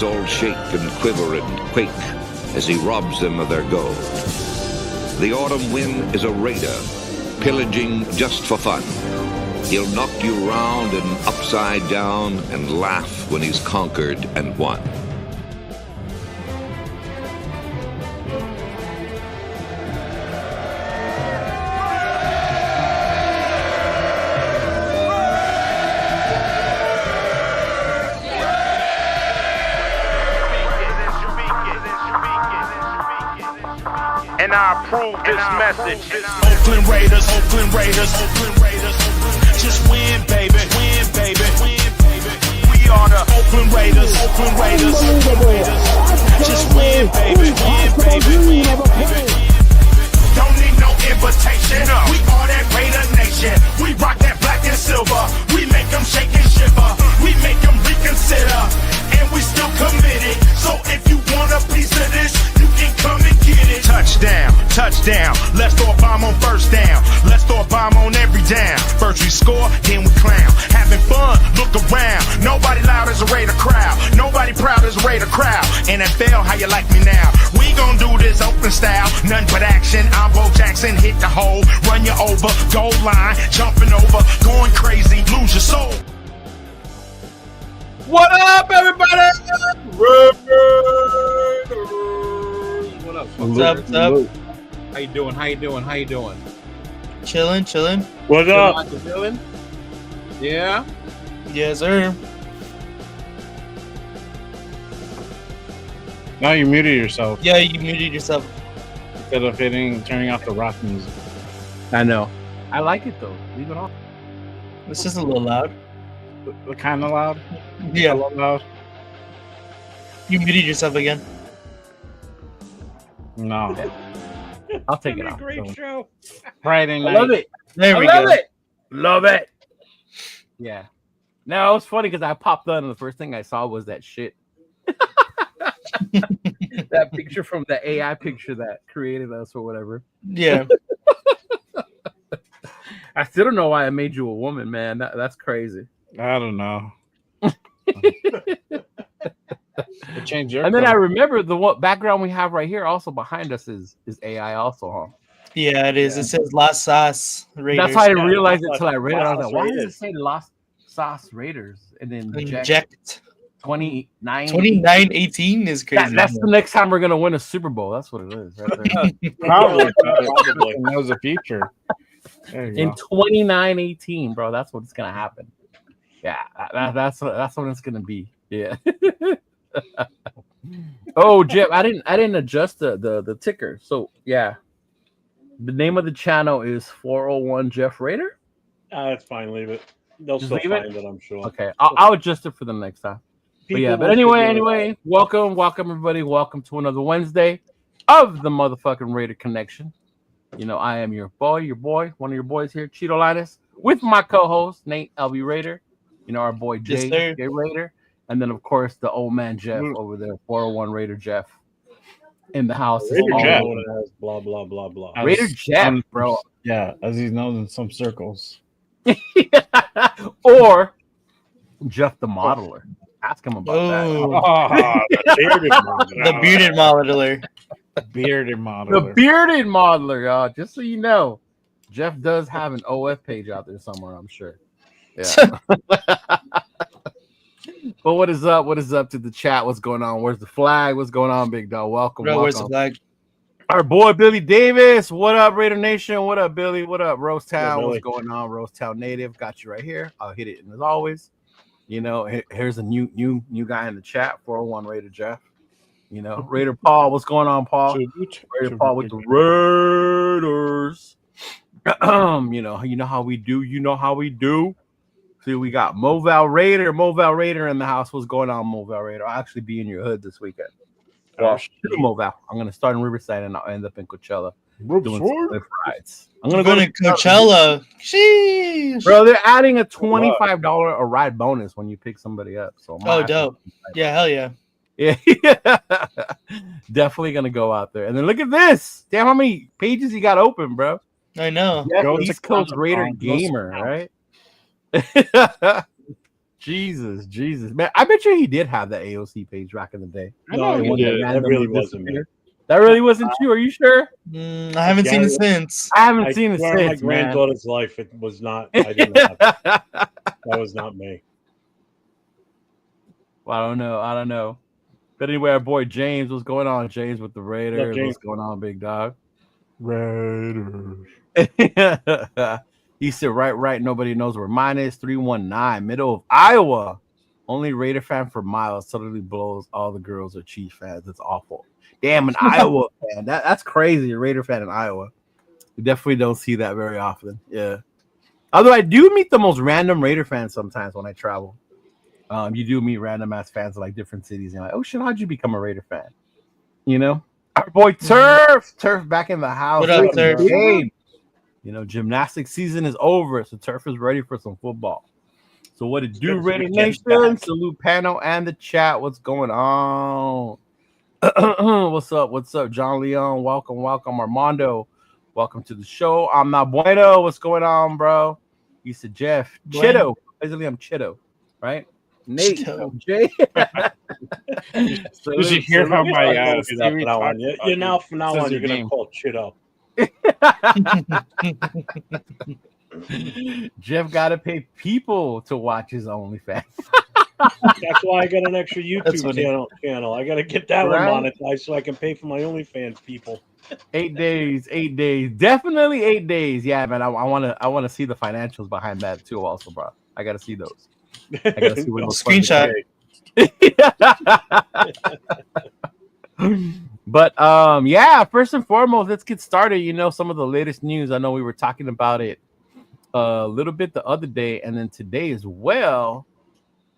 eyes all shake and quiver and quake as he robs them of their gold. The autumn wind is a raider, pillaging just for fun. He'll knock you round and upside down and laugh when he's conquered and won. And I approve this message. Oakland Raiders, Oakland Raiders, Oakland Raiders. Just win, baby, win, baby, win, baby. We are the Oakland Raiders, Oakland Raiders, Oakland Raiders. Just win, baby, win, baby, win, baby. Don't need no invitation. We are that Raider Nation. We rock that black and silver. We make them shake and shiver. We make them reconsider. And we still committed. So if you want a piece of this, you can come and get it. Touchdown, touchdown. Let's throw a bomb on first down. Let's throw a bomb on every down. First we score, then we clown. Having fun, look around. Nobody loud as a Raider crowd. Nobody proud as a Raider crowd. NFL, how you like me now? We gon' do this open style. Nothing but action. I'm Bo Jackson. Hit the hole, run you over. Goal line, jumping over. Going crazy, lose your soul. What up, everybody? What up? What's up? What's up? How you doing? How you doing? How you doing? Chilling. What's up? Chilling? Yeah. Yes, sir. Now you muted yourself Yeah, you muted yourself. instead of turning off the rock music. I know. I like it though. Leave it on. It's just a little loud. Kind of loud. Yeah. A little loud. You muted yourself again. No. I'll take it off. Great show. Friday night. I love it. There we love go. it. Love it. Yeah. No, it was funny because I popped on and the first thing I saw was that shit. That picture from the AI picture that created us or whatever. Yeah. I still don't know why I made you a woman, man. That's crazy. I don't know. Change your And then I color. remember the background we have right here also behind us is AI also, huh? Yeah, it is. It says Las Sauce Raiders. That's how I didn't realize it until I read it. I was Las like, why does it Raiders. say Lost Sauce Raiders? And then Inject. 29. 29-18 is crazy. That's the next time we're going to win a Super Bowl. That's what it is right there. Probably. Knows the future. There you In go. 29-18, bro. That's what's going to happen. Yeah, that's what it's going to be. Yeah. Oh, Jeff, I didn't adjust the ticker. So, yeah. The name of the channel is 401 Jeff Raider. That's fine. Leave it. They'll Just still leave it? find it, I'm sure. Okay, I'll adjust it for the next time. But yeah, but anyway, welcome everybody. Welcome to another Wednesday of the motherfucking Raider Connection. You know, I am your boy, one of your boys here, Cheeto Linus, with my co-host Nate LB Raider. You know, our boy Jay, Yes, Jay Raider, and then of course the old man Jeff over there, 401 Raider Jeff, in the house. Raider All Jeff. known as blah blah blah blah. Raider Jeff, bro, Yeah, as he's known in some circles. or Jeff the Modeler. Ask him about that. Oh, The bearded modeler. the bearded modeler. Bearded The modeler. bearded modeler, y'all. Just so you know, Jeff does have an OF page out there somewhere, I'm sure. Yeah. But what is up? What is up to the chat? What's going on? Where's the flag? What's going on, big dog? Welcome. Bro, where's the welcome. flag? Our boy Billy Davis. What up, Raider Nation? What up, Billy? What up, Rose Town? Billy. What's going on, Rose Town native? Got you right here. I'll hit it. And as always, you know, here's a new guy in the chat. 401 Raider Jeff. You know, Raider Paul. What's going on, Paul? Raider Paul with the Raiders. You know how we do. You know how we do. See, we got Moval Raider in the house. What's going on, Moval Raider? I'll actually be in your hood this weekend. Well, Moval. I'm gonna start in Riverside and I'll end up in Coachella doing some lift rides. I'm gonna go to Coachella. Sheesh. Bro, they're adding a $25 a ride bonus when you pick somebody up. So Oh, dope. Yeah, hell yeah. Yeah, definitely gonna go out there. And then look at this. Damn, how many pages you got open, bro? I know. Yeah, Go East to Coast Count. Raider Go to gamer, Count. right? Jesus, man! I bet you he did have that AOC page back in the day. I know he he did. That really wasn't me. That really wasn't you. Are you sure? I haven't seen it since. I haven't I seen it swear on my since, man. granddaughter's life, it was not. I didn't have it. That was not me. Well, I don't know. But anyway, our boy James, what's going on? James with the Raiders. James. What's going on, big dog? Raiders. He said, right. Nobody knows we're minus 319, middle of Iowa. Only Raider fan for miles suddenly blows all the girls are Chief fans. It's awful. Damn, an Iowa fan. That's crazy. A Raider fan in Iowa. We definitely don't see that very often. Yeah. Although I do meet the most random Raider fans sometimes when I travel. You do meet random ass fans of like different cities. And you're like, oh shit, how'd you become a Raider fan? You know? Our boy Turf back in the house. What up, Turf? Game. You know, gymnastics season is over, so Turf is ready for some football. So what it do, Raider Nation? Salute panel and the chat. What's going on? What's up, John Leon? Welcome, Armando. Welcome to the show. I'm not bueno. What's going on, bro? You said Jeff Chitto. Basically, I'm Chitto, right? Nate, Chitto. Jay. Did you hear how my Siri talked You're now from now says on. You're your gonna name. call Chitto. Jeff got to pay people to watch his OnlyFans. That's why I got an extra That's YouTube funny. channel. I got to get that Right. one monetized so I can pay for my OnlyFans people. 8 days, definitely 8 days. Yeah, man. I want to see the financials behind that too. Also, bro, I got to see those. I got to see what those Screenshot. But yeah, first and foremost, let's get started. You know, some of the latest news. I know we were talking about it a little bit the other day and then today as well.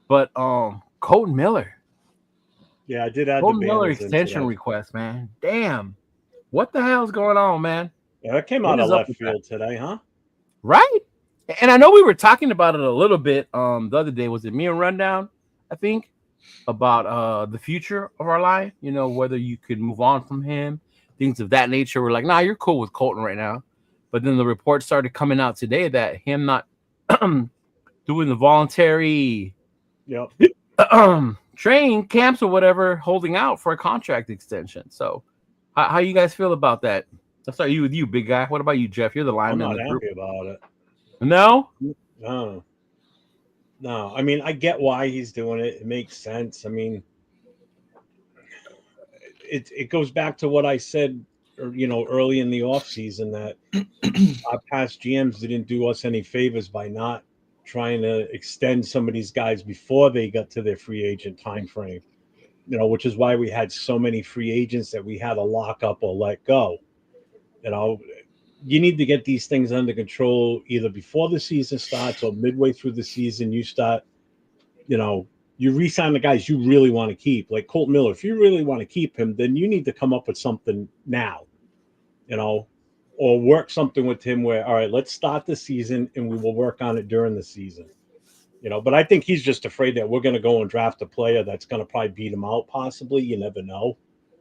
But Colton Miller. Yeah, I did add Colton the Miller banners into extension that. request, man. Damn. What the hell's going on, man? Yeah, that came What out is of up left with field today, huh? Right? And I know we were talking about it a little bit the other day. Was it me and Rundown, I think, about the future of our line, you know, whether you could move on from him, things of that nature. We're like, nah, you're cool with Colton right now. But then the report started coming out today that him not doing the voluntary Yep. training camps or whatever, holding out for a contract extension. So how you guys feel about that? Let's start with you, big guy. What about you, Jeff? You're the I'm lineman not of the group. happy about it. No? No. I mean, I get why he's doing it. It makes sense. I mean, it goes back to what I said, early in the offseason that our past GMs didn't do us any favors by not trying to extend some of these guys before they got to their free agent time frame. Which is why we had so many free agents that we had to lock up or let go. You need to get these things under control either before the season starts or midway through the season. You start, you re-sign the guys you really want to keep. Like Colt Miller, if you really want to keep him, then you need to come up with something now, or work something with him where, all right, let's start the season and we will work on it during the season. But I think he's just afraid that we're going to go and draft a player that's going to probably beat him out, possibly. You never know.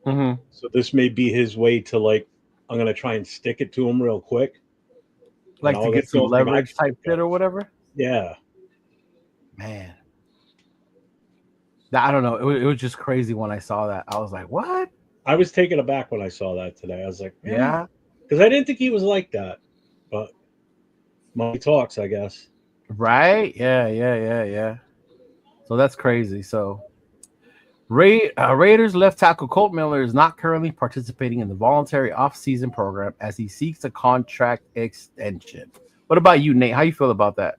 Mm-hmm. So this may be his way to, I'm going to try and stick it to him real quick. Like to get some leverage type fit or whatever? Yeah. Man. I don't know. It was just crazy when I saw that. I was like, what? I was taken aback when I saw that today. I was like, yeah. Because I didn't think he was like that. But money talks, I guess. Right? Yeah. So that's crazy. So Raiders left tackle Colt Miller is not currently participating in the voluntary off-season program as he seeks a contract extension. What about you, Nate? How you feel about that?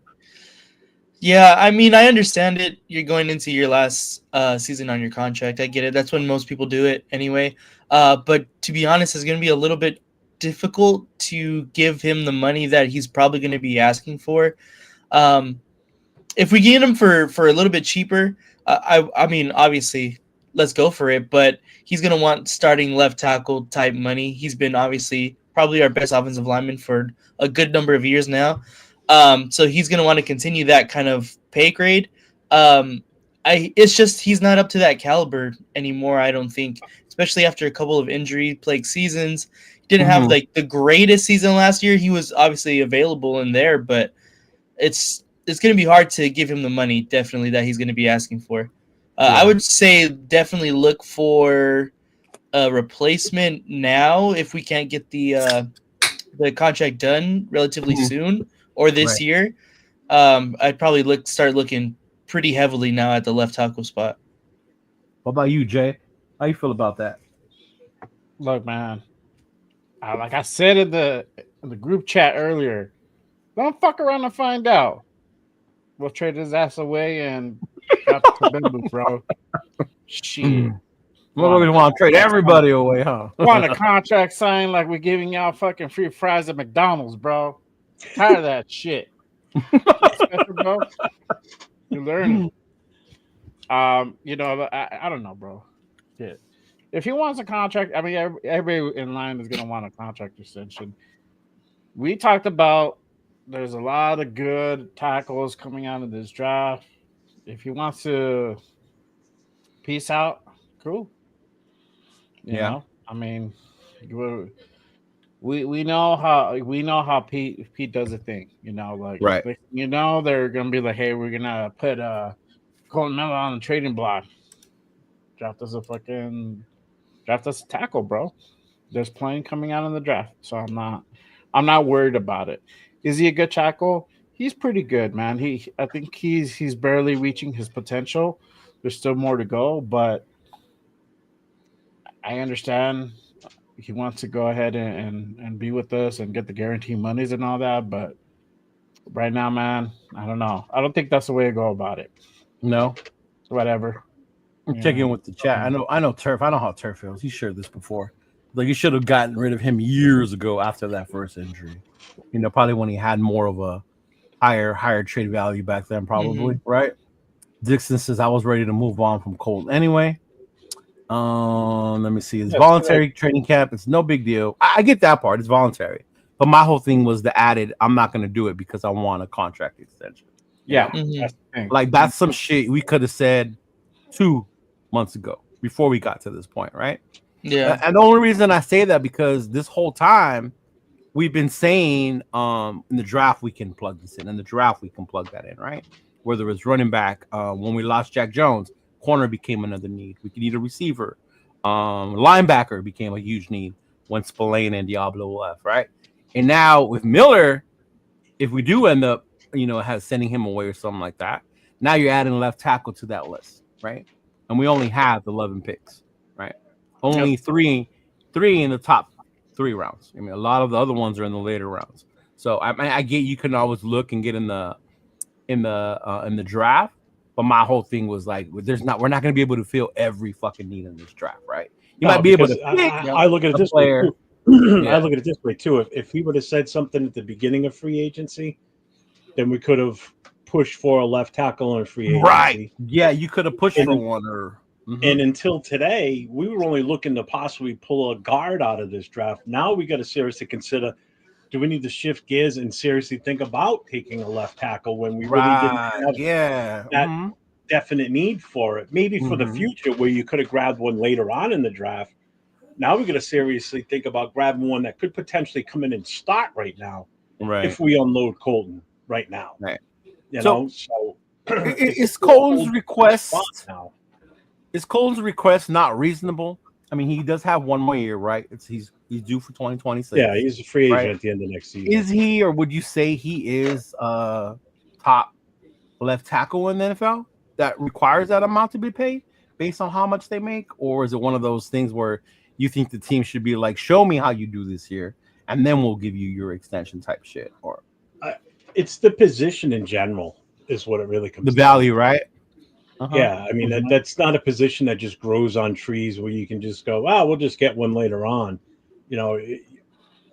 Yeah, I mean, I understand it. You're going into your last season on your contract. I get it. That's when most people do it anyway. But to be honest, it's going to be a little bit difficult to give him the money that he's probably going to be asking for. If we get him for a little bit cheaper, I mean, obviously, let's go for it. But he's going to want starting left tackle type money. He's been obviously probably our best offensive lineman for a good number of years now. So he's going to want to continue that kind of pay grade. It's just he's not up to that caliber anymore, I don't think, especially after a couple of injury-plagued seasons. He didn't have the greatest season last year. He was obviously available in there, but it's it's going to be hard to give him the money, definitely, that he's going to be asking for. I would say definitely look for a replacement now if we can't get the contract done relatively soon or this year. I'd probably start looking pretty heavily now at the left tackle spot. What about you, Jay? How you feel about that? Look, man, like I said in the group chat earlier, don't fuck around and find out. We'll trade his ass away and got the bro. Shit. We want to trade everybody away, huh? Want a contract signed like we're giving y'all fucking free fries at McDonald's, bro. Tired of that shit. Bro. You learn. You know, I don't know, bro. Shit. If he wants a contract, I mean, everybody in line is gonna want a contract extension. We talked about there's a lot of good tackles coming out of this draft. If he wants to peace out, cool. You know, I mean, we know how Pete does a thing. You know, like you know they're gonna be like, hey, we're gonna put Colton Miller on the trading block. Draft us a tackle, bro. There's plenty coming out in the draft, so I'm not worried about it. Is he a good tackle? He's pretty good, man. I think he's barely reaching his potential. There's still more to go, but I understand he wants to go ahead and be with us and get the guarantee monies and all that. But right now, man, I don't know. I don't think that's the way to go about it. No, whatever. I'm checking with the chat. I know Turf. I know how Turf feels. He shared this before. Like, you should have gotten rid of him years ago after that first injury. You know, probably when he had more of a higher trade value back then, probably, right? Dixon says, I was ready to move on from Colt anyway. Let me see. It's voluntary training camp. It's no big deal. I get that part. It's voluntary. But my whole thing was the added, I'm not going to do it because I want a contract extension. Yeah. That's the thing. Like, that's some shit we could have said 2 months ago before we got to this point, right? Yeah. And the only reason I say that because this whole time we've been saying in the draft we can plug this in. In the draft we can plug that in, right? Whether it's running back, when we lost Jack Jones, corner became another need. We could need a receiver. Linebacker became a huge need when Spillane and Diablo left, right? And now with Miller, if we do end up, sending him away or something like that, now you're adding left tackle to that list, right? And we only have 11 picks, right? Only three in the top 3 rounds. I mean, a lot of the other ones are in the later rounds. So I get you can always look and get in the draft, but my whole thing was like, we're not going to be able to fill every fucking need in this draft, right? You might be able to. I look at it this way. I look at it this way too. If he would have said something at the beginning of free agency, then we could have pushed for a left tackle in free agency. Right. Yeah, you could have pushed for one or. And until today, we were only looking to possibly pull a guard out of this draft. Now we got to seriously consider, do we need to shift gears and seriously think about taking a left tackle when we really didn't have that definite need for it? Maybe for the future where you could have grabbed one later on in the draft. Now we got to seriously think about grabbing one that could potentially come in and start right now. Right. If we unload Colton right now. Right. So is Colton's request now? Is Colton's request not reasonable? I mean, he does have 1 more year, right? He's due for 2026. Yeah, he's a free agent at the end of next season. Is he, or would you say he is top left tackle in the NFL that requires that amount to be paid based on how much they make? Or is it one of those things where you think the team should be like, show me how you do this here, and then we'll give you your extension type shit? Or it's the position in general is what it really comes down to. The value, right? Yeah, I mean, that's not a position that just grows on trees where you can just go, we'll just get one later on.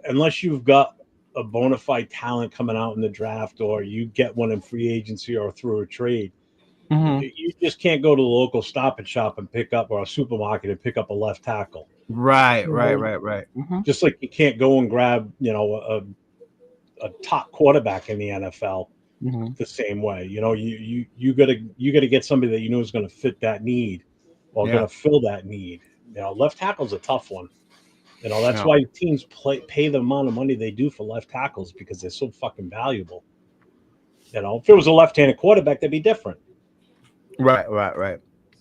Unless you've got a bona fide talent coming out in the draft or you get one in free agency or through a trade, you just can't go to the local Stop and Shop and pick up, or a supermarket and pick up a left tackle. Right. Just like you can't go and grab, a top quarterback in the NFL. The same way, you gotta get somebody that is going to fit that need or going to fill that need. Left tackle's a tough one. That's why teams pay the amount of money they do for left tackles, because they're so fucking valuable. You know, if it was a left-handed quarterback, that'd be different. Right.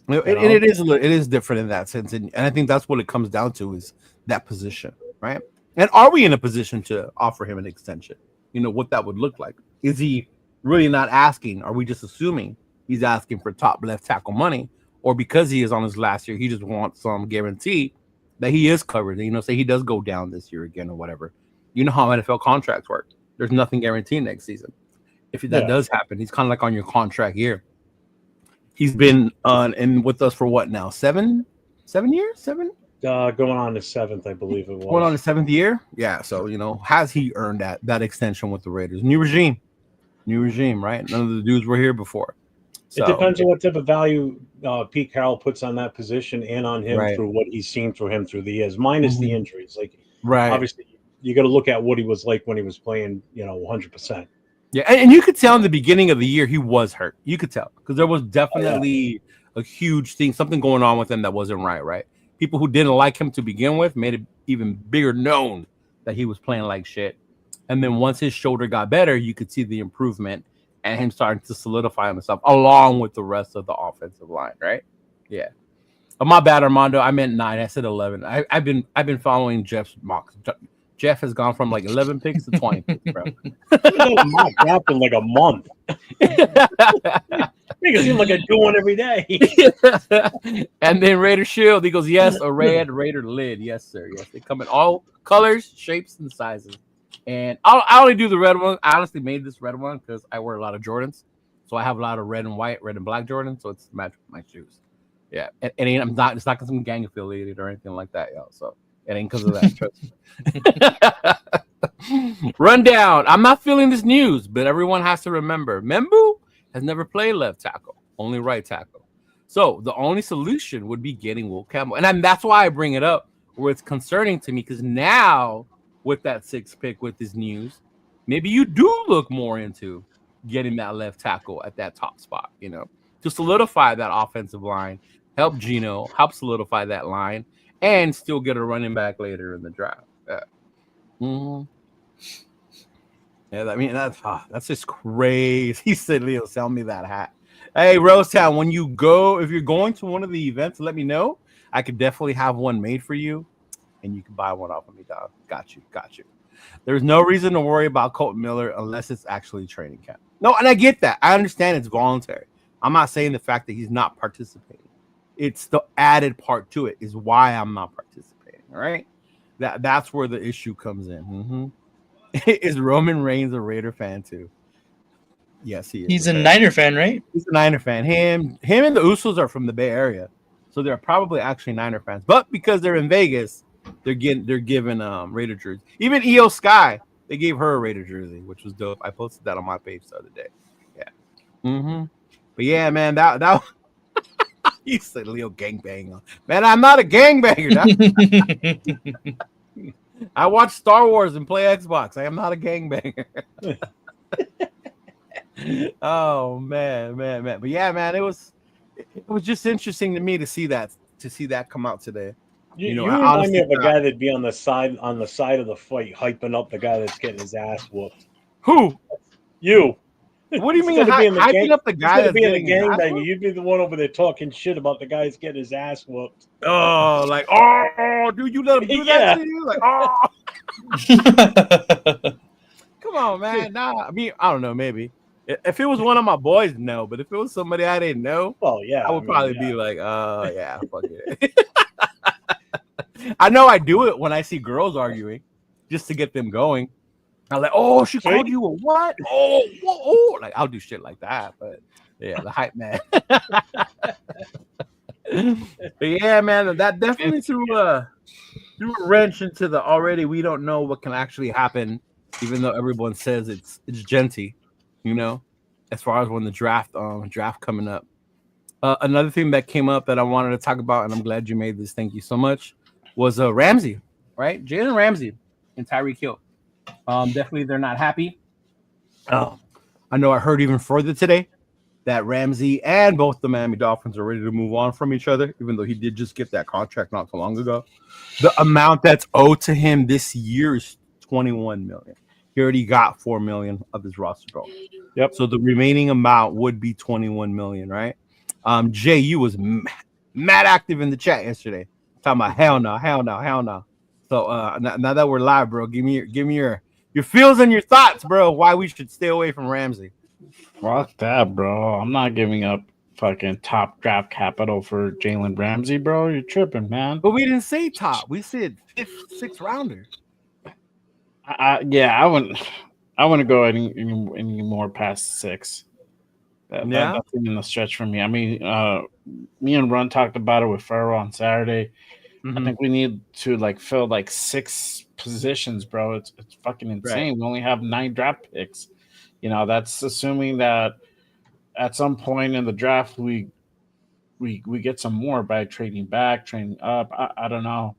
It is different in that sense, and I think that's what it comes down to is that position, right? And are we in a position to offer him an extension? You know what that would look like. Is he really not asking? Are we just assuming he's asking for top left tackle money, or because he is on his last year, he just wants some guarantee that he is covered? You know, say he does go down this year again or whatever. You know how NFL contracts work. There's nothing guaranteed next season. If that does happen, he's kind of like on your contract year. He's been on and with us for what now? 7 years? 7? Going on his 7th, I believe it was. Going on his 7th year? Yeah. So, you know, has he earned that extension with the Raiders? New regime, right? None of the dudes were here before. So, it depends on what type of value Pete Carroll puts on that position and on him through what he's seen through him through the years, minus the injuries. Like, obviously, you got to look at what he was like when he was playing, 100%. Yeah, and you could tell in the beginning of the year he was hurt. You could tell because there was definitely a huge thing, something going on with him that wasn't right? People who didn't like him to begin with made it even bigger known that he was playing like shit. And then once his shoulder got better, you could see the improvement and him starting to solidify himself along with the rest of the offensive line, right? Yeah. Oh, my bad, Armando. I meant 9. I said 11. I've been following Jeff's mocks. Jeff has gone from like 11 picks to 20 picks, bro. Mock draft in like a month. Make it seem like I do one every day. And then Raider Shield, he goes, yes, a red Raider lid. Yes, sir. Yes, they come in all colors, shapes, and sizes. And I only do the red one. I honestly made this red one because I wear a lot of Jordans. So I have a lot of red and white, red and black Jordans. So it's match with my shoes. Yeah. And it's not because I'm gang affiliated or anything like that, yo. So it ain't because of that. Trust me. Rundown. I'm not feeling this news, but everyone has to remember Membu has never played left tackle, only right tackle. So the only solution would be getting Will Campbell. And that's why I bring it up where it's concerning to me because now with that 6th pick with this news, maybe you do look more into getting that left tackle at that top spot, to solidify that offensive line, help Geno, help solidify that line, and still get a running back later in the draft. Yeah. Mm-hmm. Yeah, I mean that's just crazy. He said, "Leo, sell me that hat." Hey, Rosetown, when you go, if you're going to one of the events, let me know. I could definitely have one made for you, and you can buy one off of me, dog. Got you. There's no reason to worry about Colton Miller unless it's actually training camp. No, and I get that. I understand it's voluntary. I'm not saying the fact that he's not participating. It's the added part to it is why I'm not participating. All right, that's where the issue comes in. Mm-hmm. Is Roman Reigns a Raider fan too? Yes, he is. He's a Niner fan, right? He's a Niner fan. Him and the Usos are from the Bay Area, so they're probably actually Niner fans. But because they're in Vegas, they're giving Raider jersey. Even EO Sky, they gave her a Raider jersey, which was dope. I posted that on my page the other day. Yeah. Mm-hmm. But yeah, man, that you said Leo gangbang. Man, I'm not a gangbanger. I watch Star Wars and play Xbox. I am not a gangbanger. Oh man. But yeah, man, it was just interesting to me to see that come out today. You remind me of a guy that'd be on the side of the fight, hyping up the guy that's getting his ass whooped. Who? You. What do you mean hyping up the guy that's getting his ass whooped? You'd be the one over there talking shit about the guy that's getting his ass whooped. Oh, like, oh, dude, you let him do that to you? Like, oh. Come on, man. Nah, I mean, I don't know, maybe. If it was one of my boys, no. But if it was somebody I didn't know, well, yeah, I would probably be like, yeah, fuck it. I know I do it when I see girls arguing just to get them going. I'm like, oh, she called you a what? Oh, whoa. Like, I'll do shit like that. But yeah, the hype man. But yeah, man, that definitely threw a wrench into the already we don't know what can actually happen, even though everyone says it's genty, as far as when the draft coming up. Another thing that came up that I wanted to talk about, and I'm glad you made this, thank you so much, was Ramsey, right? Jalen Ramsey and Tyreek Hill. Definitely they're not happy. I know I heard even further today that Ramsey and both the Miami Dolphins are ready to move on from each other, even though he did just get that contract not so long ago. The amount that's owed to him this year is $21 million. He already got $4 million of his roster bonus. Yep. So the remaining amount would be 21 million, right? Jay, you was mad active in the chat yesterday, talking about hell no. So now that we're live, bro, give me your feels and your thoughts, bro. Why we should stay away from Ramsey? Fuck that, bro. I'm not giving up fucking top draft capital for Jalen Ramsey, bro. You're tripping, man. But we didn't say top. We said 5th, 6th rounder. I wouldn't go any more past 6. That's even a stretch for me. I mean, me and Run talked about it with Farrell on Saturday. I think we need to fill 6 positions, bro. It's fucking insane. Right. We only have 9 draft picks. That's assuming that at some point in the draft we get some more by trading back, trading up. I don't know,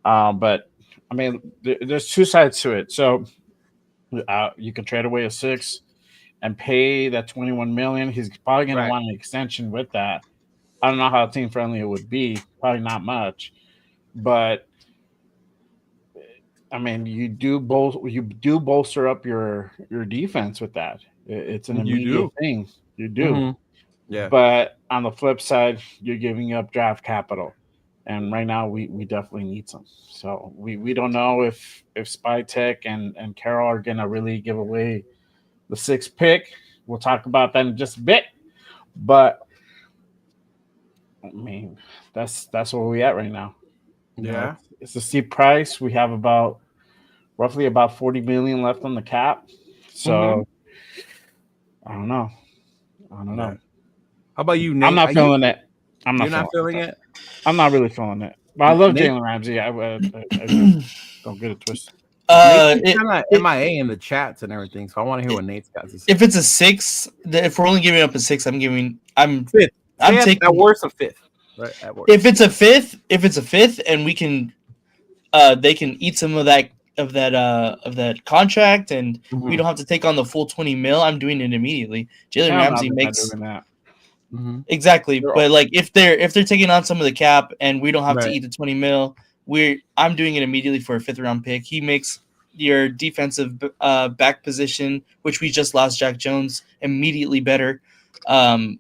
but I mean, there's 2 sides to it. So you can trade away a 6 and pay that 21 million. He's probably going to want an extension with that. I don't know how team friendly it would be. Probably not much, but I mean, you do bolster up your defense with that. It's an immediate thing. You do. Mm-hmm. Yeah. But on the flip side, you're giving up draft capital. And right now we definitely need some. So we don't know if Spytek and Carroll are gonna really give away the 6th pick. We'll talk about that in just a bit. But I mean, that's where we at right now. Yeah. It's a steep price. We have roughly about 40 million left on the cap. So I don't know. How about you, Nate? I'm not feeling it. You're not feeling it? I'm not really feeling it. But I love Jalen Ramsey. I don't get it twisted. Nate's kind of MIA in the chats and everything, so I want to hear what Nate's got to say. If it's a 6, if we're only giving up a 6, I'm 5th. I'm taking at worst a 5th. Right. At worst. If it's a 5th, and we can, they can eat some of that contract, and we don't have to take on the full 20 mil. I'm doing it immediately. Jalen Ramsey makes that. Exactly, but if they're taking on some of the cap and we don't have to eat the 20 mil, I'm doing it immediately for a 5th round pick. He makes your defensive back position, which we just lost Jack Jones, immediately better. And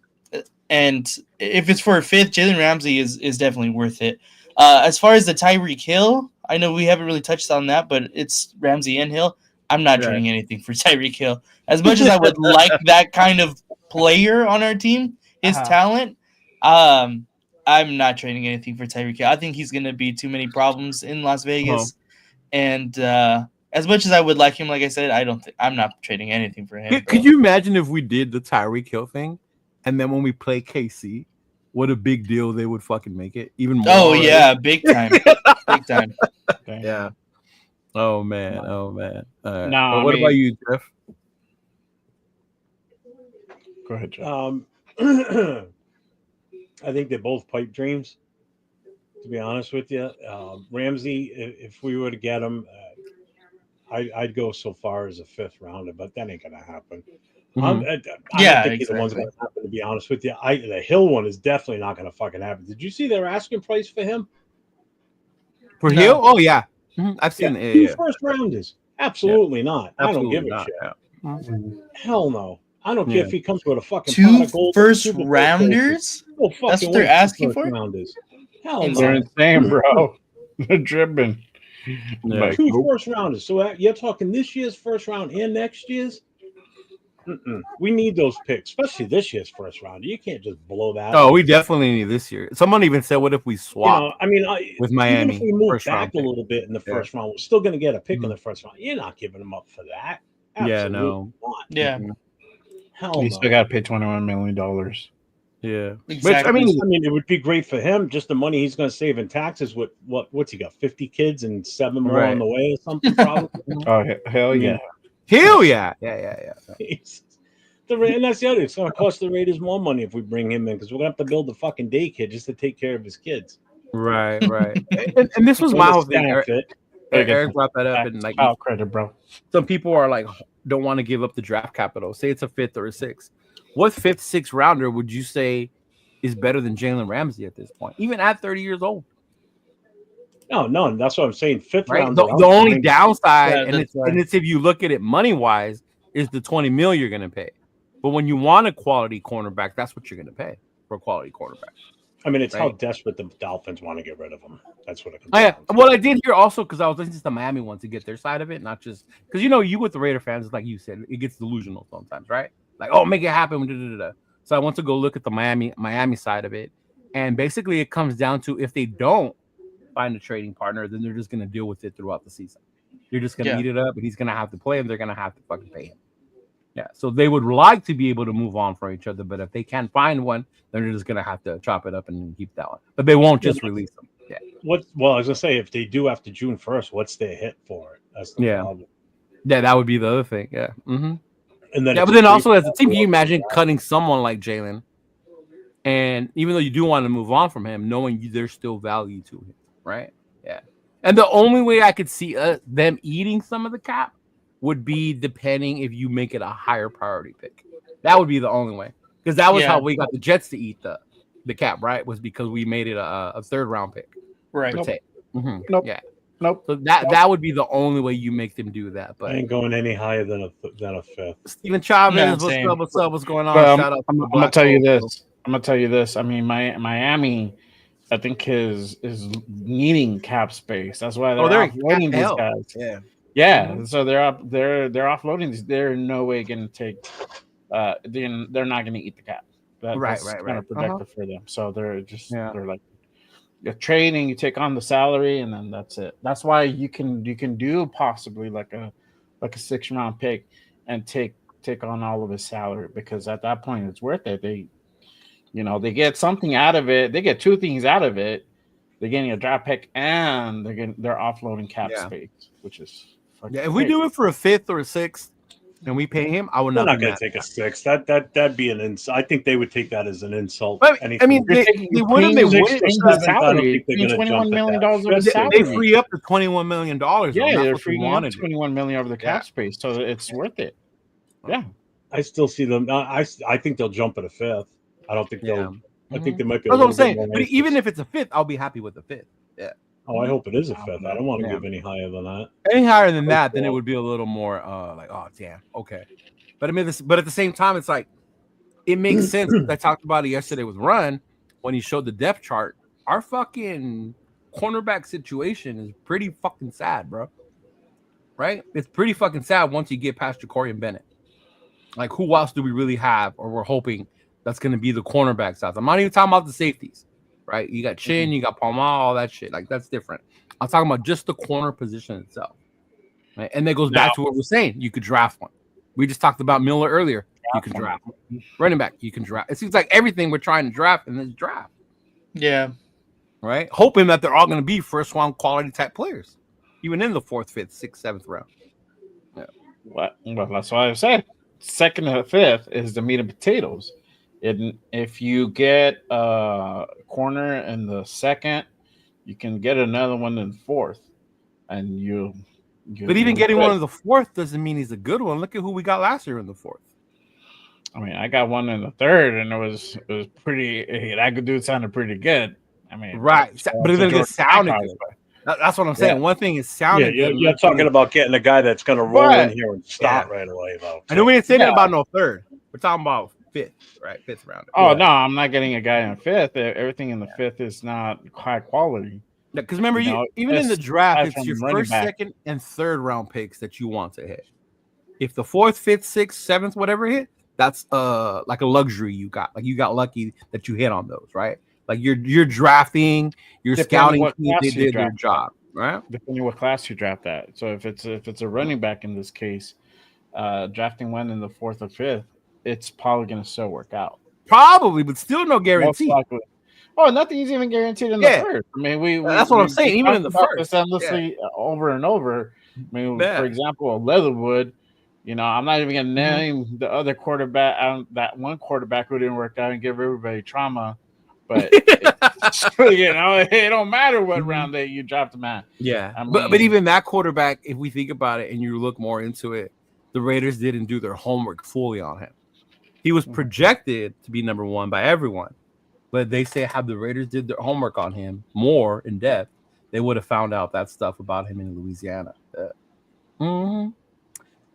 if it's for a 5th, Jalen Ramsey is definitely worth it. As far as the Tyreek Hill, I know we haven't really touched on that, but it's Ramsey and Hill. I'm not trading anything for Tyreek Hill. As much as I would like that kind of player on our team, his talent, I'm not trading anything for Tyreek Hill. I think he's going to be too many problems in Las Vegas. And as much as I would like him, like I said, I'm not trading anything for him. Could you imagine if we did the Tyreek Hill thing, and then when we play KC, what a big deal they would fucking make it even more? Oh yeah, big time, big time. Yeah. Oh man. Right. No. What about you, Jeff? Go ahead, Jeff. I think they're both pipe dreams, to be honest with you. Ramsey, if we were to get him, I'd go so far as a 5th rounder, but that ain't gonna happen. I don't think either one's gonna happen, to be honest with you. The Hill one is definitely not gonna fucking happen. Did you see their asking price for him? For Hill? Oh yeah. I've seen it. 2 first rounders. Absolutely not. Absolutely I don't give a shit. Hell no. I don't care if he comes with a fucking 2 first rounders. That's what they're asking for. Hell no. They're insane, bro. They're dripping. Yeah. 2 first rounders. So you're talking this year's first round and next year's. We need those picks, especially this year's first rounder. You can't just blow that. Oh, we definitely need this year. Someone even said, "What if we swap?" With Miami, even if we move back a little bit in the first round, we're still going to get a pick in the first round. You're not giving them up for that. Absolutely not. Yeah. Hell you still got to pay $21 million. Yeah, exactly. Which, I mean, it would be great for him. Just the money he's going to save in taxes. With what's he got? 50 kids and 7 more on the way or something. Probably. Oh hell yeah. Hell yeah. And that's the other. It's going to cost the Raiders more money if we bring him in, because we're going to have to build a fucking daycare just to take care of his kids. Right. and this was my whole thing. Eric brought that up, and credit, bro. Some people are like, don't want to give up the draft capital. Say it's a 5th or a 6th. What 5th, 6th rounder would you say is better than Jalen Ramsey at this point, even at 30 years old? No, that's what I'm saying. 5th round. The only downside, and it's if you look at it money wise, is the 20 mil you're going to pay. But when you want a quality cornerback, that's what you're going to pay for a quality cornerback. I mean, it's how desperate the Dolphins want to get rid of him. That's what it comes down to. Well, I did hear also because I was listening to the Miami one to get their side of it, not just because you with the Raider fans, like you said, it gets delusional sometimes, right? Like, oh, make it happen. So I went to go look at the Miami side of it, and basically it comes down to if they don't find a trading partner, then they're just going to deal with it throughout the season. You're just going to eat it up, and he's going to have to play, and they're going to have to fucking pay him. Yeah, so they would like to be able to move on from each other, but if they can't find one, then they're just going to have to chop it up and keep that one. But they won't just release them. Yeah. Well, I was going to say, if they do after June 1st, what's their hit for it? That's the problem. Yeah, that would be the other thing. Yeah. Mm-hmm. And then but then also as a team, can you imagine cutting someone like Jalen? And even though you do want to move on from him, knowing there's still value to him, right? Yeah. And the only way I could see them eating some of the cap would be depending if you make it a higher priority pick. That would be the only way. Because that was how we got the Jets to eat the cap, right? Was because we made it a third round pick. Right. Mm-hmm. Nope. Yeah. Nope. So that would be the only way you make them do that. But I ain't going any higher than a fifth. Steven Chavez, what's up? What's going on? Shout out I'm gonna tell you this. I mean, Miami, I think is needing cap space. That's why they're offloading these guys. Yeah. So they're offloading these. They're in no way going to take. They're not going to eat the cap. That's kind of productive for them. So they're just they're like you're trading. You take on the salary, and then that's it. That's why you can do possibly like a 6th round pick and take on all of his salary, because at that point it's worth it. They get something out of it. They get two things out of it. They're getting a draft pick and they're offloading cap space, which is if we do it for a 5th or a 6th and we pay him, I would not. They're not going to take a 6th. That'd be an insult. I think they would take that as an insult. But, I mean, they wouldn't. They wouldn't. $21 million of the salary. They free up the $21 million. Yeah, they're freeing up $21 million over the cap space, so it's worth it. Yeah, I still see them. I think they'll jump at a 5th. I don't think they'll. I think they might be. That's what I'm saying. But even if it's a 5th, I'll be happy with the 5th. Yeah. Oh, I hope it is a 5th. I don't want to give any higher than that. Any higher than that, then it would be a little more like, oh damn, okay. But I mean, but at the same time, it's like it makes sense. I talked about it yesterday with Run when he showed the depth chart. Our fucking cornerback situation is pretty fucking sad, bro. Right? It's pretty fucking sad once you get past Ja'Cory and Bennett. Like, who else do we really have, or we're hoping that's going to be the cornerback side? I'm not even talking about the safeties. Right, you got Chin, you got Palma, all that shit. Like, that's different. I'm talking about just the corner position itself. Right? And that goes back to what we're saying. You could draft one. We just talked about Miller earlier. You can draft one. Running back, you can draft. It seems like everything we're trying to draft in this draft. Yeah. Right? Hoping that they're all going to be first round quality type players, even in the 4th, 5th, 6th, 7th round. Yeah. Well, that's why I said 2nd or 5th is the meat and potatoes. If you get a corner in the 2nd, you can get another one in the 4th, and you. But even getting one in the 4th doesn't mean he's a good one. Look at who we got last year in the 4th. I mean, I got one in the 3rd, and it was pretty. That dude sounded pretty good. I mean, right, but it didn't sound good. That's what I'm saying. One thing is sounding. Yeah, you're talking about getting a guy that's going to roll in here and start right away. Though. I know we ain't saying about no 3rd. We're talking about 5th, right? 5th round. Oh no, I'm not getting a guy in 5th. Everything in the 5th is not high quality. Because remember, even in the draft, it's your 1st, 2nd, and 3rd round picks that you want to hit. If the 4th, 5th, 6th, 7th, whatever hit, that's like a luxury you got. Like, you got lucky that you hit on those, right? Like, you're drafting, you're scouting. They did their job, right? Depending what class you draft that. So if it's a running back in this case, drafting one in the 4th or 5th, it's probably going to still work out. Probably, but still no guarantee. Oh, nothing's even guaranteed in the 1st. I mean, that's what I'm saying. Even in the 1st, endlessly over and over. I mean, for example, Leatherwood. I'm not even going to name the other quarterback. That one quarterback who didn't work out and give everybody trauma. But it don't matter what round that you dropped him at. Yeah, I mean, but even that quarterback, if we think about it and you look more into it, the Raiders didn't do their homework fully on him. He was projected to be number 1 by everyone, but they say had the Raiders did their homework on him more in depth, they would have found out that stuff about him in Louisiana.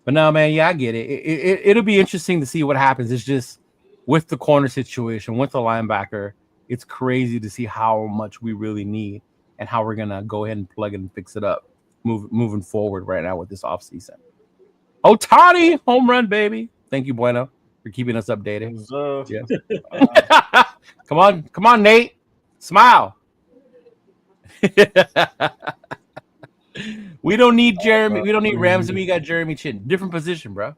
But no, man, yeah, I get it. It'll be interesting to see what happens. It's just with the corner situation, with the linebacker, it's crazy to see how much we really need and how we're gonna go ahead and plug it and fix it up moving forward right now with this offseason. Ohtani, home run, baby. Thank you, Bueno, for keeping us updated. Yeah. Come on, Nate. Smile. We don't need Jeremy. We don't need Ramsey. We got Jeremy Chin. Different position, bro.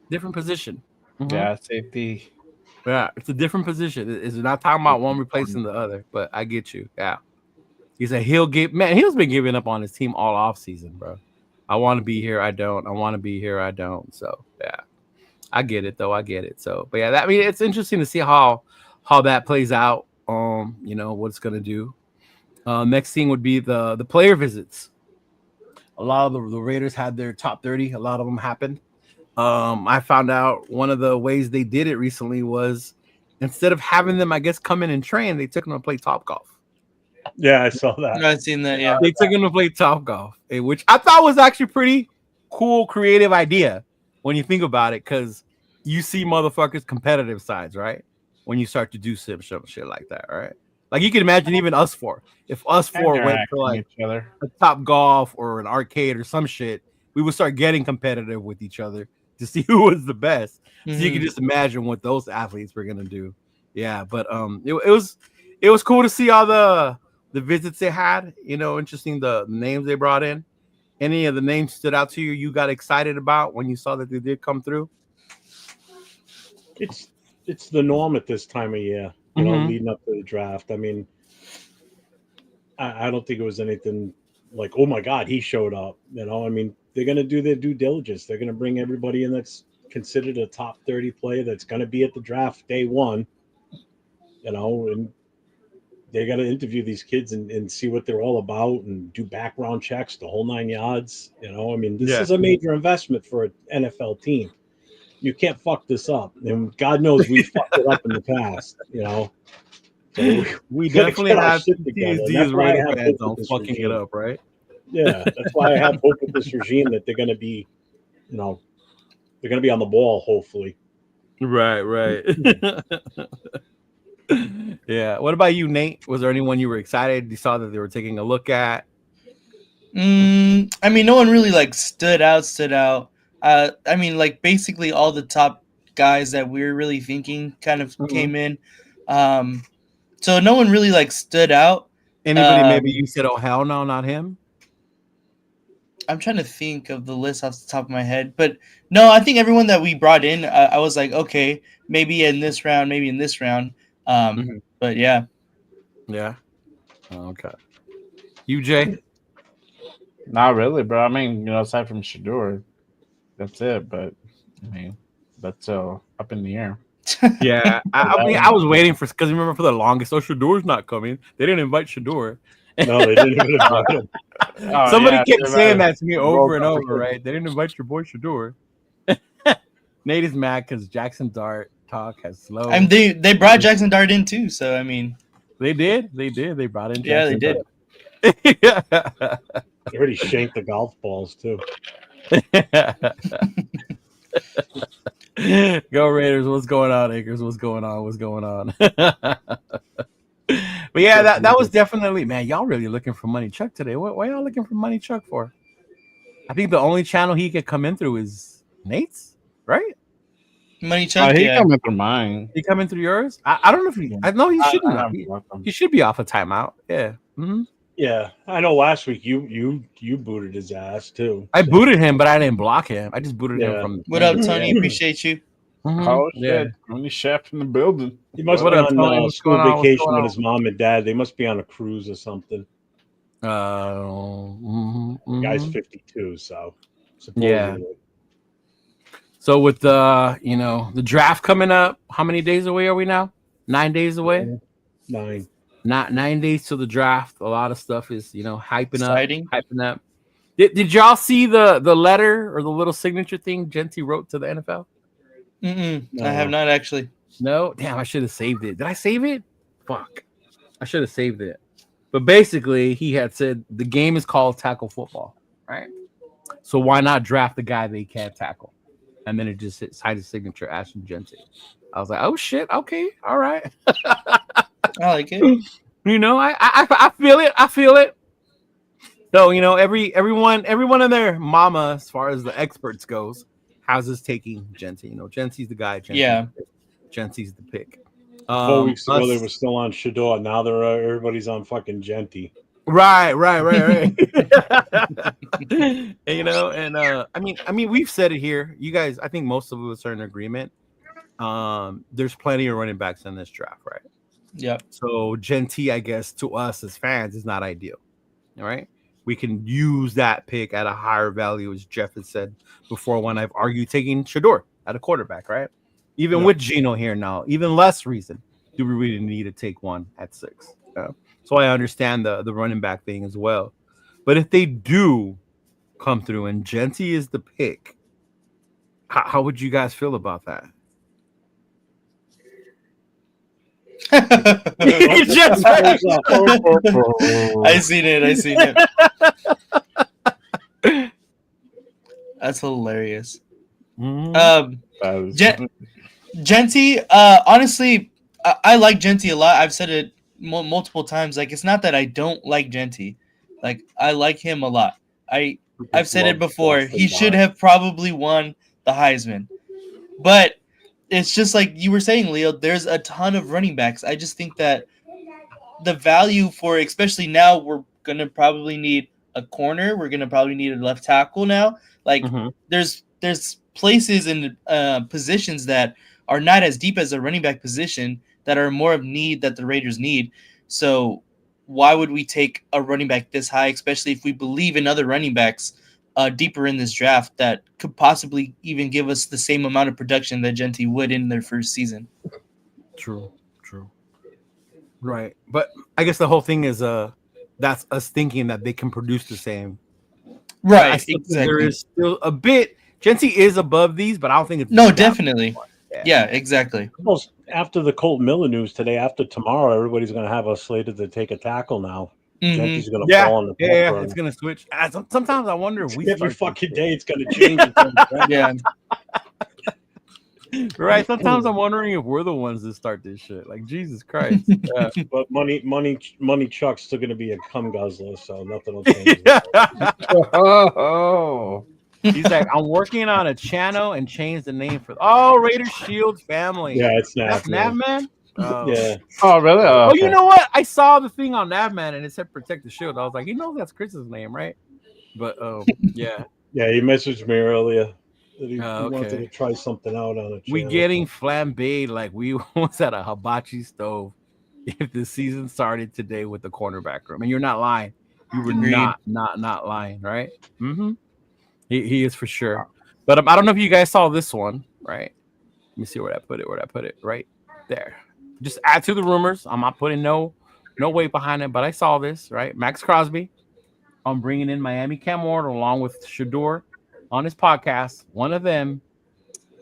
Different position. Yeah, safety. Yeah, it's a different position. It's not talking about one replacing the other, but I get you. Yeah. He said he'll he's been giving up on his team all off season, bro. I want to be here. I don't. I want to be here. I don't. So yeah, I get it though. I get it. So, but yeah, it's interesting to see how that plays out. What it's gonna do. Next thing would be the player visits. A lot of the Raiders had their top 30. A lot of them happened. I found out one of the ways they did it recently was instead of having them, I guess, come in and train, they took them to play Topgolf. Yeah, I saw that. I've seen that. Yeah, they took them to play Topgolf, which I thought was actually pretty cool, creative idea when you think about it, because you see motherfuckers' competitive sides, right? When you start to do some shit like that, right? Like you can imagine even us four. If us four went to like a Topgolf or an arcade or some shit, we would start getting competitive with each other to see who was the best. Mm-hmm. So you can just imagine what those athletes were gonna do. Yeah, but it was cool to see all the visits they had. Interesting the names they brought in. Any of the names stood out to you? You got excited about when you saw that they did come through? It's the norm at this time of year. Leading up to the draft. I mean, I don't think it was anything like, oh my God, he showed up. I mean, they're going to do their due diligence. They're going to bring everybody in that's considered a top 30 player that's going to be at the draft day one, and they got to interview these kids and see what they're all about and do background checks, the whole 9 yards. I mean, this is a major investment for an NFL team. You can't fuck this up, and God knows we fucked it up in the past. So we definitely have PTSD as Raider fans on fucking it up, right? Yeah, that's why I have hope with this regime that they're going to be, they're going to be on the ball. Hopefully, right. Yeah. What about you, Nate? Was there anyone you were excited? You saw that they were taking a look at? I mean, no one really stood out. I mean, basically all the top guys that we were really thinking kind of came in. So no one really stood out. Anybody maybe you said, oh, hell no, not him? I'm trying to think of the list off the top of my head. But no, I think everyone that we brought in, I was like, okay, maybe in this round, maybe in this round. But yeah. Yeah. Okay. You, Jay? Not really, bro. I mean, aside from Shador, that's it. But I mean, that's up in the air. Yeah, I was waiting because remember for the longest, Shador's not coming. They didn't invite Shador. No, they didn't even invite him. Somebody kept saying that to me over and over, right? They didn't invite your boy Shador. Nate is mad because Jackson Dart talk has slowed. And they brought Jackson Dart in too, so I mean, they did. They brought in. Jackson Dart. Yeah, They already shanked the golf balls too. Go Raiders! What's going on, Akers? What's going on? But yeah, that was definitely, man. Y'all really looking for Money Chuck today? What y'all looking for Money Chuck for? I think the only channel he could come in through is Nate's, right? Money Chuck. He coming through mine. He coming through yours? I don't know if he. I know he shouldn't. He should be off a timeout. Yeah. Mm-hmm. Yeah, I know. Last week you booted his ass too. I booted him, but I didn't block him. I just booted him from. What up, Tony? Appreciate you. Mm-hmm. Oh shit! Only chef in the building. He must be on school vacation with his mom and dad. They must be on a cruise or something. Guy's 52, so supposedly. Yeah. So with the draft coming up, how many days away are we now? 9 days away. 9. Not 9 days to the draft. A lot of stuff is hyping up. Did y'all see the letter or the little signature thing Genty wrote to the NFL? No. I have not actually. No, damn! I should have saved it. Did I save it? Fuck! I should have saved it. But basically, he had said the game is called tackle football, right? So why not draft the guy they can't tackle? And then it just signed his signature, Ashton Genty. I was like, oh shit, okay, all right. I like it. You know, I feel it. I feel it. So, you know, everyone in their mama, as far as the experts goes, how's this taking Genty? You know, Genty's the guy. Genty's the pick. 4 weeks ago, they were still on Shador. Now they're everybody's on fucking Genty. Right. You know, and I mean, we've said it here. You guys, I think most of us are in agreement. There's plenty of running backs in this draft, right? Yeah. So Genty, I guess, to us as fans, is not ideal. All right. We can use that pick at a higher value, as Jeff had said before, when I've argued taking Shador at a quarterback, right? Even with Geno here now, even less reason do we really need to take one at 6. So I understand the running back thing as well. But if they do come through and Genty is the pick, how would you guys feel about that? I seen it. That's hilarious. Genty, honestly, I like Genty a lot. I've said it multiple times. Like, it's not that I don't like Genty. Like, I like him a lot. I've said it before. He should have probably won the Heisman. But it's just like you were saying, Leo, there's a ton of running backs. I just think that the value for, especially now, we're going to probably need a corner. We're going to probably need a left tackle now. Like, there's places and positions that are not as deep as a running back position that are more of need that the Raiders need. So why would we take a running back this high, especially if we believe in other running backs deeper in this draft that could possibly even give us the same amount of production that Genty would in their first season? True. Right. But I guess the whole thing is that's us thinking that they can produce the same. Right. Exactly. There is still a bit. Genty is above these, but I don't think it's definitely. Yeah, exactly. Almost after the Colt Miller news today, after tomorrow, everybody's going to have us slated to take a tackle now. Genty's going to fall on the yeah, it's going to switch. Sometimes I wonder if every fucking day it's going to change. Yeah. Right. Sometimes I'm wondering if we're the ones that start this shit. Like, Jesus Christ. Yeah. But money Chuck's still going to be a cum guzzler, so nothing will change. Oh. He's like, I'm working on a channel and changed the name for Raiders Shield Family. Yeah, it's That's Navman. Yeah. Oh, really? Oh, okay. You know what? I saw the thing on Navman and it said Protect the Shield. I was like, that's Chris's name, right? But yeah. Yeah, he messaged me earlier that he wanted to try something out on a channel. We getting flambéed like we was at a hibachi stove if the season started today with the cornerback room. And you're not lying. You were not lying, right? Mm-hmm. He is for sure. But I don't know if you guys saw this one, right? Let me see where I put it. Right there. Just add to the rumors. I'm not putting no weight behind it, but I saw this, right? Max Crosby. I'm bringing in Miami Cam Ward along with Shador on his podcast. One of them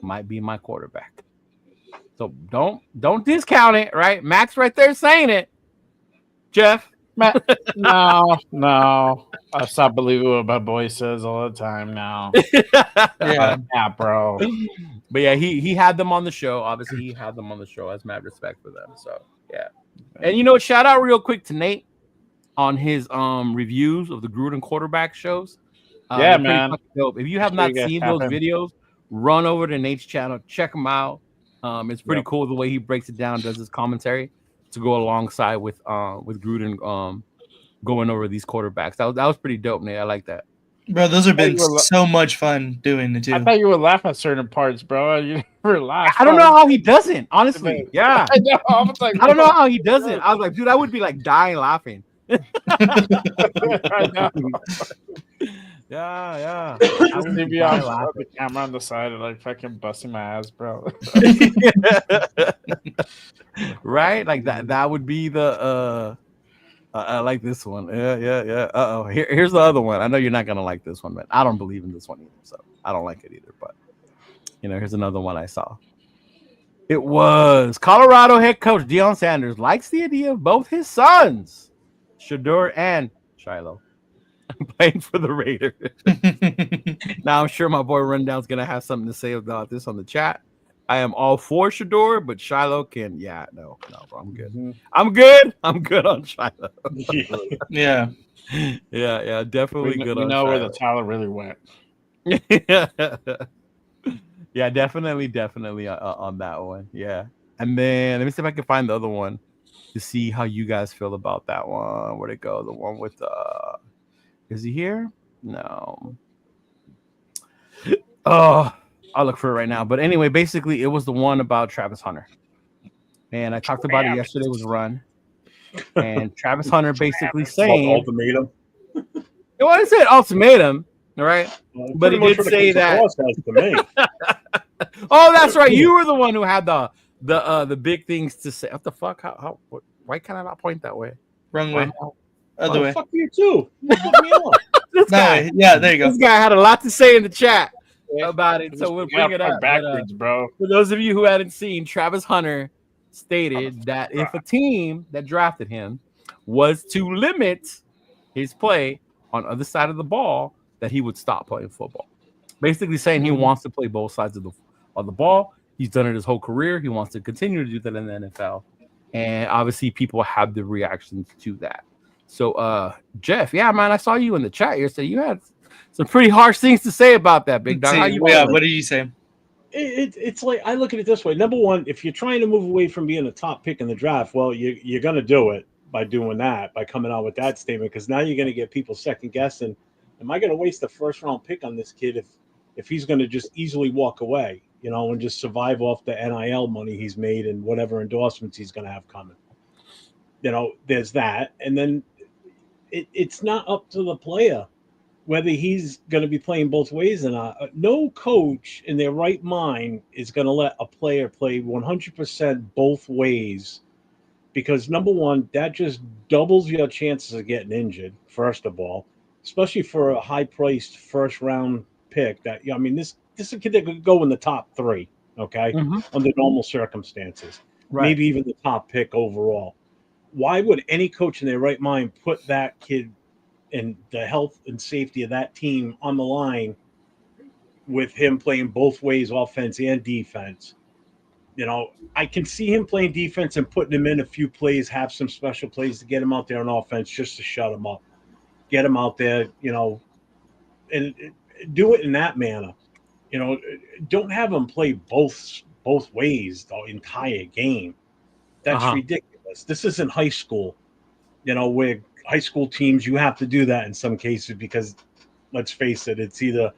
might be my quarterback. So don't discount it, right? Max right there saying it. Jeff. No. I stop believing what my boy says all the time now. Yeah, bro. But yeah, he had them on the show. Obviously, he had them on the show. As mad respect for them. So yeah. And shout out real quick to Nate on his reviews of the Gruden quarterback shows. Yeah, man. Dope. If you have not seen those videos, run over to Nate's channel, check them out. It's pretty cool the way he breaks it down, does his commentary to go alongside with Gruden going over these quarterbacks. That was pretty dope, Nate. I like that. Bro, those have been so much fun doing it too. I thought you would laugh at certain parts, bro. You never laugh. I don't know how he doesn't, honestly. Yeah. I know. I was like, I don't know how he does it. I was like, dude, I would be like dying laughing. I know. Yeah. I would be on the camera on the side and like fucking busting my ass, bro. Right? Like that would be the I like this one. Yeah. Here's the other one. I know you're not gonna like this one, but I don't believe in this one either, so I don't like it either. But here's another one I saw. It was Colorado head coach Deion Sanders likes the idea of both his sons, Shador and Shiloh, I'm playing for the Raiders. Now I'm sure my boy Rundown's gonna have something to say about this on the chat. I am all for Shador, but Shiloh can. Yeah, no, bro, I'm good. Mm-hmm. I'm good on Shiloh. Yeah. Yeah, definitely good we on know where Shiloh. the Tyler really went. Yeah, definitely on that one. Yeah, and then let me see if I can find the other one to see how you guys feel about that one. Where'd it go? The one with is he here? No. Oh, I'll look for it right now. But anyway, basically, it was the one about Travis Hunter, and I talked about it yesterday. Was Run, and Travis Hunter basically saying ultimatum. Well, I said ultimatum, all right? Well, but he did say that. To me. Oh, that's right. You were the one who had the big things to say. What the fuck? Why can I not point that way? Wrong way. Other way. Fuck you too. This guy. Yeah, there you go. This guy had a lot to say in the chat about it, so we'll bring it up backwards, bro. For those of you who hadn't seen, Travis Hunter stated that if a team that drafted him was to limit his play on other side of the ball, that he would stop playing football. Basically saying he wants to play both sides of the ball. He's done it his whole career. He wants to continue to do that in the NFL. And obviously people have the reactions to that. So Jeff, yeah, man, I saw you in the chat here. So you had some pretty harsh things to say about that, big dog. What did you say? It's like, I look at it this way. Number one, if you're trying to move away from being a top pick in the draft, well, you're going to do it by doing that, by coming out with that statement, because now you're going to get people second guessing. Am I going to waste a first round pick on this kid if he's going to just easily walk away, and just survive off the NIL money he's made and whatever endorsements he's going to have coming? There's that. And then it's not up to the player whether he's going to be playing both ways or not. No coach in their right mind is going to let a player play 100% both ways, because number one, that just doubles your chances of getting injured, first of all, especially for a high-priced first-round pick. This is a kid that could go in the top 3, okay, under normal circumstances, maybe even the top pick overall. Why would any coach in their right mind put that kid and the health and safety of that team on the line with him playing both ways, offense and defense? I can see him playing defense and putting him in a few plays, have some special plays to get him out there on offense just to shut him up, get him out there, and do it in that manner. Don't have him play both ways the entire game. That's ridiculous. This isn't high school, where high school teams, you have to do that in some cases because, let's face it, it's either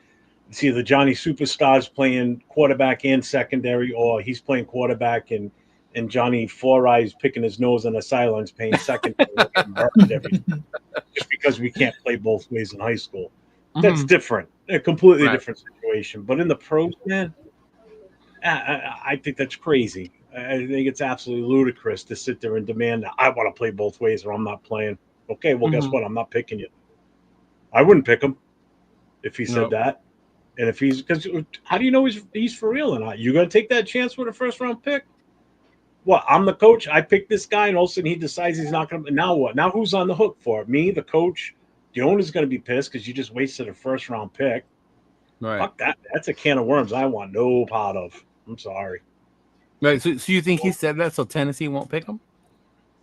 Johnny Superstars playing quarterback and secondary, or he's playing quarterback and Johnny Four Eyes picking his nose on the sidelines playing secondary just because we can't play both ways in high school. That's different, a completely different situation. But in the pros, man, I think that's crazy. I think it's absolutely ludicrous to sit there and demand that I want to play both ways or I'm not playing. Okay, well, guess what? I'm not picking you. I wouldn't pick him if he said that. And if because how do you know he's for real or not? You going to take that chance with a first round pick? What? I'm the coach. I picked this guy, and all of a sudden he decides he's not going to. Now what? Now who's on the hook for it? Me, the coach. The owner's going to be pissed because you just wasted a first round pick. Right. Fuck that. That's a can of worms I want no part of. I'm sorry. Right. So you think he said that so Tennessee won't pick him?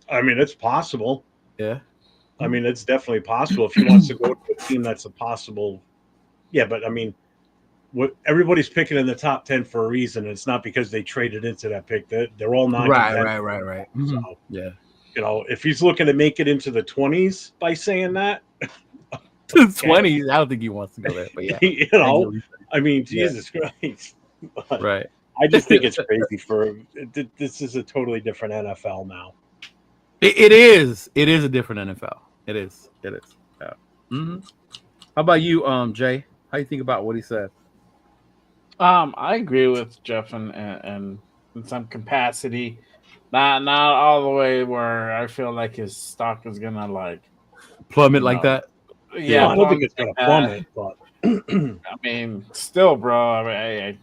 It's possible. Yeah. It's definitely possible if he wants to go to a team that's a possible. Yeah, but everybody's picking in the top 10 for a reason. It's not because they traded into that pick. They're all not. Right. So, yeah. If he's looking to make it into the 20s by saying that. 20s, I don't think he wants to go there. But yeah. Jesus Christ. Right. I just think it's crazy this is a totally different NFL now. It is. It is a different NFL. It is. Yeah. How about you, Jay? How you think about what he said? I agree with Jeff and in some capacity. Not all the way where I feel like his stock is gonna plummet like that. Yeah, I don't think it's gonna plummet, but still, bro.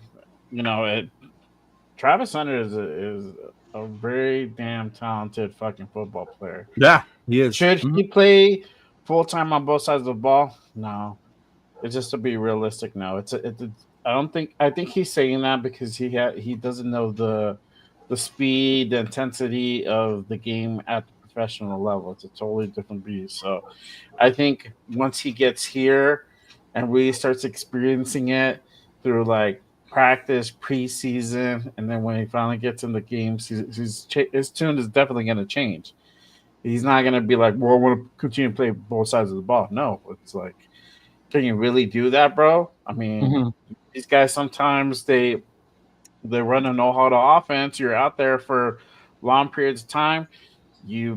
Travis Hunter is a very damn talented fucking football player. Yeah, he is. Should he play Full time on both sides of the ball? No. It's just to be realistic. No, I don't think. I think he's saying that because he doesn't know the speed, the intensity of the game at the professional level. It's a totally different beast. So, I think once he gets here and really starts experiencing it through like practice, preseason, and then when he finally gets in the games, his tune is definitely going to change. He's not going to be like, "Well, I want to continue to play both sides of the ball." No, it's like, can you really do that, bro? I mean, these guys sometimes they run a know how to offense. You're out there for long periods of time. You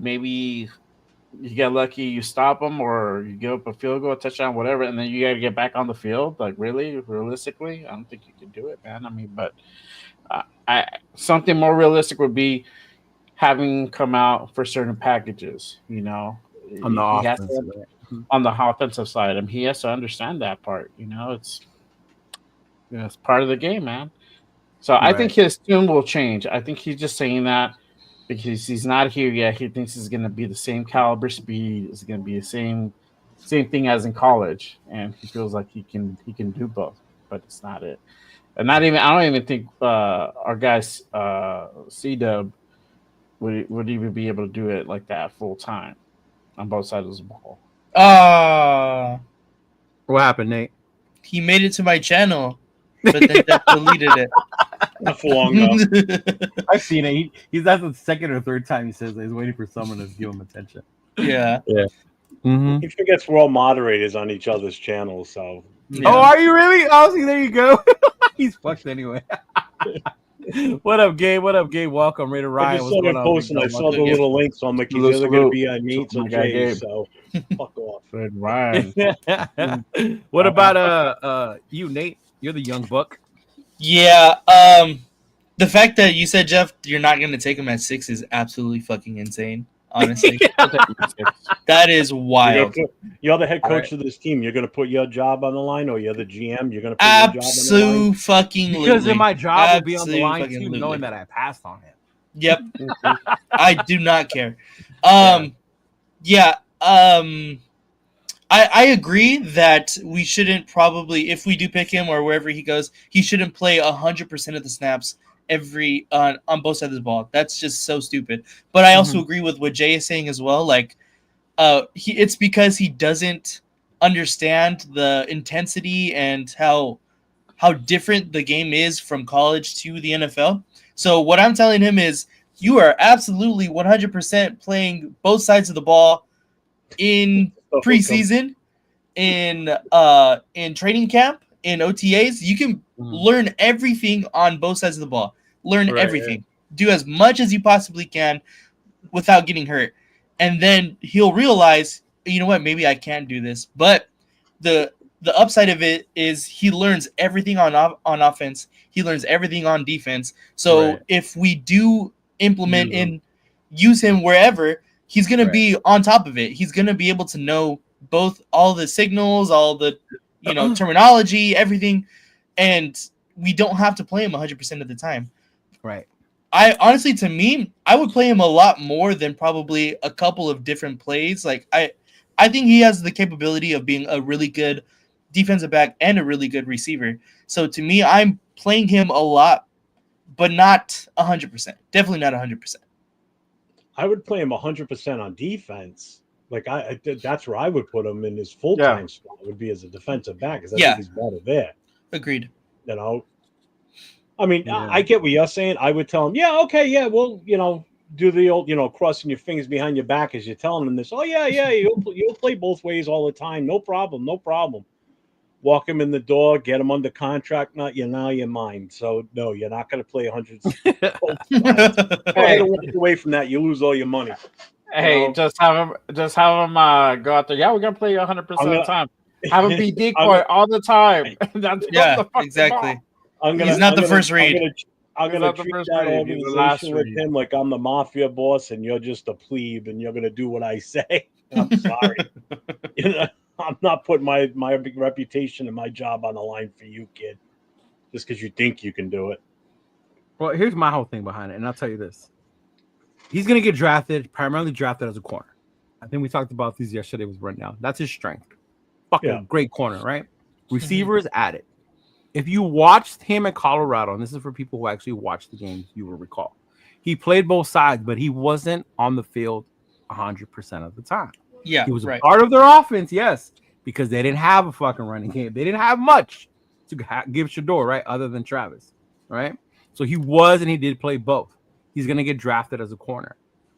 get lucky, you stop them, or you give up a field goal, a touchdown, whatever, and then you got to get back on the field. Like, really, realistically, I don't think you can do it, man. I mean, but I something more realistic would be having come out for certain packages. You know, On the he has offense. to, on the offensive side. I mean, he has to understand that part. You know, it's part of the game, man. So I think his tune will change. I think he's just saying that because he's not here yet. He thinks it's going to be the same caliber speed. It's going to be the same thing as in college, and he feels like he can do both, but it's not it. And not even I don't even think our guys C Dub would even be able to do it like that full time on both sides of the ball. What happened, Nate? He made it to my channel, but then Jeff deleted it. Not for long enough. I've seen it. He's that's the second or third time he says that he's waiting for someone to give him attention. Yeah. He forgets we're all moderators on each other's channels, so. Yeah. Oh, are you really? Oh, see, there you go. He's fucked anyway. What up, Gabe? What up, Gabe? Welcome, Raider Ryan. I just saw him posting. I saw the little links, so I'm like, he's either going to be on Meats or Jay, so fuck off. Red Ryan. What about you, Nate? You're the young buck. Yeah. The fact that you said, Jeff, you're not going to take him at 6 is absolutely fucking insane. Honestly, that is wild. You're the head coach of this team. You're going to put your job on the line, or you're the GM. You're going to put your job on the line. Fucking because then my job will be on the line too, knowing that I passed on him. Yep, I do not care. I agree that we shouldn't probably, if we do pick him or wherever he goes, he shouldn't play 100% of the snaps on both sides of the ball. That's just so stupid. But I also agree with what Jay is saying as well. Like, it's because he doesn't understand the intensity and how different the game is from college to the NFL. So what I'm telling him is, you are absolutely 100% playing both sides of the ball in preseason, in training camp, in OTAs. You can learn everything on both sides of the ball. Learn everything. Do as much as you possibly can without getting hurt. And then he'll realize, you know what, maybe I can do this. But the upside of it is he learns everything on offense. He learns everything on defense. So if we do implement and use him wherever, he's going to be on top of it. He's going to be able to know all the signals, all the terminology, everything. And we don't have to play him 100% of the time. Right. I honestly, to me, I would play him a lot more than probably a couple of different plays. Like I think he has the capability of being a really good defensive back and a really good receiver. So to me, I'm playing him a lot, but not 100%. Definitely not 100%. I would play him 100% on defense. Like that's where I would put him in his full-time spot. Would be as a defensive back, because I think he's better there. Agreed. I mean, I get what you're saying. I would tell him, well, do the old, crossing your fingers behind your back as you're telling him this. Oh, you'll play both ways all the time. No problem. Walk him in the door, get him under contract. Now you're mine. So, no, you're not going to play 100. Hey, walk away from that. You lose all your money. Hey, just have him go out there. Yeah, we're going to play 100% of the time. Have him be decoy all the time. Exactly. He's not the first read. I'm gonna treat that organization with him like I'm the mafia boss, and you're just a plebe, and you're gonna do what I say. I'm sorry. I'm not putting my reputation and my job on the line for you, kid, just because you think you can do it. Well, here's my whole thing behind it, and I'll tell you this: he's gonna get primarily drafted as a corner. I think we talked about these yesterday with Rundown. That's his strength. Fucking great corner, right? Receivers at it. If you watched him at Colorado, and this is for people who actually watched the games, you will recall. He played both sides, but he wasn't on the field 100% of the time. Yeah, he was a part of their offense, yes, because they didn't have a fucking running game. They didn't have much to give Shador, right, other than Travis, right? So he was, and he did play both. He's going to get drafted as a corner.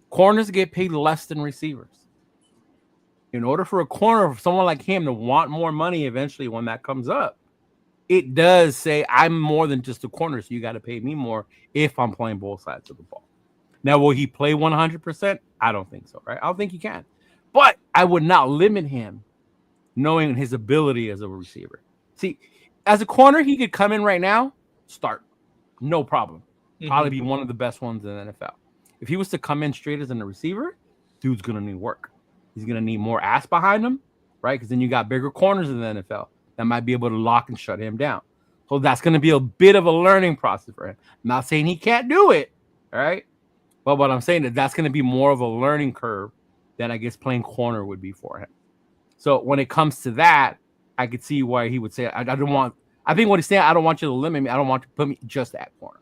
Corners get paid less than receivers. In order for a corner, for someone like him to want more money eventually when that comes up, it does say I'm more than just a corner, so you got to pay me more if I'm playing both sides of the ball. Now, will he play 100%? I don't think so, right? I don't think he can. But I would not limit him knowing his ability as a receiver. See, as a corner, he could come in right now, start. No problem. Probably be one of the best ones in the NFL. If he was to come in straight as a receiver, dude's going to need work. He's going to need more ass behind him, right? Because then you got bigger corners in the NFL that might be able to lock and shut him down. So that's going to be a bit of a learning process for him. I'm not saying he can't do it, all right? But what I'm saying is that's going to be more of a learning curve than I guess playing corner would be for him. So when it comes to that, I could see why he would say, I don't want – I think what he's saying, I don't want you to limit me. I don't want you to put me just at corner.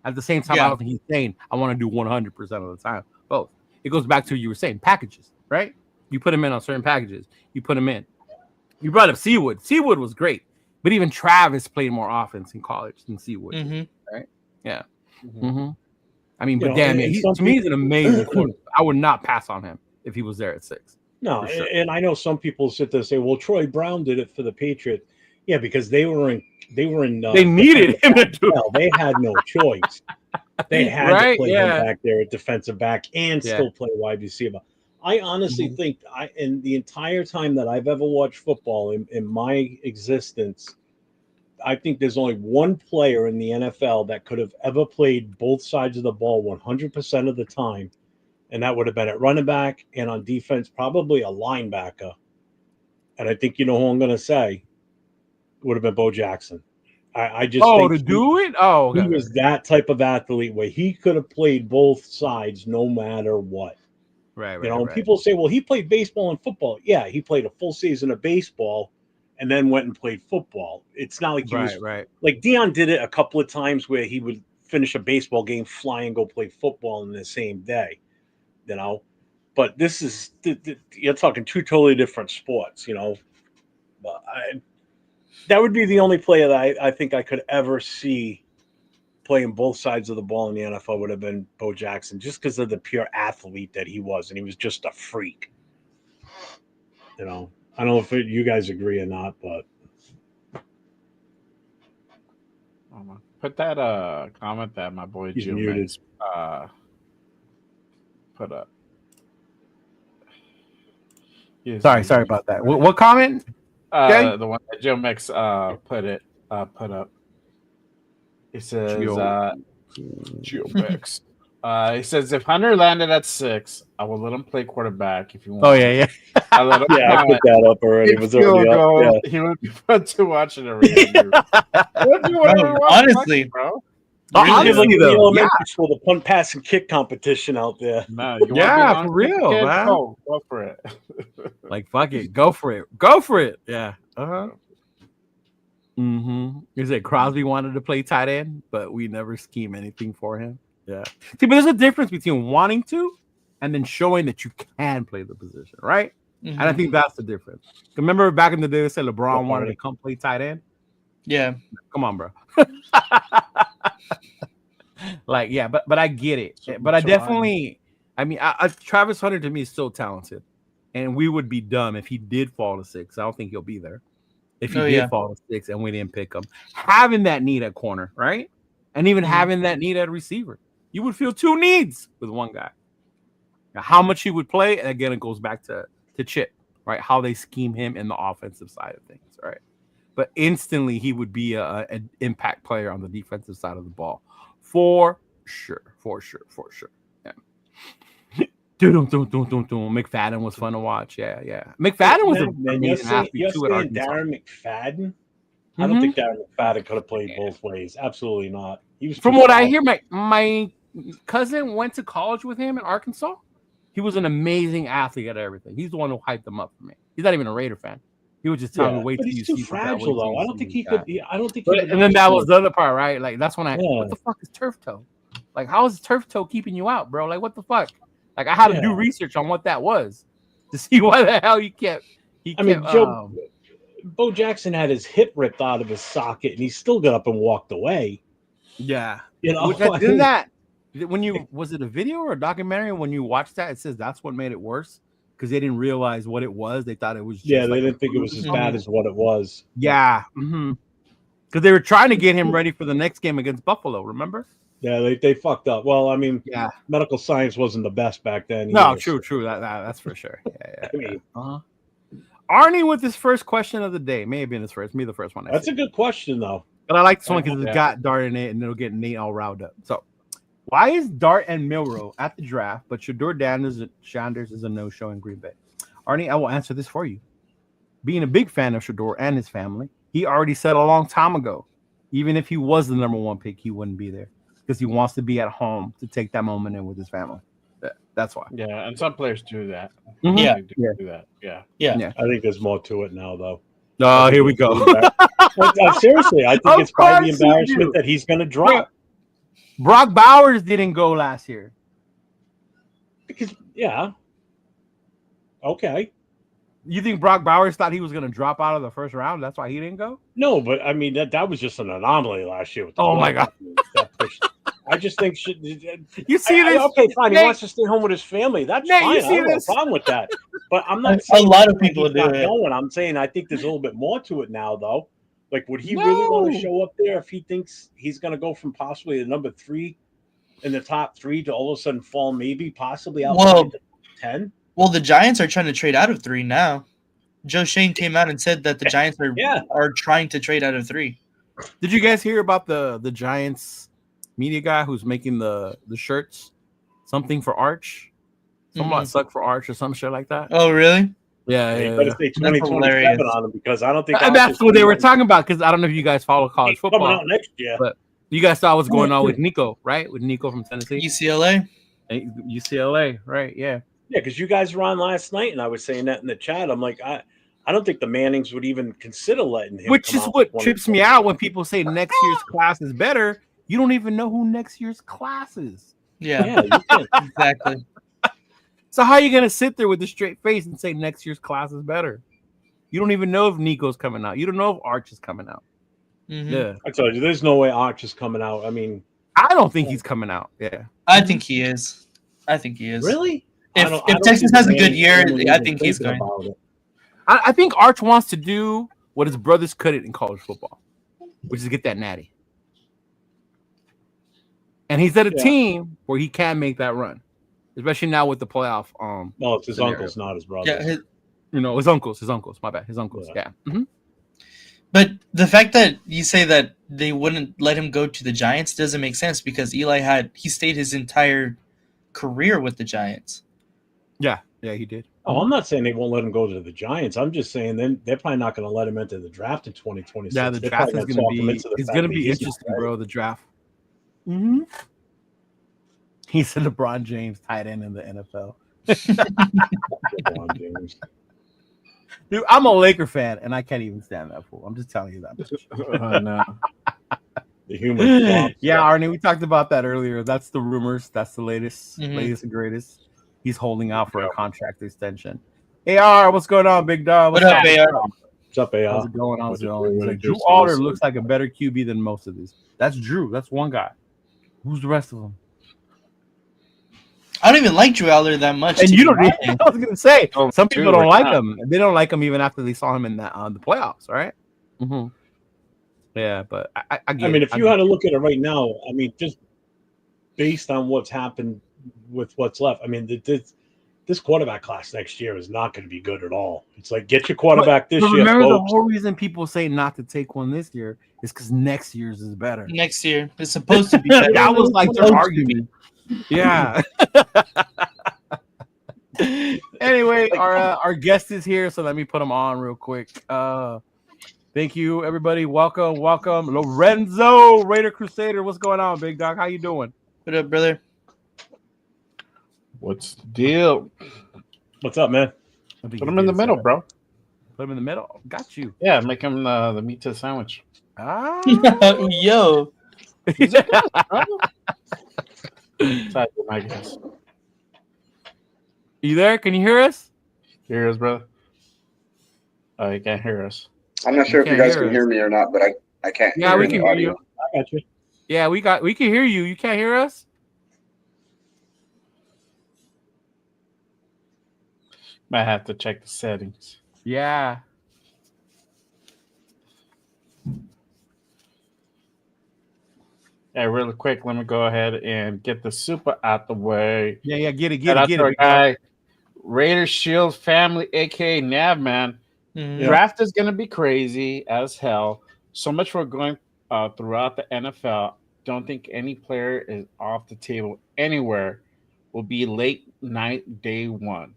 At the same time, I don't think he's saying I want to do 100% of the time. Both. It goes back to what you were saying, packages, right? You put him in on certain packages. You put him in. You brought up Seawood. Seawood was great, but even Travis played more offense in college than Seawood, right? Yeah. I mean, but damn it, to me, he's an amazing quarterback. I would not pass on him if he was there at 6. No, sure. And I know some people sit there and say, "Well, Troy Brown did it for the Patriots." Yeah, because they were in. They needed him to do it. They had no choice. They had to play him back there at defensive back and still play wide receiver. I honestly think in the entire time that I've ever watched football in my existence, I think there's only one player in the NFL that could have ever played both sides of the ball 100% of the time, and that would have been at running back and on defense, probably a linebacker. And I think you know who I'm going to say would have been Bo Jackson. I just think to do it? Oh, he was that type of athlete where he could have played both sides no matter what. Right. You know, people say, well, he played baseball and football. Yeah, he played a full season of baseball and then went and played football. It's not like he was like Deion did it a couple of times where he would finish a baseball game, fly and go play football in the same day, you know. But this is you're talking two totally different sports, you know. But that would be the only player that I think I could ever see playing both sides of the ball in the NFL would have been Bo Jackson, just because of the pure athlete that he was, and he was just a freak. You know, I don't know if you guys agree or not, but put that comment that my boy Jim Mix put up. Sorry about that. What comment? The one that Joe Mix put up. He says, Geomix. He says, if Hunter landed at 6, I will let him play quarterback if you want. Oh, yeah. I let him I put that up already. It was already up. He would be fun to watch it already. Honestly, bro. Honestly, though, elementary school, the punt, pass, and kick competition out there. No, for real, kid? man. Go for it. Like, fuck it. Go for it. Yeah. You said Crosby wanted to play tight end, but we never scheme anything for him. Yeah. See, but there's a difference between wanting to and then showing that you can play the position, right? And I think that's the difference. Remember back in the day, they said LeBron wanted to come play tight end? Yeah. Come on, bro. Like, yeah, but I get it. But I definitely, I mean, Travis Hunter to me is so talented. And we would be dumb if he did fall to 6. I don't think he'll be there. If he did fall to 6 and we didn't pick him. Having that need at corner, right? And even having that need at receiver. You would feel 2 needs with one guy. Now, how much he would play, and again, it goes back to Chip, right? How they scheme him in the offensive side of things, right? But instantly, he would be an impact player on the defensive side of the ball. For sure. Yeah. McFadden was fun to watch. Yeah. McFadden was amazing athlete too at Arkansas. Darren McFadden? I don't think Darren McFadden could have played both ways. Absolutely not. He was from what I hear, my cousin went to college with him in Arkansas. He was an amazing athlete at everything. He's the one who hyped him up for me. He's not even a Raider fan. He was just telling me, "Wait but till you he's too see fragile, though. I don't think he could. I don't think. But, and then that was the other part, right? Like that's when what the fuck is turf toe? Like, how is turf toe keeping you out, bro? Like, what the fuck? Like, I had to do research on what that was to see why the hell he kept. Bo Jackson had his hip ripped out of his socket, and he still got up and walked away. Yeah, Which when you was it a video or a documentary? When you watched that, it says that's what made it worse because they didn't realize what it was. They thought it was just they didn't think it was as bad as what it was. Yeah, because they were trying to get him ready for the next game against Buffalo. Remember? Yeah, they fucked up. Well, I mean, medical science wasn't the best back then. No, true. That's for sure. Arnie with his first question of the day. May have been his first. Me the first one. That's a good question, though. But I like this one because it's got Dart in it, and it'll get Nate all riled up. So, why is Dart and Milroe at the draft, but Shedeur Sanders is a no-show in Green Bay? Arnie, I will answer this for you. Being a big fan of Shedeur and his family, he already said a long time ago, even if he was the number one pick, he wouldn't be there because he wants to be at home to take that moment in with his family. That's why. Yeah, and some players do that. Mm-hmm. Do that. Yeah. I think there's more to it now, though. Oh, here we go. Seriously, I think it's probably the embarrassment that he's going to drop. Brock Bowers didn't go last year. Because, okay. You think Brock Bowers thought he was going to drop out of the first round? That's why he didn't go? No, but I mean, that was just an anomaly last year. My God. I just think you see this? Okay, fine. He wants to stay home with his family. That's fine. I don't have a problem with that. But I'm not saying a lot of people do it. I'm saying I think there's a little bit more to it now, though. Like, would he really want to show up there if he thinks he's going to go from possibly the number 3 in the top 3 to all of a sudden fall possibly outside the 10? Well, the Giants are trying to trade out of 3 now. Joe Shane came out and said that the Giants are trying to trade out of 3. Did you guys hear about the Giants media guy who's making the shirts? Something for Arch? Somewhat suck for Arch or some shit like that? Oh, really? Yeah. You better say 2027 on him because I don't think that's what they were talking about. Because I don't know if you guys follow college football. Coming out next year. But you guys saw what's going on with Nico, right? With Nico from Tennessee. UCLA, right? Yeah. Yeah, because you guys were on last night, and I was saying that in the chat. I'm like, I don't think the Mannings would even consider letting him. Which is what trips me out when people say next year's class is better. You don't even know who next year's class is. Yeah, exactly. So how are you gonna sit there with a straight face and say next year's class is better? You don't even know if Nico's coming out. You don't know if Arch is coming out. Mm-hmm. Yeah, I told you, there's no way Arch is coming out. I mean, I don't think he's coming out. Yeah, I think he is. Really? If Texas has a good year, I think he's going. I think Arch wants to do what his brothers couldn't in college football, which is get that natty. And he's at a team where he can make that run, especially now with the playoff. No, it's his uncles, not his brothers. Yeah, his uncles. My bad, his uncles. Yeah. Mm-hmm. But the fact that you say that they wouldn't let him go to the Giants doesn't make sense because Eli he stayed his entire career with the Giants. Yeah, he did. Oh, I'm not saying they won't let him go to the Giants. I'm just saying they're probably not going to let him enter the draft in 2026. Yeah, the draft is going to be interesting, bro. The draft. Mm-hmm. He's a LeBron James tight end in the NFL. LeBron James. Dude, I'm a Laker fan, and I can't even stand that fool. I'm just telling you that. No. The humor. Yeah, Arnie, we talked about that earlier. That's the rumors. That's the latest and greatest. He's holding out for a contract extension. AR, what's going on, big dog? What up, AR? What's up, AR? How's it going? He's like, Drew Alder looks like a better QB than most of these. That's Drew. That's one guy. Who's the rest of them? I don't even like Drew Alder that much. And you don't. I was gonna say some people don't like him. They don't like him even after they saw him in the playoffs, right? Mm-hmm. Yeah, but I mean, if you had to look at it right now, I mean, just based on what's happened with what's left, I mean, this quarterback class next year is not going to be good at all. It's like, get your quarterback this year. Remember, folks. The whole reason people say not to take one this year is because next year's is better. Next year it's supposed to be better. That was like their argument. Yeah. Anyway, our guest is here, so let me put him on real quick. Thank you, everybody. Welcome, Lorenzo, Raider Crusader. What's going on, big dog? How you doing? What up, brother? What's the deal? What's up, man? Put him in the middle, bro. Put him in the middle. Got you. Yeah, make him the meat to the sandwich. Ah. Yo. He's a guest, bro. Sorry, I guess. You there? Can you hear us? Hear us, brother? Oh, you can't hear us. I'm not sure if you can't guys hear can hear me or not, but I can't Yeah, hear we any can hear audio. you. I got you. Yeah, we can hear you. You can't hear us? Might have to check the settings. Yeah. Hey, really quick, let me go ahead and get the super out the way. Yeah, get it, Shout get out it, to our get it. guy, Raiders Shield family, aka Nav Man. Mhm. Draft is going to be crazy as hell. So much for going throughout the NFL. Don't think any player is off the table anywhere. Will be late night day one.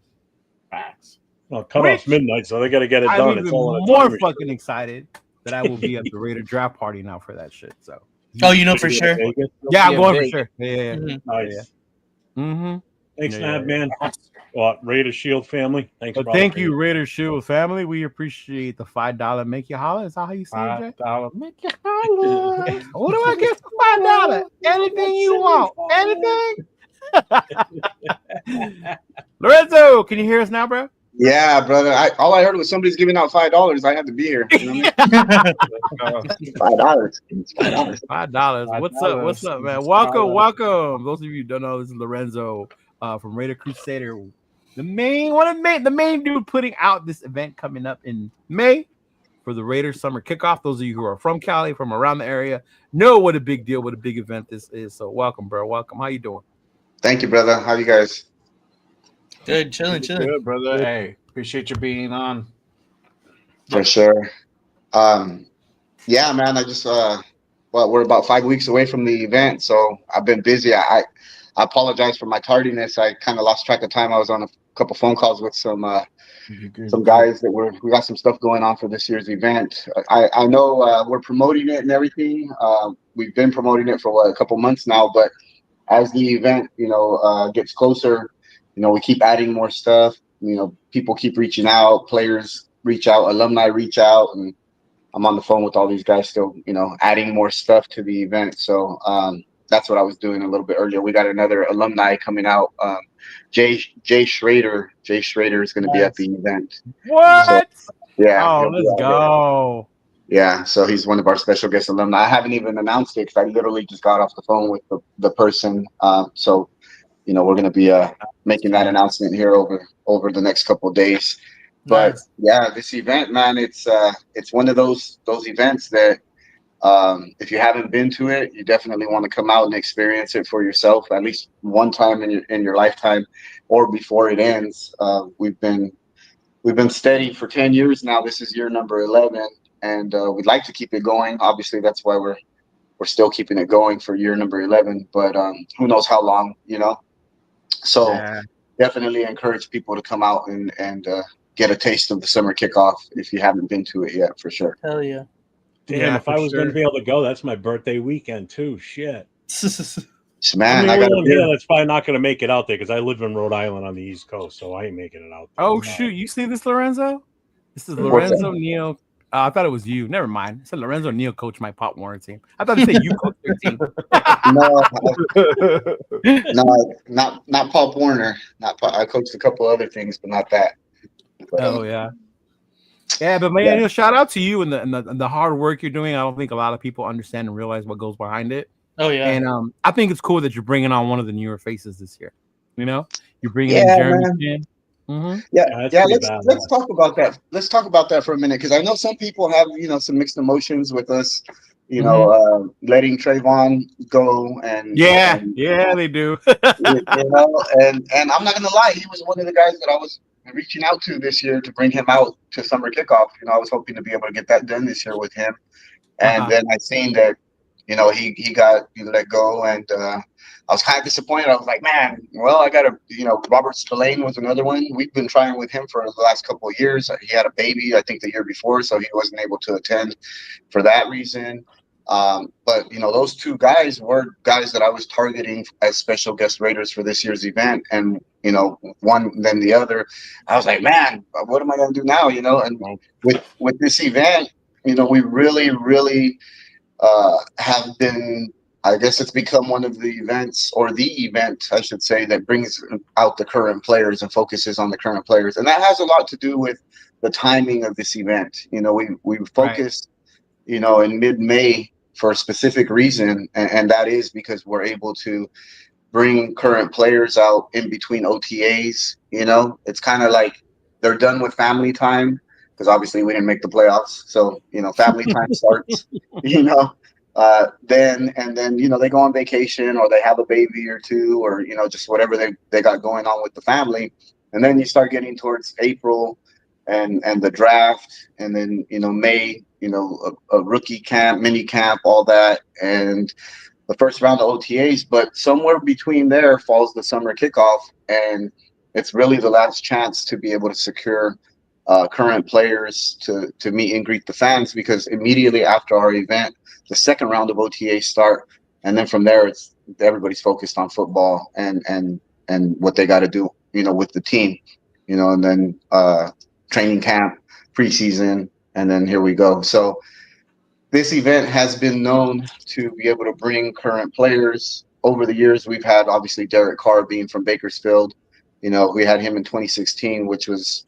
Facts. Well, cutoff's midnight, so they got to get it I'm done. even It's all on a more time fucking excited that I will be at the Raider draft party now for that shit. So. Oh, you know for sure. Vegas. Yeah, I'm Yeah, going for Vegas. sure. Yeah. Mhm. Nice. Mm-hmm. Thanks, Yeah, Nav, man. Well, Raiders Shield family. Thanks, But brother. thank you, Raiders Shield family. We appreciate the $5 make you holler. Is that how you say it, Jay? $5. Make you holler. What do I get for $5? Anything you want. Anything? Lorenzo, can you hear us now, bro? Yeah, brother. All I heard was somebody's giving out $5. I had to be here. You know what I mean? $5. It's $5. $5. What's up? What's up, man? Welcome. Those of you who don't know, this is Lorenzo from Raiders Crusaders. The main dude putting out this event coming up in May for the Raiders summer kickoff. Those of you who are from Cali, from around the area, know what a big deal, what a big event this is. So welcome, bro. Welcome. How you doing? Thank you, brother. How you guys? Good, chilling. Good, brother. Hey, appreciate you being on. For sure. Yeah, man. I just we're about 5 weeks away from the event, so I've been busy. I apologize for my tardiness. I kind of lost track of time. I was on a couple phone calls with some guys that we got some stuff going on for this year's event. I know we're promoting it and everything. We've been promoting it for a couple months now, but as the event gets closer, we keep adding more stuff. People keep reaching out, players reach out, alumni reach out, and I'm on the phone with all these guys still, adding more stuff to the event. So that's what I was doing a little bit earlier. We got another alumni coming out. Jay Schrader. Jay Schrader is going to be at the event. What? So, yeah. Oh, let's go. Yeah, so he's one of our special guest alumni. I haven't even announced it because I literally just got off the phone with the person. So, we're going to be making that announcement here over the next couple of days. But yeah, this event, man, it's one of those events that if you haven't been to it, you definitely want to come out and experience it for yourself at least one time in your lifetime, or before it ends. We've been steady for 10 years now. This is year number 11, and we'd like to keep it going. Obviously, that's why we're still keeping it going for year number 11. But who knows how long, So definitely encourage people to come out and get a taste of the summer kickoff if you haven't been to it yet, for sure. Hell yeah. Damn, if I was going to be able to go, that's my birthday weekend too. Shit. Man, that's probably not going to make it out there because I live in Rhode Island on the East Coast, so I ain't making it out there. Oh, shoot. You see this, Lorenzo? This is Lorenzo Neal. I thought it was you. Never mind. It said Lorenzo Neal coach my Pop Warner team. I thought it said you coach their team. No, not Pop Warner. I coached a couple other things, but not that. But, yeah, but man, shout out to you and the hard work you're doing. I don't think a lot of people understand and realize what goes behind it. Oh yeah, and I think it's cool that you're bringing on one of the newer faces this year. You're bringing in Jeremy Chin. Mm-hmm. Yeah. Let's talk about that. Let's talk about that for a minute because I know some people have some mixed emotions with us. Letting Trayvon go and they do. And I'm not gonna lie, he was one of the guys that I was reaching out to this year to bring him out to summer kickoff. I was hoping to be able to get that done this year with him, and then I seen that he got let go, and I was kind of disappointed. I was like, man, well, I got to, Robert Spillane was another one. We've been trying with him for the last couple of years. He had a baby, I think, the year before, so he wasn't able to attend for that reason. But those two guys were guys that I was targeting as special guest Raiders for this year's event, and one than the other. I was like, man, what am I going to do now? And with this event, we really have been, I guess it's become one of the events, or the event, I should say, that brings out the current players and focuses on the current players. And that has a lot to do with the timing of this event. We focused, in mid-May for a specific reason, and that is because we're able to bring current players out in between OTAs. It's kind of like they're done with family time, because obviously we didn't make the playoffs. So, family time starts, then they go on vacation, or they have a baby or two, or, just whatever they got going on with the family. And then you start getting towards April and the draft, and then, May, a rookie camp, mini camp, all that. And the first round of OTAs, but somewhere between there falls the summer kickoff, and it's really the last chance to be able to secure current players to meet and greet the fans, because immediately after our event, the second round of OTAs start, and then from there everybody's focused on football and what they got to do, with the team, and then training camp, preseason, and then here we go. So this event has been known to be able to bring current players. Over the years, we've had, obviously, Derek Carr being from Bakersfield. We had him in 2016, which was,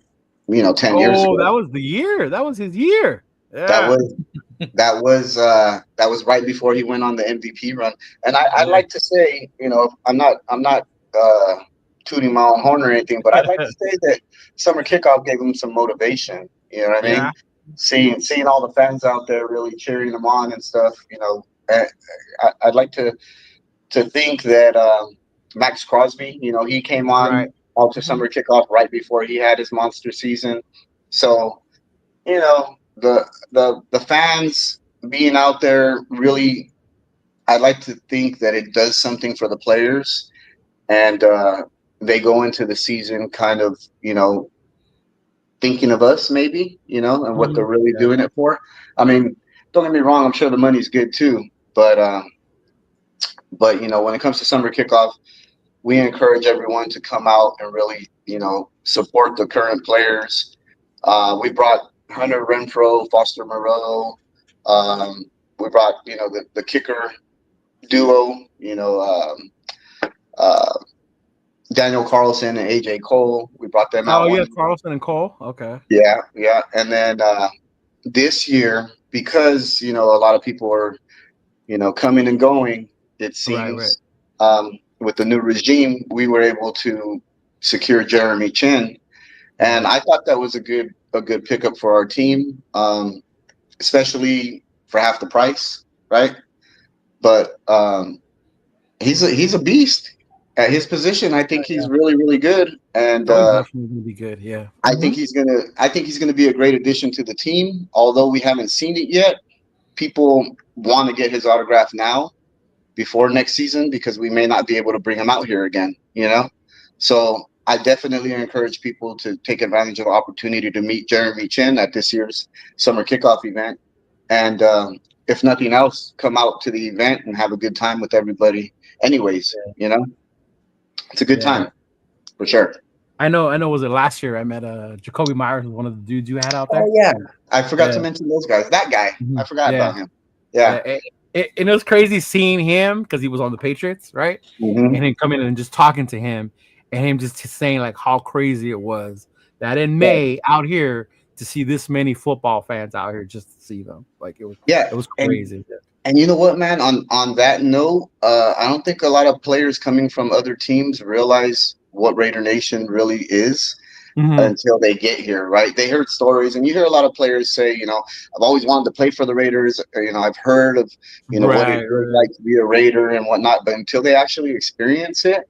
10 years ago. Oh, that was the year. That was his year. Yeah. That was right before he went on the MVP run. And I'd like to say, I'm not tooting my own horn or anything, but I'd like to say that summer kickoff gave him some motivation. You know what I mean? Seeing all the fans out there really cheering them on and stuff, I'd like to think that Max Crosby, he came on out to summer kickoff right before he had his monster season. So, the fans being out there, really, I'd like to think that it does something for the players, and they go into the season kind of, thinking of us, maybe, and what they're really doing it for. I mean, don't get me wrong, I'm sure the money's good too, but when it comes to summer kickoff, we encourage everyone to come out and really, support the current players. We brought Hunter Renfro, Foster Moreau. We brought, the kicker duo, Daniel Carlson and AJ Cole. We brought them out. Oh, yeah, Carlson and Cole. Okay. Yeah. And then this year, because, a lot of people are, coming and going, it seems, with the new regime, we were able to secure Jeremy Chin. And I thought that was a good pickup for our team, especially for half the price, right? But he's a beast at his position. I think he's really, really good, and definitely gonna be good. Yeah, I think he's gonna be a great addition to the team. Although we haven't seen it yet, people want to get his autograph now before next season, because we may not be able to bring him out here again. So I definitely encourage people to take advantage of the opportunity to meet Jeremy Chin at this year's summer kickoff event. And if nothing else, come out to the event and have a good time with everybody. Anyways, it's a good time for sure. I know. Was it last year? I met Jacoby Myers, one of the dudes you had out there. Oh yeah, I forgot to mention those guys. That guy, I forgot about him. Yeah. And it was crazy seeing him, because he was on the Patriots, right? And him coming in and just talking to him, and him just saying like how crazy it was that in May out here to see this many football fans out here just to see them. Like it was crazy. And you know what, man? On that note, I don't think a lot of players coming from other teams realize what Raider Nation really is until they get here, right? They heard stories, and you hear a lot of players say, I've always wanted to play for the Raiders. I've heard of, what it was like to be a Raider and whatnot. But until they actually experience it,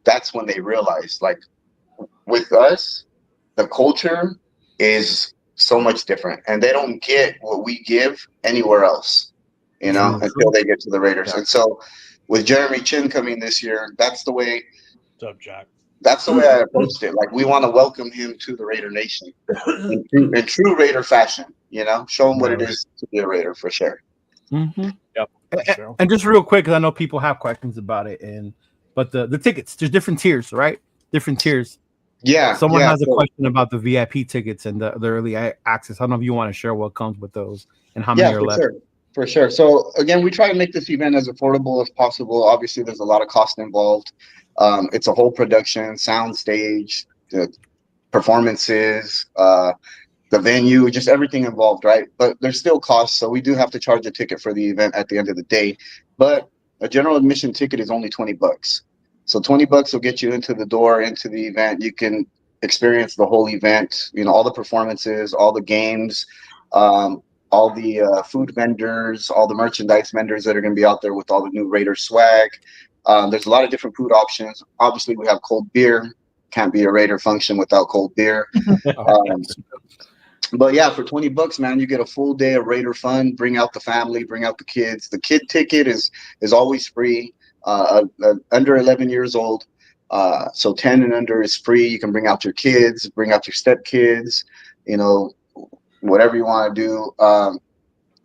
that's when they realize, like, with us, the culture is so much different, and they don't get what we give anywhere else, until they get to the Raiders. Yeah. And so with Jeremy Chin coming this year, that's the way. What's up, Jack? That's the way I approached it. Like, we want to welcome him to the Raider Nation in true Raider fashion, show him what it is to be a Raider, for sure. Yep. And just real quick, because I know people have questions about it, but the tickets, there's different tiers, right? different tiers. Yeah. Someone has a so, question about the VIP tickets and the early access. I don't know if you want to share what comes with those and how many are left. For sure. So again, we try to make this event as affordable as possible. Obviously, there's a lot of cost involved. It's a whole production, sound stage, the performances, the venue, just everything involved, right? But there's still costs, so we do have to charge a ticket for the event at the end of the day. But a general admission ticket is only $20. So $20 will get you into the door, into the event. You can experience the whole event, all the performances, all the games, all the food vendors, all the merchandise vendors that are going to be out there with all the new Raiders swag. There's a lot of different food options. Obviously, we have cold beer. Can't be a Raider function without cold beer. But yeah, for $20, man, you get a full day of Raider fun. Bring out the family, bring out the kids. The kid ticket is always free. Under 11 years old, so 10 and under is free. You can bring out your kids, bring out your stepkids, whatever you want to do.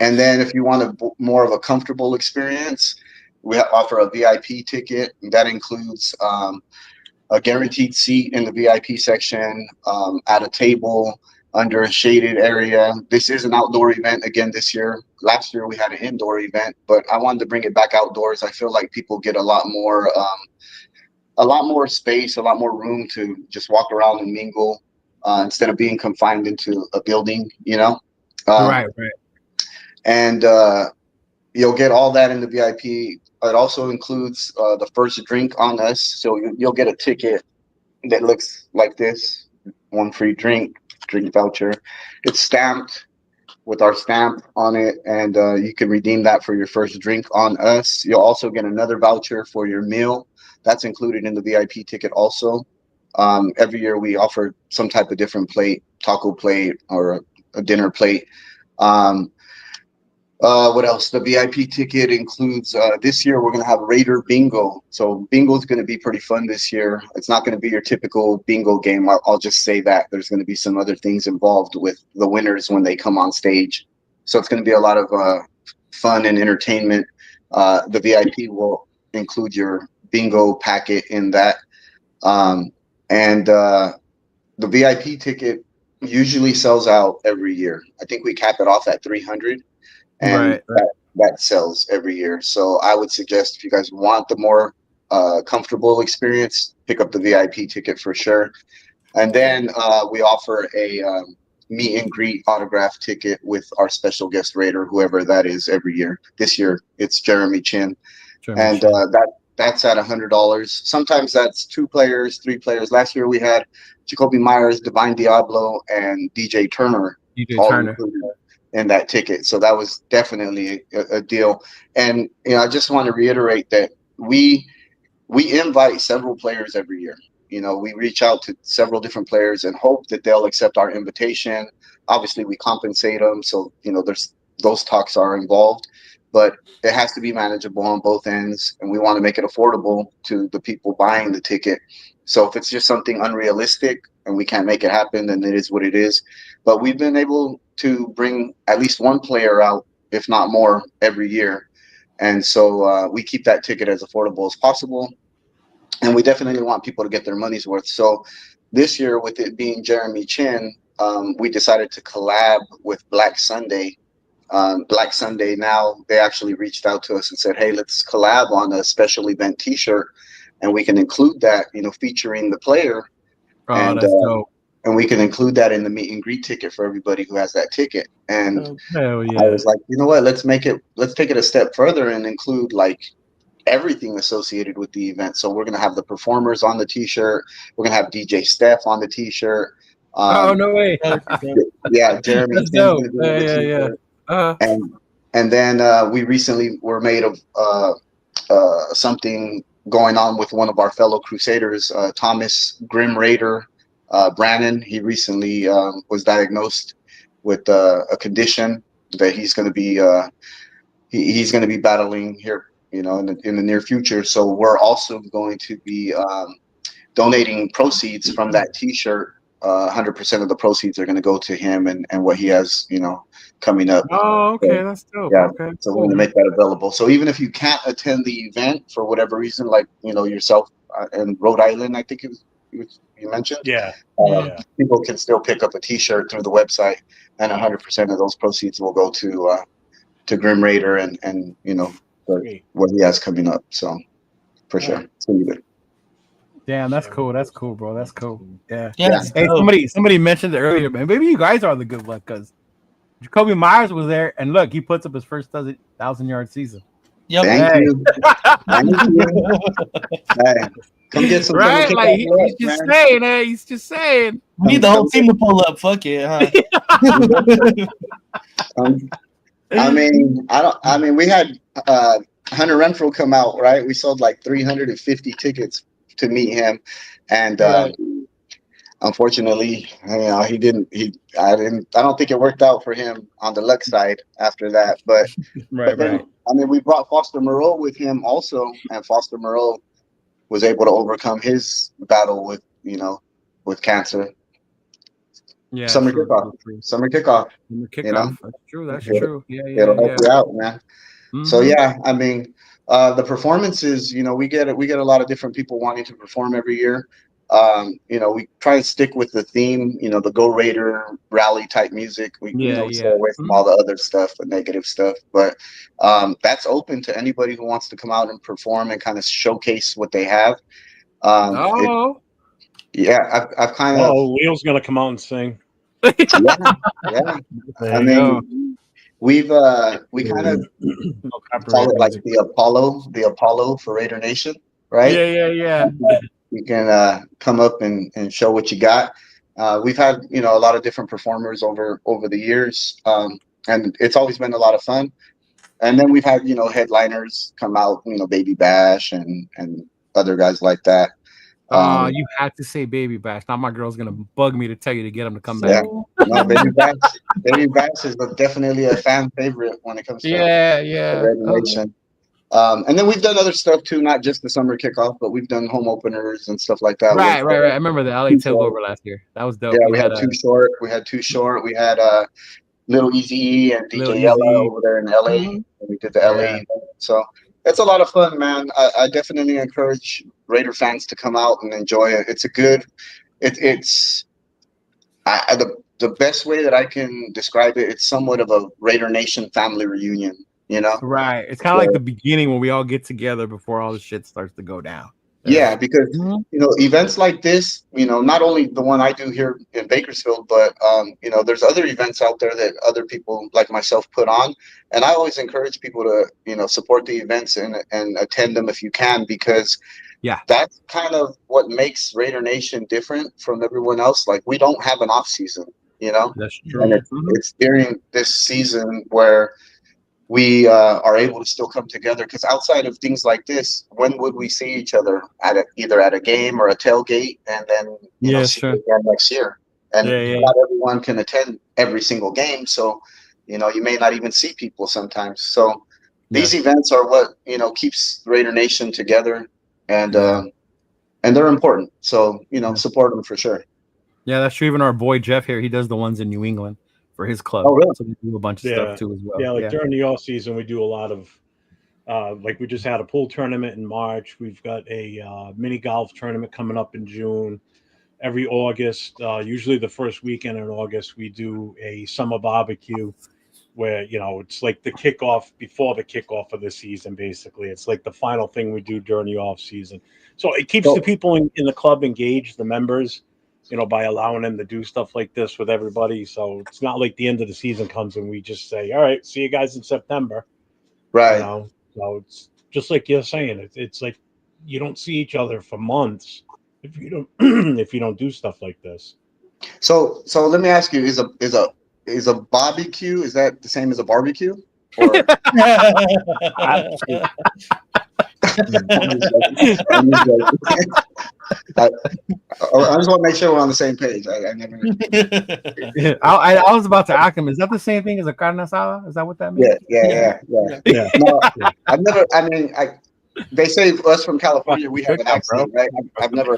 And then if you want more of a comfortable experience, we offer a VIP ticket. That includes a guaranteed seat in the VIP section, at a table, under a shaded area. This is an outdoor event again this year. Last year we had an indoor event, but I wanted to bring it back outdoors. I feel like people get a lot more space, a lot more room to just walk around and mingle, instead of being confined into a building, Right. And you'll get all that in the VIP. It also includes the first drink on us. So you'll get a ticket that looks like this, one free drink voucher. It's stamped with our stamp on it, and you can redeem that for your first drink on us. You'll also get another voucher for your meal. That's included in the VIP ticket also. Every year we offer some type of different plate, taco plate or a dinner plate. What else? The VIP ticket includes, this year we're going to have Raider Bingo. So bingo is going to be pretty fun this year. It's not going to be your typical bingo game. I'll just say that there's going to be some other things involved with the winners when they come on stage. So it's going to be a lot of fun and entertainment. The VIP will include your bingo packet in that. And the VIP ticket usually sells out every year. I think we cap it off at 300. And that sells every year. So I would suggest if you guys want the more comfortable experience, pick up the VIP ticket for sure. And then we offer a meet and greet autograph ticket with our special guest Raider, whoever that is, every year. This year it's Jeremy Chin. That's at $100. Sometimes that's 2 players, 3 players. Last year we had Jacoby Myers, Divine Diablo, and DJ Turner. Included in that ticket. So that was definitely a deal. And I just want to reiterate that we invite several players every year. We reach out to several different players and hope that they'll accept our invitation. Obviously we compensate them, so there's those talks are involved, but it has to be manageable on both ends, and we want to make it affordable to the people buying the ticket. So if it's just something unrealistic and we can't make it happen, then it is what it is. But we've been able to bring at least one player out, if not more, every year. And so we keep that ticket as affordable as possible. And we definitely want people to get their money's worth. So this year, with it being Jeremy Chin, we decided to collab with Black Sunday. Black Sunday now, they actually reached out to us and said, hey, let's collab on a special event T-shirt. And we can include that, featuring the player. That's dope. And we can include that in the meet and greet ticket for everybody who has that ticket. And hell yeah. I was like, you know what, let's take it a step further and include like everything associated with the event. So we're going to have the performers on the T-shirt. We're going to have DJ Steph on the T-shirt. Oh, no way. Yeah, Jeremy. That's dope. Yeah. And then we recently were made of something going on with one of our fellow Crusaders, Thomas Grim Raider Brannon. He recently was diagnosed with a condition that he's going to be he's going to be battling here, in the near future. So we're also going to be donating proceeds from that T-shirt. 100% of the proceeds are going to go to him and what he has, coming up. Oh, okay, that's dope. Yeah, okay, so we're going to make that available. So even if you can't attend the event for whatever reason, like yourself in Rhode Island, I think it was you mentioned. Yeah. People can still pick up a T-shirt through the website, and 100% of those proceeds will go to Grim Raider and what he has coming up. So for sure, it's gonna be good. Damn, that's cool. That's cool, bro. That's cool. Yeah. Yeah. Hey, somebody mentioned it earlier, man. Maybe you guys are the good one because Jacoby Myers was there, and look, he puts up his first 1,000-yard season. Yep. Thank you. Thank you. Hey, come get some right? Like he's just saying, he's just saying. We need the whole team to pull up. Fuck it, huh? I mean, we had Hunter Renfro come out, right? We sold like 350 tickets to meet him, and unfortunately, I don't think it worked out for him on the luck side after that. But then, I mean, we brought Foster Moreau with him also, and Foster Moreau was able to overcome his battle with cancer. Yeah, Summer kickoff. That's true. That's true. It'll help you out, man. Mm-hmm. So yeah, I mean, the performances. We get a lot of different people wanting to perform every year. We try to stick with the theme. The Go Raider rally type music. We stay away from all the other stuff, the negative stuff. But that's open to anybody who wants to come out and perform and kind of showcase what they have. I've kind of. Oh, Leo's gonna come out and sing. Yeah. I mean, we kind of call it like the Apollo for Raider Nation, right? Yeah. You can come up and show what you got. We've had a lot of different performers over the years, and it's always been a lot of fun. And then we've had headliners come out, Baby Bash and other guys like that. You had to say Baby Bash. Now my girl's gonna bug me to tell you to get him to come back. No, Baby Bash is definitely a fan favorite when it comes to regulation. And then we've done other stuff too, not just the summer kickoff, but we've done home openers and stuff like that. Right. I remember the LA takeover last year. That was dope. Yeah, we had Too Short. We had Little Easy and DJ Yella over there in LA. And we did the LA event. So it's a lot of fun, man. I definitely encourage Raider fans to come out and enjoy it. It's the best way that I can describe it. It's somewhat of a Raider Nation family reunion. Right. It's kind of like the beginning when we all get together before all the shit starts to go down. Yeah, because events like this, not only the one I do here in Bakersfield, but there's other events out there that other people like myself put on, and I always encourage people to support the events and attend them if you can, because that's kind of what makes Raider Nation different from everyone else. Like, we don't have an off season, That's true. And it's during this season where we are able to still come together, because outside of things like this, when would we see each other either at a game or a tailgate, and then see again next year? And not everyone can attend every single game, so you may not even see people sometimes. So these events are what keeps Raider Nation together, and they're important. So support them for sure. Yeah, that's true. Even our boy Jeff here, he does the ones in New England for his club. Oh, really? So we do a bunch of stuff too as well. Yeah, during the off season, we do a lot of like we just had a pool tournament in March. We've got a mini golf tournament coming up in June. Every August, usually the first weekend in August, we do a summer barbecue where it's like the kickoff before the kickoff of the season. Basically, it's like the final thing we do during the off season. So it keeps the people in the club engaged, the members, by allowing them to do stuff like this with everybody. So it's not like the end of the season comes and we just say, all right, see you guys in September. Right. So it's just like you're saying, it's like you don't see each other for months if you don't do stuff like this. So let me ask you, is a barbecue, is that the same as a barbecue? Or I just want to make sure we're on the same page. I was about to ask him, is that the same thing as a carne asada? Is that what that means? Yeah. No, I've never. I mean, they say us from California, we have an accent, right? I've never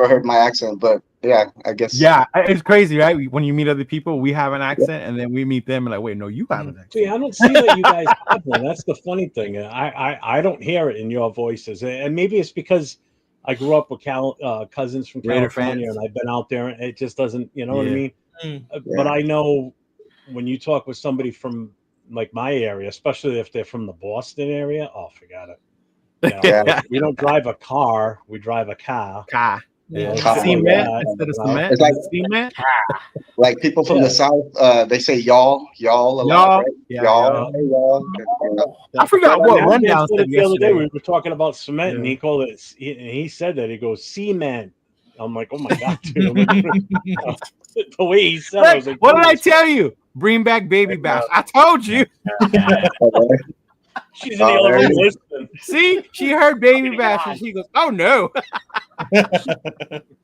heard my accent, but yeah, I guess. Yeah, it's crazy, right? When you meet other people, we have an accent, and then we meet them, and like, wait, no, you have an accent. See, I don't see that you guys have one. That's the funny thing. I don't hear it in your voices, and maybe it's because I grew up with cousins from Raider California, fans. and I've been out there, and it just doesn't, you know what I Yeah. mean? Mm. But I know when you talk with somebody from like my area, especially if they're from the Boston area, oh, forget it. You know, like, we don't drive a car, we drive a car. Car. You know, Car. stuff like Cement that, instead of you know? cement. It's like Is it cement. like people from the South, they say y'all a lot, Y'all. right? Yeah, y'all. y'all. Hey, y'all. I forgot My what dad Rundown said said it the other day. yesterday. We were talking about cement, and Yeah. he called it. He said that he goes cement. I'm like, oh my god, dude! I'm like, the way he said, it, I was like, what did I Jesus. tell you? Bring back Baby Bash. I told you. She's in the other room listening. See, she heard Baby Bash, and she goes, "Oh no."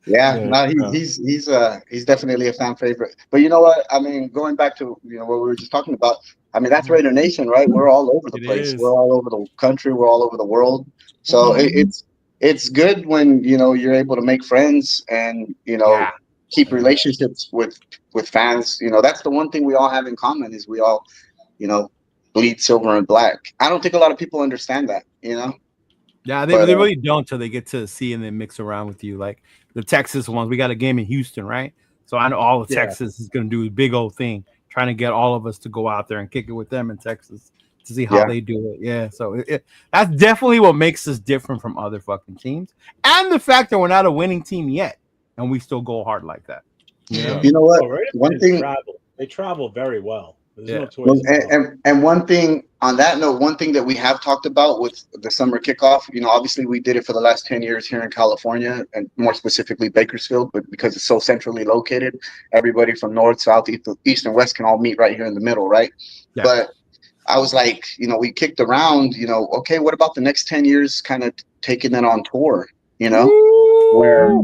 No, he's definitely a fan favorite. But you know what? I mean, going back to what we were just talking about. I mean, that's Raider Nation, right? We're all over the place. We're all over the country. We're all over the world. So it's good when you're able to make friends and keep relationships with fans. That's the one thing we all have in common is we all bleed silver and black. I don't think a lot of people understand that. Yeah, they really don't till they get to see and then mix around with you. Like the Texas ones, we got a game in Houston, right? So I know all of Texas is going to do a big old thing, trying to get all of us to go out there and kick it with them in Texas to see how they do it. Yeah, so that's definitely what makes us different from other fucking teams, and the fact that we're not a winning team yet, and we still go hard like that. You know what? One thing they travel very well. There's no Well, choice. and one thing on that note, one thing that we have talked about with the summer kickoff, obviously we did it for the last 10 years here in California and more specifically Bakersfield, but because it's so centrally located, everybody from north, south, east, and west can all meet right here in the middle, right? Yeah. But I was like, we kicked around, okay, what about the next 10 years kind of taking it on tour, where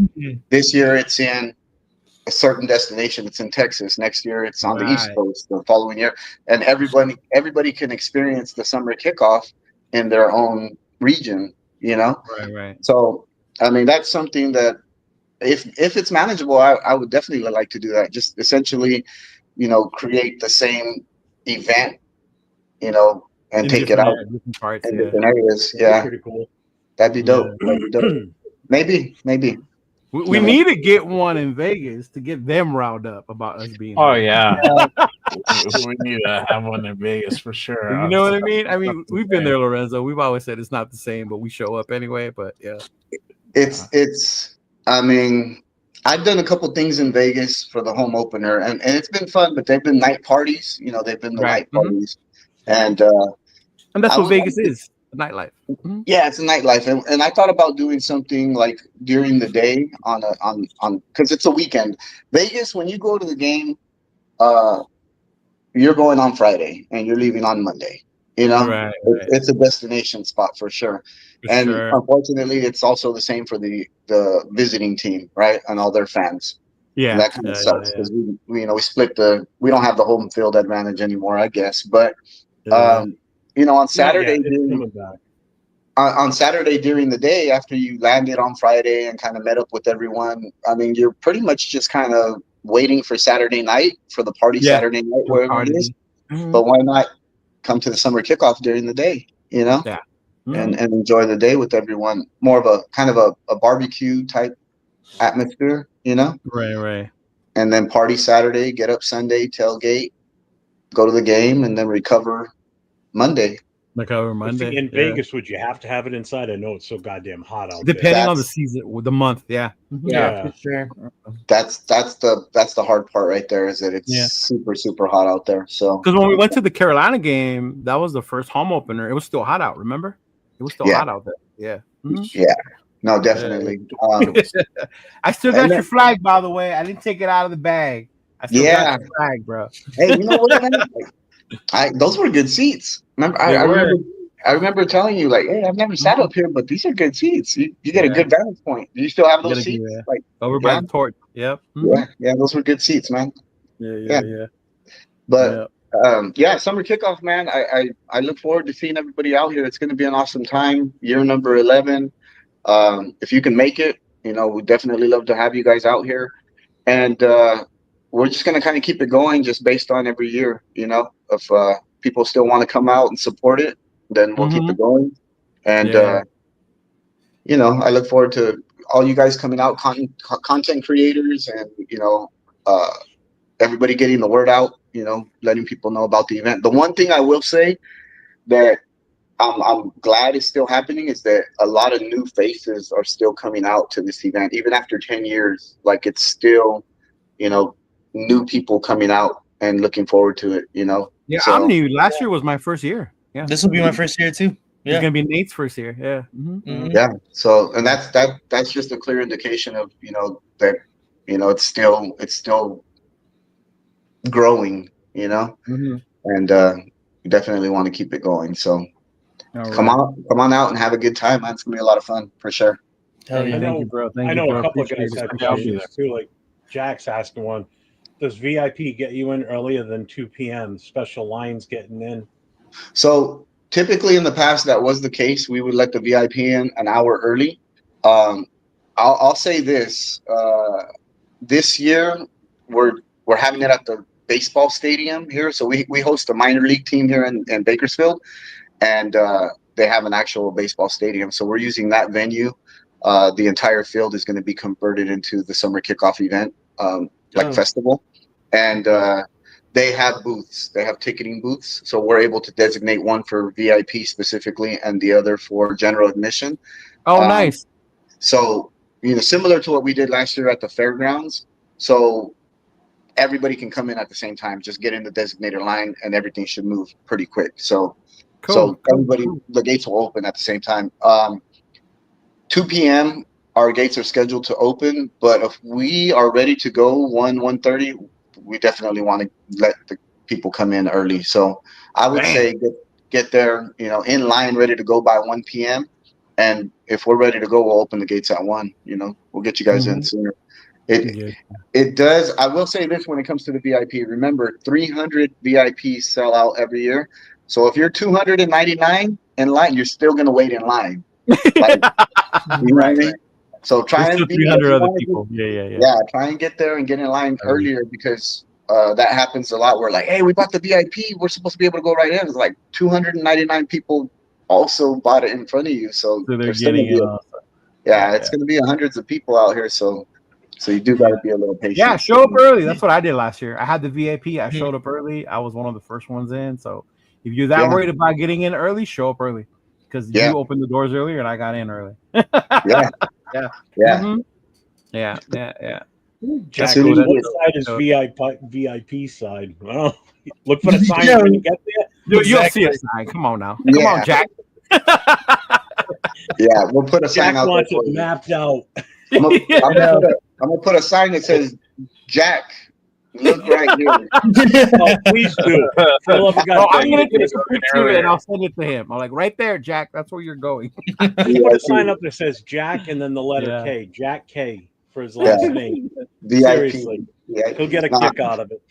this year it's in a certain destination. It's in Texas. Next year it's on the East Coast. The following year, and everybody can experience the summer kickoff in their own region. Right. So, I mean, that's something that if it's manageable, I would definitely like to do that. Just essentially, create the same event, and take it out different parts, in different areas. Yeah, pretty cool. That'd be dope. Maybe. We need to get one in Vegas to get them riled up about us being. Oh yeah, we need to have one in Vegas for sure. You know what I mean? I mean, we've been there, Lorenzo. We've always said it's not the same, but we show up anyway. But yeah, it's. I mean, I've done a couple things in Vegas for the home opener, and it's been fun. But they've been night parties. They've been the night parties, and that's what Vegas is. Nightlife. Yeah, it's a nightlife, and I thought about doing something like during the day on because it's a weekend. Vegas, when you go to the game, you're going on Friday and you're leaving on Monday. Right. It's a destination spot for sure. Unfortunately, it's also the same for the visiting team, right, and all their fans. Yeah, and that kind of sucks because we split we don't have the home field advantage anymore, I guess, but. On Saturday, on Saturday during the day, after you landed on Friday and kind of met up with everyone, I mean, you're pretty much just kind of waiting for Saturday night for the party Saturday night, wherever it is. But why not come to the summer kickoff during the day, Yeah. And enjoy the day with everyone. More of a kind of a barbecue type atmosphere, Right. And then party Saturday, get up Sunday, tailgate, go to the game, and then recover Monday. In Vegas, would you have to have it inside? I know it's so goddamn hot out Depending on the season, the month, yeah, for sure. That's the hard part right there, is that it's super, super hot out there. So because when we went to the Carolina game, that was the first home opener. It was still hot out. Remember, it was still hot out there. Yeah. Yeah. No, definitely. I still got your flag, by the way. I didn't take it out of the bag. I still got your flag, bro. Hey, you know what, man? Those were good seats. Remember, I remember telling you, like, hey, I've never sat up here, but these are good seats. You get a good vantage point. Do you still have those seats? Like over by the torch. Yep. Yeah, those were good seats, man. Yeah. But summer kickoff, man. I look forward to seeing everybody out here. It's going to be an awesome time. Year number 11. If you can make it, we'd definitely love to have you guys out here. And we're just going to kind of keep it going just based on every year, if people still want to come out and support it, then we'll keep it going. And, I look forward to all you guys coming out, content creators, and everybody getting the word out. Letting people know about the event. The one thing I will say that I'm glad is still happening is that a lot of new faces are still coming out to this event, even after 10 years. Like, it's still, new people coming out and looking forward to it. Yeah, so, I'm new. Last year was my first year. Yeah, This will be my first year too. It's gonna be Nate's first year. Yeah. Mm-hmm. Yeah. So, and that's just a clear indication of that it's still growing. Mm-hmm. And we definitely want to keep it going. So come on out and have a good time, man. It's gonna be a lot of fun for sure. Hell yeah. Thank you, bro. I know a couple of guys have questions too. Like Jack's asking one. Does VIP get you in earlier than 2 p.m.? Special lines getting in? So typically in the past that was the case. We would let the VIP in an hour early. I'll say this. This year we're having it at the baseball stadium here. So we host a minor league team here in Bakersfield, and they have an actual baseball stadium. So we're using that venue. The entire field is going to be converted into the summer kickoff event, festival. And they have booths. They have ticketing booths. So we're able to designate one for VIP specifically and the other for general admission. Oh, nice. So, similar to what we did last year at the fairgrounds. So everybody can come in at the same time, just get in the designated line, and everything should move pretty quick. So, the gates will open at the same time. 2 p.m. our gates are scheduled to open, but if we are ready to go 1:30, we definitely want to let the people come in early. So I would say get there, in line, ready to go by 1 p.m. And if we're ready to go, we'll open the gates at 1. We'll get you guys in sooner. It does. I will say this when it comes to the VIP. Remember, 300 VIPs sell out every year. So if you're 299 in line, you're still going to wait in line. Like, you know what I mean? So try and beat 300 other people. Yeah. Try and get there and get in line earlier, because that happens a lot. We're like, hey, we bought the VIP. We're supposed to be able to go right in. It's like 299 people also bought it in front of you. So they're getting it. It's going to be hundreds of people out here. So you do got to be a little patient. Yeah, show up early. That's what I did last year. I had the VIP. I showed up early. I was one of the first ones in. So if you're that worried about getting in early, show up early, because you opened the doors earlier and I got in early. Yeah. Mm-hmm. Yeah. Jack, what side is VIP side? Well, look for the sign when you get there. You'll see a sign. Come on now. Yeah. Come on, Jack. Yeah, we'll put a sign Jack out wants there. It mapped out. I'm gonna put a sign that says, Jack, look right here. Oh, please do. I'm gonna take a picture and I'll send it to him. I'm like, right there, Jack. That's where you're going. Put a sign up that says Jack and then the letter K. Jack K for his last name. VIP. Seriously, he'll get a kick out of it.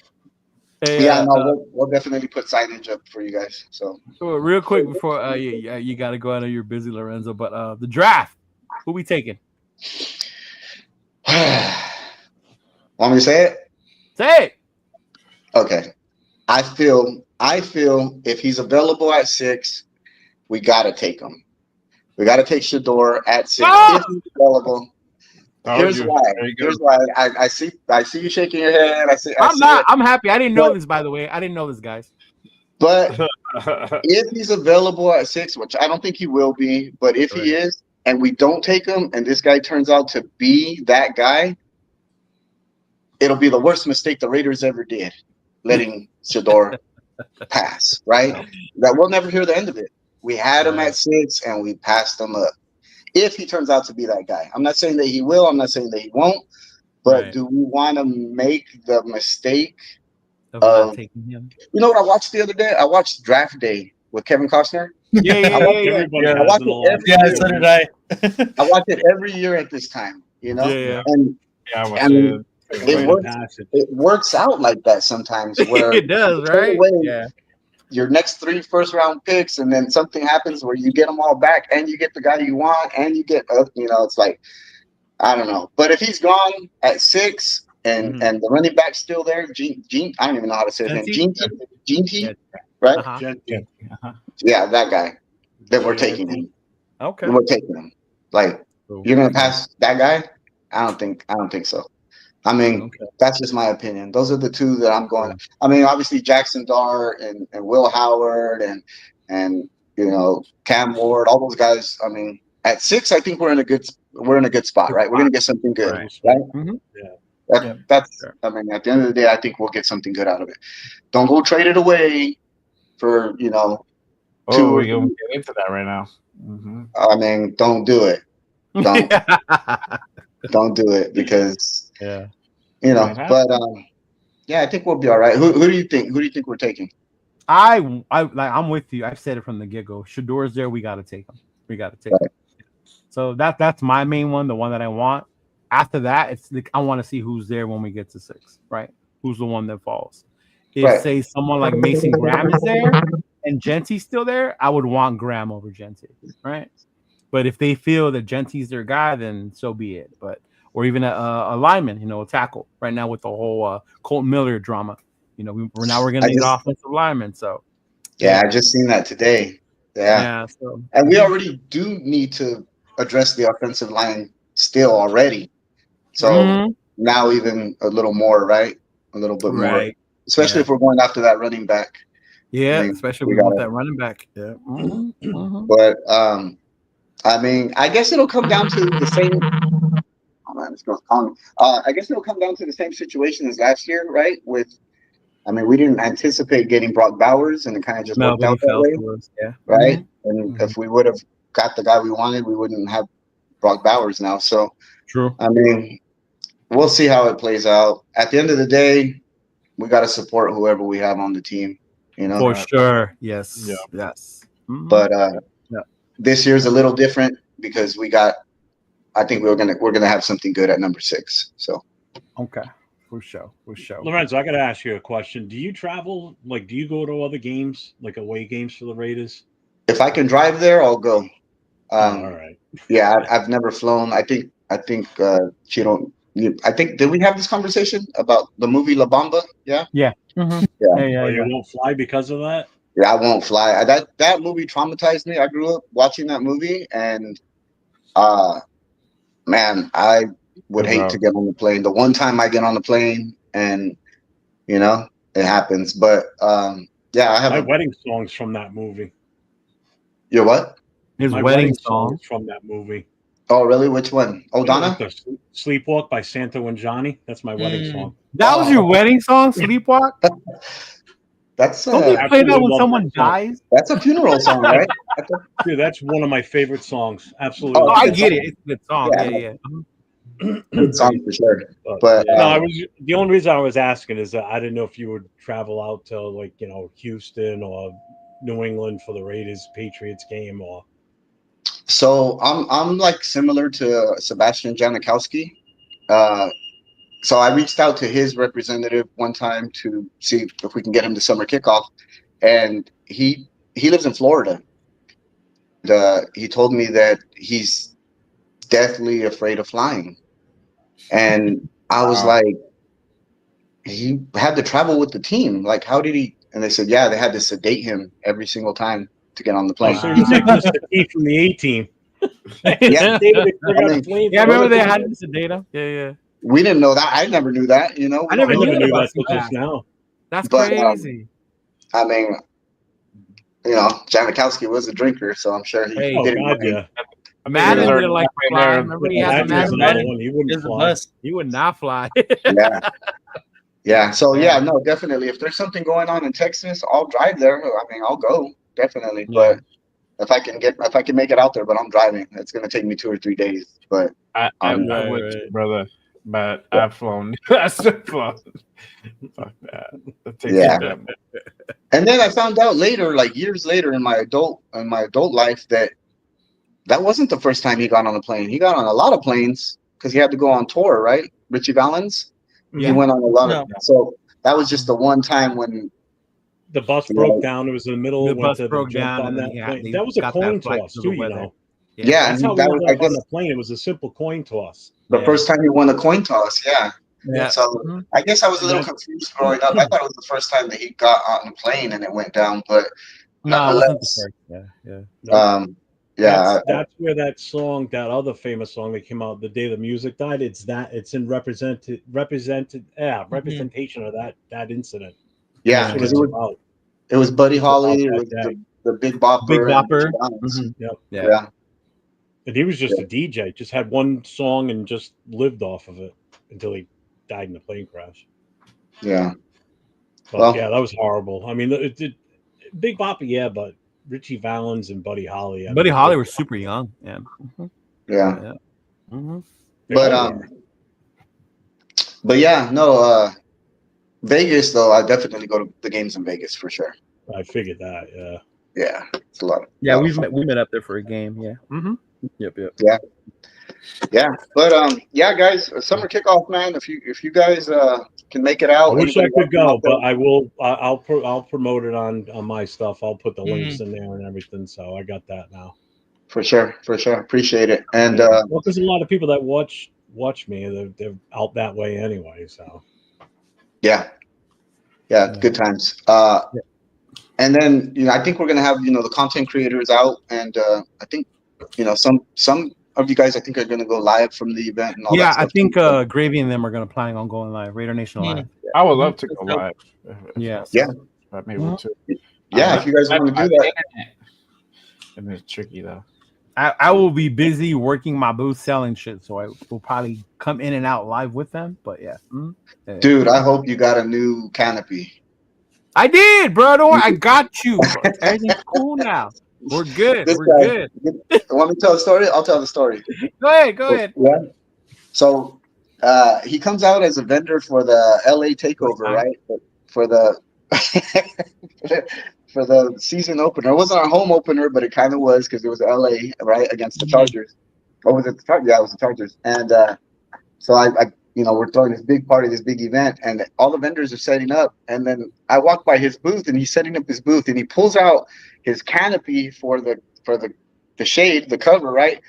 We'll definitely put signage up for you guys. So real quick before you got to go. I know you're busy, Lorenzo, but the draft, who we taking? Want me to say it? Say it. Okay. I feel if he's available at 6, we gotta take him. We gotta take Shador at 6 if he's available. Here's why. I see you shaking your head. I'm happy. I didn't know this, by the way. I didn't know this, guys. But if he's available at 6, which I don't think he will be, but if he is, and we don't take him, and this guy turns out to be that guy, it'll be the worst mistake the Raiders ever did, letting Shador pass, right? That we'll never hear the end of it. We had him at 6, and we passed him up. If he turns out to be that guy. I'm not saying that he will. I'm not saying that he won't. But do we want to make the mistake of taking him? You know what I watched the other day? I watched Draft Day with Kevin Costner. I watch it every year. So did I. I watch it every year at this time, And it works out like that sometimes. Where it does, right? Your next 3 first-round picks, and then something happens where you get them all back, and you get the guy you want, and you get, it's like, I don't know. But if he's gone at 6, and the running back's still there, Gene, I don't even know how to say his name. Gene, right? Yeah, that guy. Then we're taking him. Okay. We're taking him. Like, you're gonna pass that guy? I don't think so. I mean, that's just my opinion. Those are the two that I'm going. I mean, obviously Jackson Dart and Will Howard and Cam Ward, all those guys. I mean, at 6, I think we're in a good spot, right? We're gonna get something good, right? Mm-hmm. Yeah. That's. I mean, at the end of the day, I think we'll get something good out of it. Don't go trade it away for we're gonna get into that right now. Mm-hmm. I mean, don't do it. Don't do it because But I think we'll be all right. Who do you think? Who do you think we're taking? I'm with you. I've said it from the get-go. Shador's there. We got to take him. Him. So that's my main one, the one that I want. After that, it's like I want to see who's there when we get to 6, right? Who's the one that falls? If say someone like Mason Graham is there and Genty's still there, I would want Graham over Genty, right? But if they feel that Genty's their guy, then so be it. Or even a lineman, a tackle. Right now with the whole Colton Miller drama, we're going to need offensive linemen. So I just seen that today. So and we already do need to address the offensive line still already. So now even a little more, right? A little bit more, especially if we're going after that running back. Yeah, especially if we want that running back. Yeah. But I mean, I guess it'll come down to the same. Oh man, this girl's calling me. I guess it'll come down to the same situation as last year, right? We didn't anticipate getting Brock Bowers, and it kind of just worked out that way, right? And if we would have got the guy we wanted, we wouldn't have Brock Bowers now. So, true. I mean, we'll see how it plays out. At the end of the day, we got to support whoever we have on the team. For sure. Yes. Yeah. Yes. Mm-hmm. But this year's a little different because I think we're gonna have something good at number 6. So okay, for sure. Lorenzo, I got to ask you a question. Do you travel? Like, do you go to other games, like away games for the Raiders? If I can drive there, I'll go. All right. Yeah, I've never flown. I think she don't. I think did we have this conversation about the movie La Bamba? Yeah. Yeah. Mm-hmm. Yeah. You won't fly because of that? Yeah, I won't fly. That movie traumatized me. I grew up watching that movie, and man, I would hate to get on the plane. The one time I get on the plane, and it happens. But I have my wedding songs from that movie. Your what? His wedding songs from that movie. Oh, really? Which one? Oh, Donna? Sleepwalk by Santo and Johnny. That's my wedding song. That was your wedding song, Sleepwalk? That's don't they play that when someone dies? That's a funeral song, right? Dude, that's one of my favorite songs. Absolutely. Oh, I get it. It's a good song. Yeah. Good song for sure. But no, the only reason I was asking is that I didn't know if you would travel out to Houston or New England for the Raiders Patriots game or. So I'm like similar to Sebastian Janikowski. So I reached out to his representative one time to see if we can get him to summer kickoff, and he lives in Florida. He told me that he's deathly afraid of flying, and I was like, he had to travel with the team. Like, how did he? And they said, yeah, they had to sedate him every single time to get on the plane. So you're taking the sedate from the A team. Yeah, I remember they had to sedate him. Yeah. We didn't know that. I never knew that. I never knew that until just now. That's crazy. I mean, Janikowski was a drinker, so I'm sure he did. Yeah. Imagine you're like, remember he had the He would not fly. Yeah. So no, definitely. If there's something going on in Texas, I'll drive there. I mean, I'll go definitely. But if I can make it out there, but I'm driving, it's gonna take me 2 or 3 days. But I'm with you, brother. But I've flown. I still flown. Fuck that. And then I found out later, like years later in my adult life, that wasn't the first time he got on a plane. He got on a lot of planes because he had to go on tour, right? Richie Valens. Yeah. He went on a lot of. So that was just the one time when the bus broke down. It was in the middle. The bus broke down on that plane. That was a coin toss too, Yeah, that's how we got on the plane. It was a simple coin toss. The first time he won a coin toss, yeah. So I guess I was a little confused growing up. I thought it was the first time that he got on the plane and it went down, but no, it wasn't the first. Yeah, that's where that song, that other famous song that came out the day the music died. It's in representation of that incident. yeah, That's what it's about. it was Buddy It's about Holly, it was that day. the Big Bopper, Big and Bopper. Richie Valens. Mhm. Yep. Yeah. And he was just a DJ, just had one song and just lived off of it until he died in a plane crash. Yeah. But Well, yeah, that was horrible. I mean, Big Bopper, yeah, but Richie Valens and Buddy Holly. Buddy Holly was super young. Yeah. Mhm. yeah. Yeah. Mhm. But yeah, no, Vegas though, I definitely go to the games in Vegas for sure. I figured that, yeah. Yeah, it's a lot. Yeah, we met up there for a game. Yeah. Mm-hmm. Yep. Yeah. But yeah, guys, summer kickoff, man. If you guys can make it out, I wish I could go, but I will. I'll promote it on my stuff. I'll put the links in there and everything. So I got that now. For sure. Appreciate it. And well, there's a lot of people that watch me. They're out that way anyway. So yeah, good times. And then I think we're gonna have the content creators out, and I think some of you guys I think are gonna go live from the event and all that stuff. I think Gravy and them are gonna planning on going live. Raider Nation live. I would love to go live. Yeah. I'm able to. Yeah, if you guys want to do that. And it's tricky though. I will be busy working my booth selling shit, so I will probably come in and out live with them. But yeah. Dude, I hope you got a new canopy. I did, bro. Don't worry. I got you. Everything's cool now. We're good. We're good. Want me to tell the story? I'll tell the story. Go ahead. Yeah. So he comes out as a vendor for the LA takeover, right? For the for the season opener. It wasn't our home opener, but it kind of was because it was LA, right, against the Chargers. Or was it the Chargers? Yeah, it was the Chargers. And so I we're throwing this big party, this big event, and all the vendors are setting up. And then I walk by his booth, and he's setting up his booth, and he pulls out his canopy for the shade, the cover, right?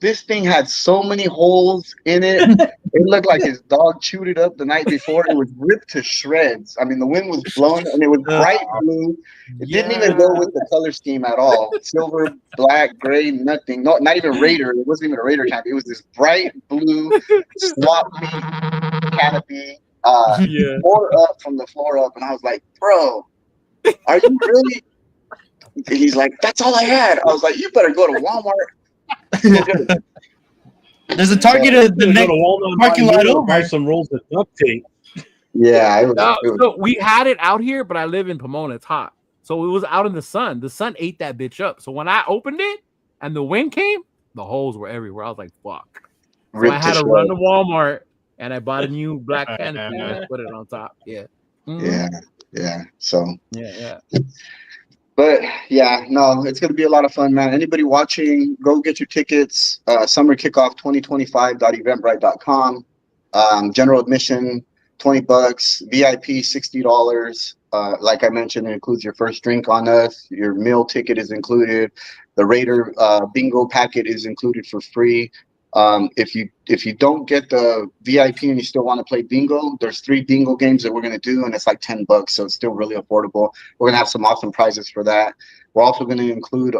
This thing had so many holes in it. It looked like his dog chewed it up the night before. It was ripped to shreds. I mean, the wind was blowing, and it was bright blue. It didn't even go with the color scheme at all. Silver, black, gray, nothing. Not even Raider. It wasn't even a Raider canopy. It was this bright blue swap canopy. Tore up from the floor up, and I was like, "Bro, are you really?" And he's like, "That's all I had." I was like, "You better go to Walmart." There's a Target at the next parking lot over. Buy some rolls of duct tape. Yeah, so we had it out here, but I live in Pomona. It's hot, so it was out in the sun. The sun ate that bitch up. So when I opened it and the wind came, the holes were everywhere. I was like, "Fuck!" So I had to run to Walmart and I bought a new black canopy and put it on top. Yeah. Mm-hmm. Yeah. So yeah. But yeah, no, it's going to be a lot of fun, man. Anybody watching, go get your tickets. Summer kickoff 2025.eventbrite.com. General admission $20, VIP $60. Like I mentioned, it includes your first drink on us. Your meal ticket is included. The Raider bingo packet is included for free. If you don't get the VIP and you still want to play bingo, there's 3 bingo games that we're going to do, and it's like $10, so it's still really affordable. We're going to have some awesome prizes for that. We're also going to include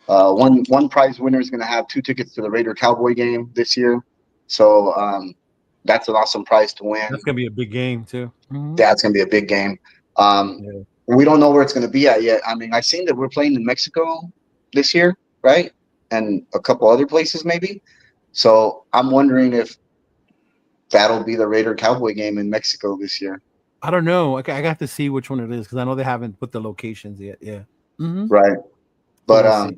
one prize winner is going to have 2 tickets to the Raider Cowboy game this year, so that's an awesome prize to win. That's going to be a big game too. Yeah, it's going to be a big game. We don't know where it's going to be at yet. I mean, I've seen that we're playing in Mexico this year, right? And a couple other places maybe. So I'm wondering if that'll be the Raider Cowboy game in Mexico this year. I don't know. Okay, I got to see which one it is because I know they haven't put the locations yet. Yeah. Mm-hmm. Right. But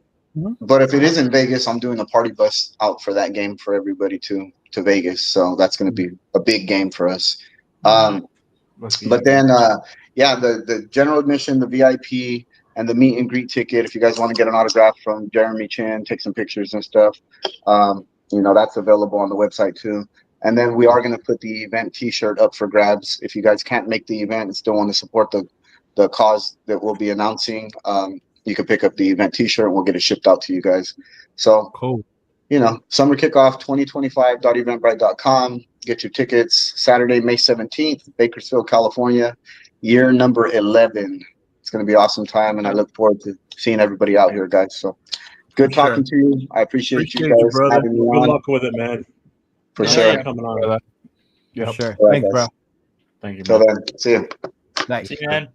but if it is in Vegas, I'm doing a party bus out for that game for everybody to Vegas. So that's going to be a big game for us. But then the general admission, the VIP, and the meet and greet ticket, if you guys want to get an autograph from Jeremy Chin, take some pictures and stuff, that's available on the website too. And then we are going to put the event T-shirt up for grabs. If you guys can't make the event and still want to support the cause that we'll be announcing, you can pick up the event T-shirt and we'll get it shipped out to you guys. So cool. Summer kickoff 2025.eventbrite.com. Get your tickets Saturday, May 17th, Bakersfield, California, year number 11. It's going to be an awesome time, and I look forward to seeing everybody out here, guys. So Good talking to you. I appreciate you guys brother. having me Good on. luck with it, man. For Thanks sure. for coming on. For sure. All right, Thanks, bro. guys. Thank you, Till man. then, see you. Nice. See you, man.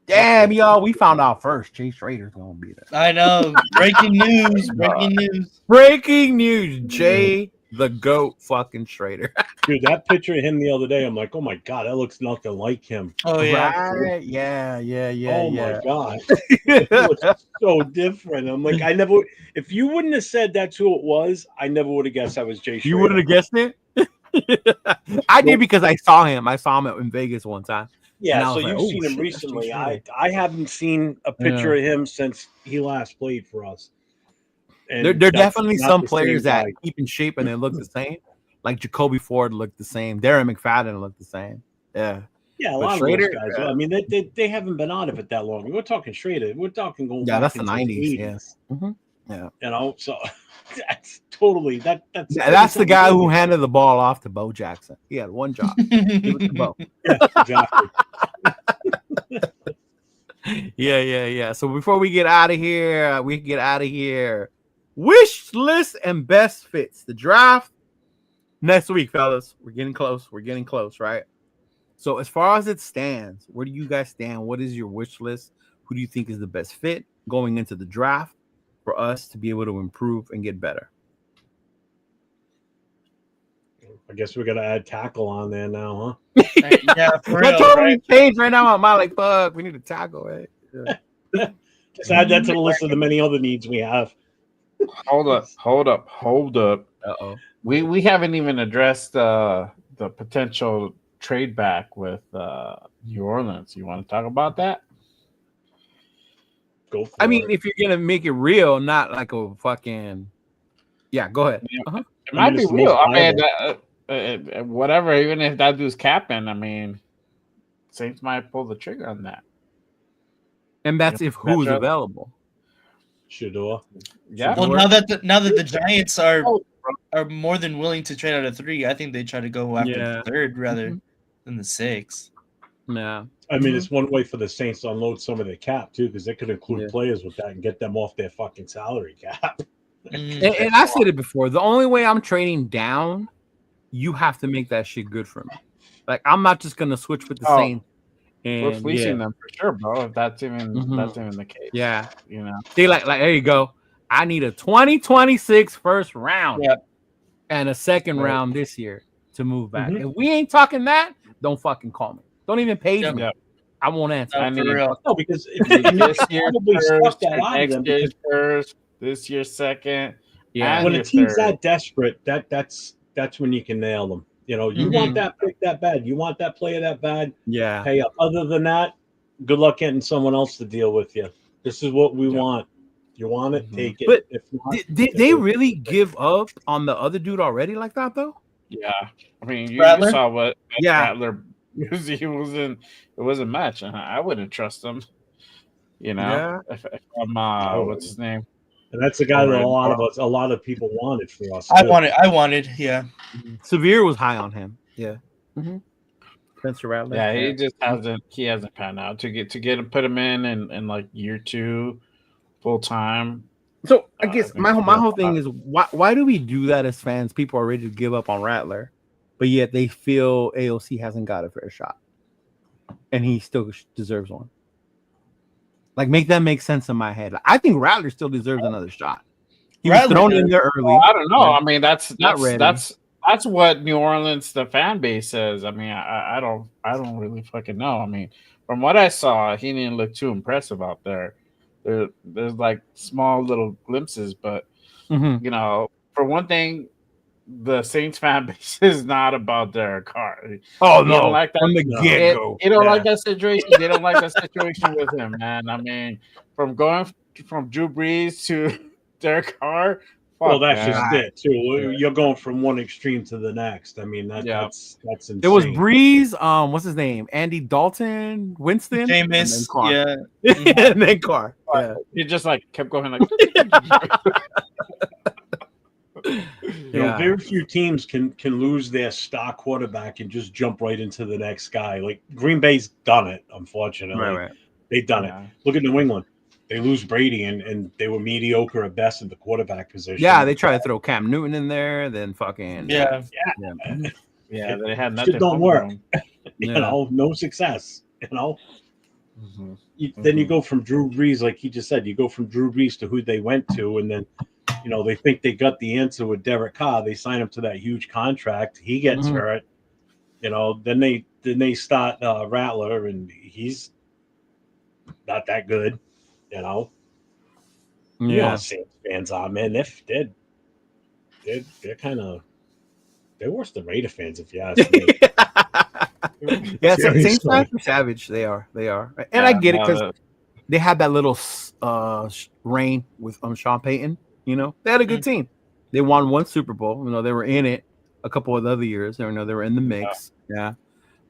Damn, y'all, we found out first. Chase Raiders gonna be there. I know. Breaking news. Breaking news. Breaking news. Jay the GOAT fucking Schrader. Dude, that picture of him the other day, I'm like, oh my God, that looks nothing like him. Oh, yeah. Right? Yeah. Oh my God. It looks so different. I'm like, if you wouldn't have said that's who it was, I never would have guessed that was Jay Schrader. You wouldn't have guessed it? I did because I saw him. I saw him in Vegas one time. Yeah, so like, you've oh, seen him shit, recently. that's Jay I haven't seen a picture of him since he last played for us. And There are that's definitely not some the same players that guy. keep in shape and they look the same. Like Jacoby Ford looked the same. Darren McFadden looked the same. Yeah. Yeah, a But lot Schrader, of those guys. I mean, they haven't been out of it that long. We're talking Schrader. We're talking going Yeah, back that's the into 90s. 80s. Yes. Yeah. You know, so that's totally that's That's the guy who handed the ball off to Bo Jackson. He had one job. Give it to Bo. Yeah, exactly. Yeah. So before we get out of here, wish list and best fits. The draft next week, fellas. We're getting close, right? So as far as it stands, where do you guys stand? What is your wish list? Who do you think is the best fit going into the draft for us to be able to improve and get better? I guess we got to add tackle on there now, huh? Yeah, for That real, totally right? changed right now. I'm like, fuck, we need a tackle, right? Yeah. Just add that to the list of the many other needs we have. Hold up. Uh-oh. We haven't even addressed the potential trade back with New Orleans. You want to talk about that? Go for I mean, it. if you're gonna make it real, not like a fucking. Yeah, go ahead. Uh-huh. It might be it's the real. most I mean, whatever. Even if that dude's capping, I mean, Saints might pull the trigger on that. And that's if who's Metro. available. Shador. Yeah. Well, now that the Giants are more than willing to trade out of 3, I think they try to go after the 3rd rather than the 6th. Yeah. I mean, it's one way for the Saints to unload some of their cap too, because they could include players with that and get them off their fucking salary cap. And I said it before. The only way I'm trading down, you have to make that shit good for me. Like I'm not just gonna switch with the Saints. And we're fleecing them for sure, bro. If that's even the case. Yeah. You know. See, like there you go. I need a 2026 first round and a second round this year to move back. If we ain't talking that, don't fucking call me. Don't even page me. I won't answer. I need No, because this year's probably first, stuck that out of next them year's first, this year's second. Yeah. when a your team's third. that desperate, that's when you can nail them. You know, you want that pick that bad. You want that player that bad. Yeah. Hey, other than that, good luck getting someone else to deal with you. This is what we want. You want it, take it. But if not, did they really give up on the other dude already like that though? Yeah, I mean, you Rattler? saw what Yeah. Rattler he was in. It was a match, and I wouldn't trust him. You know, if I'm what's his name? and that's the guy that a lot of people wanted for us. I too. wanted, yeah. Severe was high on him. Yeah. Spencer Rattler. Yeah, he just hasn't panned out to get him put him in like year 2 full time. So I guess my whole thing is why do we do that as fans? People are ready to give up on Rattler, but yet they feel AOC hasn't got a fair shot, and he still deserves one. Like, make that make sense in my head. I think Rattler still deserves another shot. He was thrown in there early. I don't know. I mean, that's ready. what New Orleans, the fan base, says. I mean, I don't really fucking know. I mean, from what I saw, he didn't look too impressive out there. There's like small little glimpses, but you know, for one thing, the Saints fan base is not about Derek Carr. Oh They no! don't like that. From the get-go. They don't like that situation. They don't like that situation with him, man. I mean, from going from Drew Brees to Derek Carr. Well, that's just it too. You're going from one extreme to the next. I mean, that's insane. There was Breeze. What's his name? Andy Dalton, Winston, Jameis, and then Carr. Yeah. He just like kept going like. You know, very few teams can lose their star quarterback and just jump right into the next guy. Like Green Bay's done it, unfortunately. Right. They've done it. Look at New England. They lose Brady, and they were mediocre at best at the quarterback position. Yeah, they try to throw Cam Newton in there, then fucking Yeah, they had nothing. Shit don't work. Yeah. You know, no success. You know. Then you go from Drew Brees, like he just said, you go from Drew Brees to who they went to, and then, you know, they think they got the answer with Derek Carr. They sign him to that huge contract. He gets hurt. You know, then they start Rattler, and he's not that good. You know, you know, Saints fans are, man. They're kind of worse than Raider fans, if you ask me. Yeah, Saints fans are savage. They are, and I get it because they had that little reign with Sean Payton. You know, they had a good team. They won one Super Bowl. You know, they were in it a couple of other years. You know, they were in the mix. Yeah,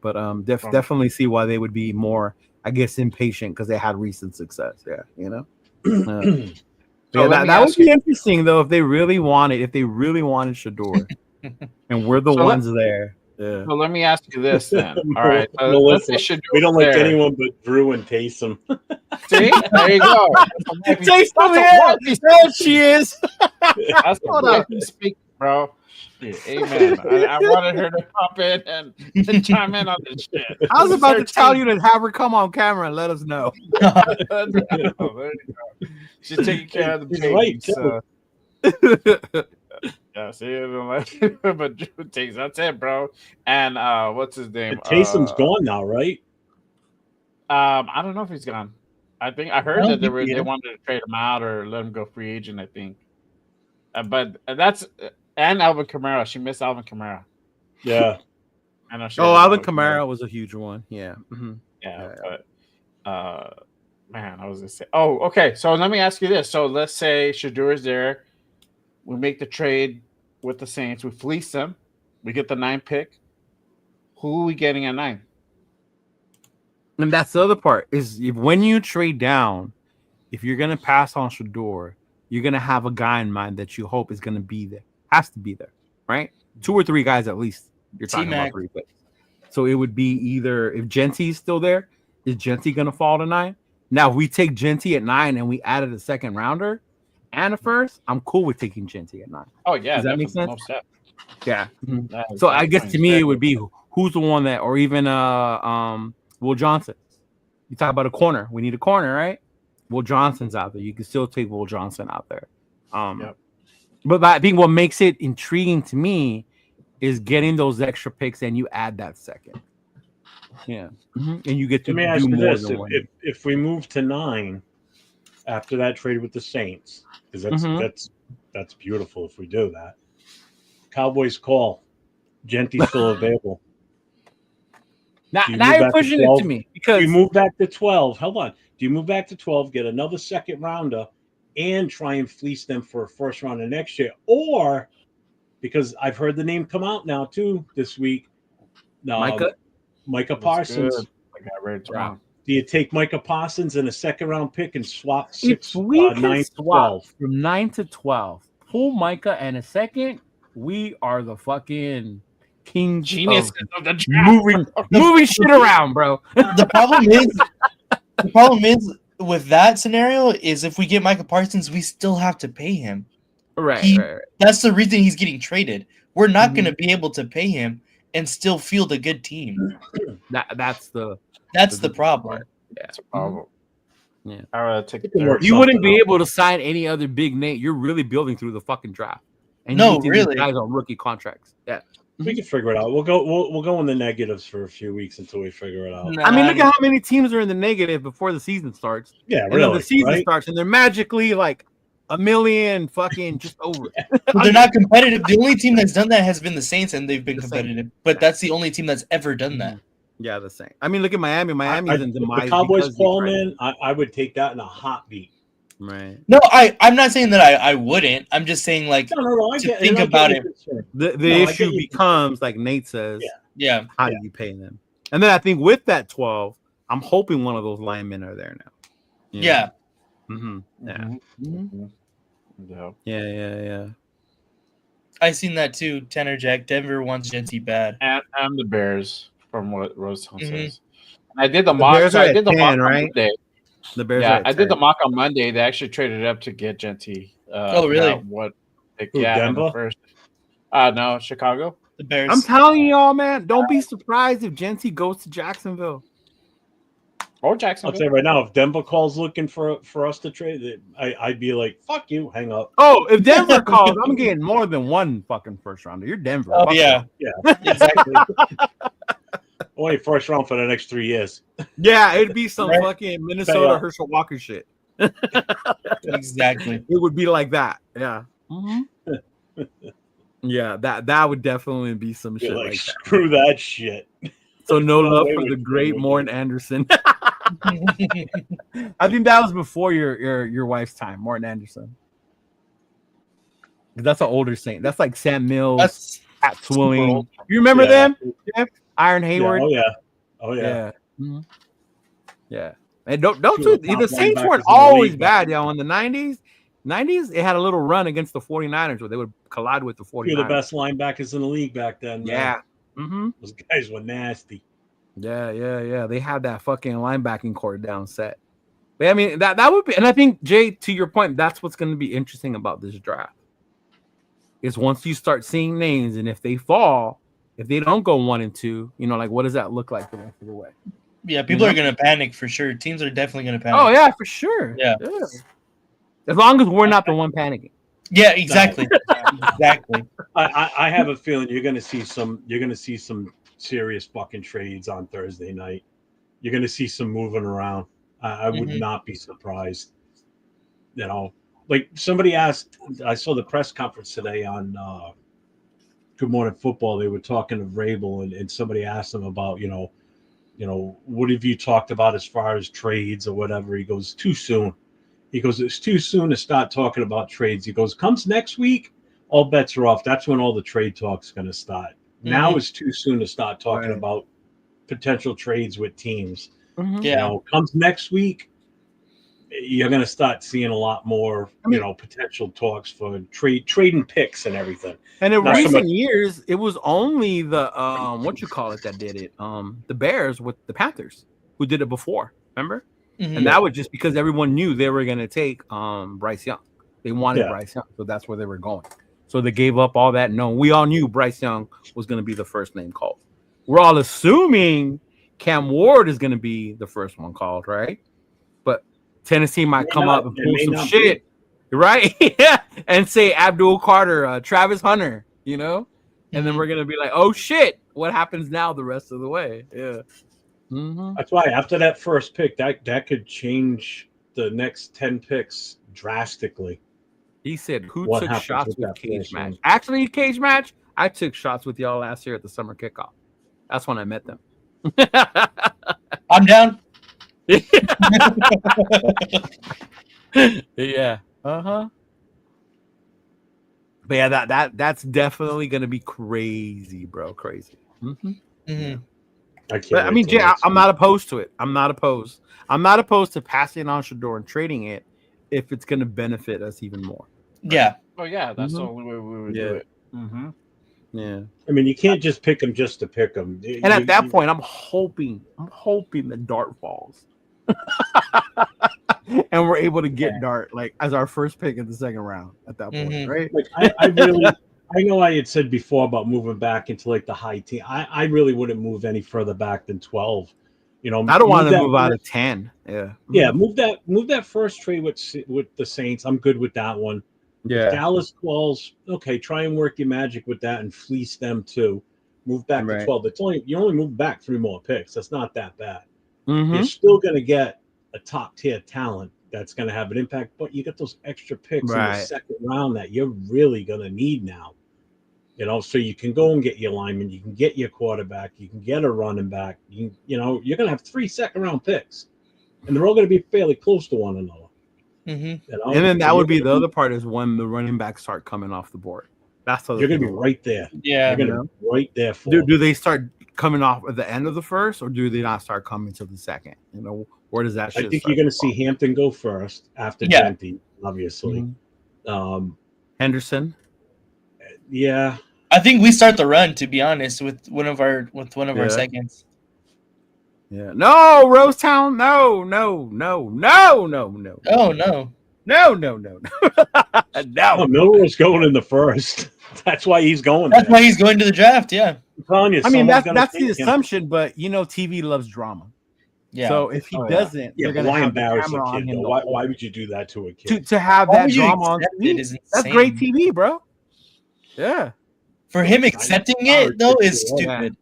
but definitely see why they would be more, I guess, impatient because they had recent success. Yeah, you know. So that would be interesting though if they really wanted Shador, and we're the ones there. Yeah. So let me ask you this then. All right. We don't like anyone but Drew and Taysom. See? There you go. Taysom, there she is. That's what I speak, bro. Yeah, amen. I wanted her to pop in and chime in on this shit. I was about to tell you to have her come on camera and let us know. There you go. She's taking care of the baby. So. Yeah, see, but Drew takes that's it, bro. And what's his name? Taysom's gone now, right? I don't know if he's gone. I think I heard that they wanted to trade him out or let him go free agent. I think, but that's and Alvin Kamara. She missed Alvin Kamara. Yeah, I know. Alvin Kamara was a huge one. Yeah. Mm-hmm. Yeah, but man, I was gonna say. Oh, okay. So let me ask you this. So let's say Shador is there. We make the trade with the Saints. We fleece them. We get the 9th pick. Who are we getting at 9? And that's the other part is when you trade down, if you're going to pass on Shador, you're going to have a guy in mind that you hope is going to be there. Has to be there, right? 2 or 3 guys at least. You're talking about 3 picks. So it would be either if Genty's still there, is Genty going to fall to 9? Now, if we take Genty at 9 and we added a 2nd rounder, and a 1st, I'm cool with taking Genty at 9. Oh yeah, does that make sense? Yeah. Mm-hmm. So I guess to me it would be who's the one that, or even Will Johnson. You talk about a corner. We need a corner, right? Will Johnson's out there. You can still take Will Johnson out there. But I think what makes it intriguing to me is getting those extra picks and you add that 2nd. Yeah, and you get to do more than one. If we move to 9 after that trade with the Saints. Because that's beautiful if we do that. Cowboys call. Genty's still available. Now you're pushing it to me because we move back to 12. Hold on. Do you move back to 12, get another 2nd rounder, and try and fleece them for a 1st rounder next year? Or because I've heard the name come out now too this week. Micah Parsons. Do you take Micah Parsons and a 2nd round pick and swap 9 to 12? From 9 to 12, pull Micah and a 2nd. We are the fucking king geniuses of the draft. Moving shit around, bro. The problem is with that scenario is if we get Micah Parsons, we still have to pay him. Right. That's the reason he's getting traded. We're not going to be able to pay him and still field a good team. That's the problem. Yeah, it's a problem. Yeah, you wouldn't be able to sign any other big name. You're really building through the fucking draft. And really, guys on rookie contracts. Yeah, we can figure it out. We'll go in the negatives for a few weeks until we figure it out. I mean, look at how many teams are in the negative before the season starts. Yeah, really. And the season starts, and they're magically like a million fucking just over. They're not competitive. The only team that's done that has been the Saints, and they've been competitive. But that's the only team that's ever done that. Yeah, the same. I mean, look at Miami. Miami's in demise. The Cowboys call, man. I would take that in a hot beat. Right. No, I'm not saying that I wouldn't. I'm just saying like think about it. The issue becomes like Nate says. Yeah. How do you pay them? And then I think with that 12, I'm hoping one of those linemen are there now. Yeah. Mm-hmm. Yeah. Mm-hmm. Yeah. I seen that too. Tanner Jack. Denver wants Genty bad. And the Bears, from what Rose says. And I did the mock. So I did the mock right? today. The Bears. Yeah, I did the mock on Monday. They actually traded it up to get Genty. Oh, really? What? In Denver? the first. No, Chicago. The Bears. I'm telling y'all, man, don't be surprised if Genty goes to Jacksonville. Or Jacksonville. I'll tell you right now, if Denver calls looking for us to trade, I'd be like, fuck you, hang up. Oh, if Denver calls, I'm getting more than one fucking first rounder. You're Denver. Oh, Fuck yeah. Yeah, exactly. Only first round for the next 3 years. Yeah, it'd be some Right. fucking Minnesota Herschel Walker shit. Exactly. It would be like that. Yeah. Yeah, that would definitely be some shit Like, like that. screw that shit. So no No love way for would the you great do it. Morton Anderson. I think that was before your wife's time, Morton Anderson. That's an older Saint. That's like Sam Mills, That's Pat super Swilling. old. You remember Yeah. them? Jeff? Iron Yeah, Hayward. oh yeah. Yeah. Mhm. Yeah. And don't Two of do the top the Saints linebackers weren't in the always league bad, yo. In the 90s, it had a little run against the 49ers where they would collide with the 49ers. Two of the best linebackers in the league back then. Man. Yeah. Mm-hmm. Those guys were nasty. Yeah. They had that fucking linebacking core down set. But I mean, that would be, and I think, Jay, to your point, that's what's going to be interesting about this draft. Is once you start seeing names, and if they fall, if they don't go 1 and 2, like, what does that look like the rest of the way? Yeah, people are gonna panic for sure. Teams are definitely gonna panic. Oh yeah, for sure. Yeah. As long as we're not the one panicking. Yeah, exactly. Exactly. I have a feeling you're gonna see some serious fucking trades on Thursday night. You're gonna see some moving around. I would not be surprised. Like somebody asked, I saw the press conference today on Good Morning Football. They were talking to Vrabel, and somebody asked him about, what have you talked about as far as trades or whatever? He goes, too soon. He goes, it's too soon to start talking about trades. He goes, comes next week, all bets are off. That's when all the trade talk's going to start. Now it's too soon to start talking about potential trades with teams. Yeah. Comes next week, you're going to start seeing a lot more, potential talks for trading picks and everything. And in Not so recent much- years, it was only the that did it. The Bears with the Panthers who did it before. Remember? And that was just because everyone knew they were going to take Bryce Young. They wanted Bryce Young, so that's where they were going. So they gave up all that. No, we all knew Bryce Young was going to be the first name called. We're all assuming Cam Ward is going to be the first one called, right? But Tennessee might come up and pull some shit, right? Yeah, and say Abdul Carter, Travis Hunter, and then we're going to be like, oh shit, what happens now the rest of the way? Yeah. That's why after that first pick, that could change the next 10 picks drastically. He said, who What took happens shots with with that Cage first Match? one? Actually, Cage Match, I took shots with y'all last year at the summer kickoff. That's when I met them. I'm down. Yeah. Uh-huh. But yeah, that's definitely gonna be crazy, bro. Crazy. But I mean, Jay, I'm not opposed to it. I'm not opposed to passing on Shador and trading it if it's gonna benefit us even more. Yeah. Oh yeah, that's the only way we would do it. Yeah. I mean, you can't just pick them just to pick them. And at that point, I'm hoping the Dart falls. And we're able to get Dart like as our first pick in the second round at that point, right? Like I know I had said before about moving back into like the high team. I really wouldn't move any further back than 12. I don't want to move out of 10. Yeah. Yeah, move that first trade with the Saints. I'm good with that one. Yeah. If Dallas calls, okay, try and work your magic with that and fleece them too. Move back to 12. You only move back 3 more picks. That's not that bad. You're still going to get a top tier talent that's going to have an impact, but you get those extra picks in the second round that you're really going to need now. So you can go and get your lineman, you can get your quarterback, you can get a running back. You're going to have 3 second round picks, and they're all going to be fairly close to one another. And then that would be the other part is when the running backs start coming off the board. That's you're going to be right there. Yeah, you're going to be right there. Do they start coming off at the end of the first, or do they not start coming to the second? Where does that? I think you're going to see Hampton go first after Genty, obviously. Henderson. Yeah, I think we start the run. To be honest, with one of our seconds. Yeah. No, Rosetown. No. Oh no. No. Oh, Milroe's going in the first. That's why he's going. That's why he's going to the draft. Yeah. I'm telling you, I mean, that's someone's the gonna take him. assumption, but TV loves drama. Yeah. So if he doesn't, Yeah, they're but gonna why have the embarrass a camera on kid? him. Though? Why would you do that to a kid? To have Why that would you drama on accept TV? it is That's insane. great TV, bro. Yeah. For him accepting it though is stupid.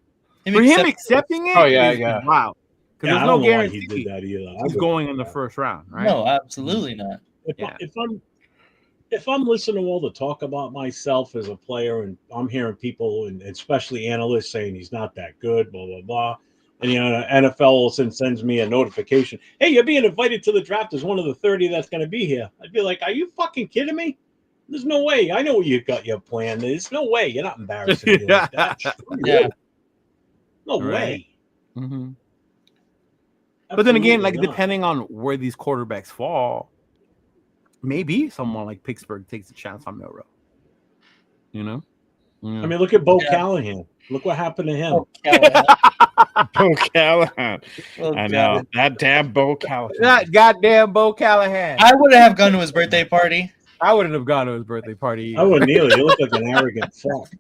For him accepting it, is wow. Because there's no why guarantee he did that either. he's going in the first round, right? No, absolutely not. If I'm listening to all the talk about myself as a player, and I'm hearing people and especially analysts saying he's not that good, blah blah blah, and NFL all of a sudden sends me a notification, hey, you're being invited to the draft as one of the 30 that's going to be here. I'd be like, are you fucking kidding me? There's no way. I know you got your plan. There's no way. You're not embarrassing me like that. Yeah. No way. Mm-hmm. But then again, like depending on where these quarterbacks fall, maybe someone like Pittsburgh takes a chance on Milroe. You know? I mean, look at Bo Callahan. Look what happened to him. Bo Callahan. I know. That damn Bo Callahan. That goddamn Bo Callahan. I would have gone to his birthday party. I wouldn't have gone to his birthday party either. I wouldn't either. You look like an arrogant fuck.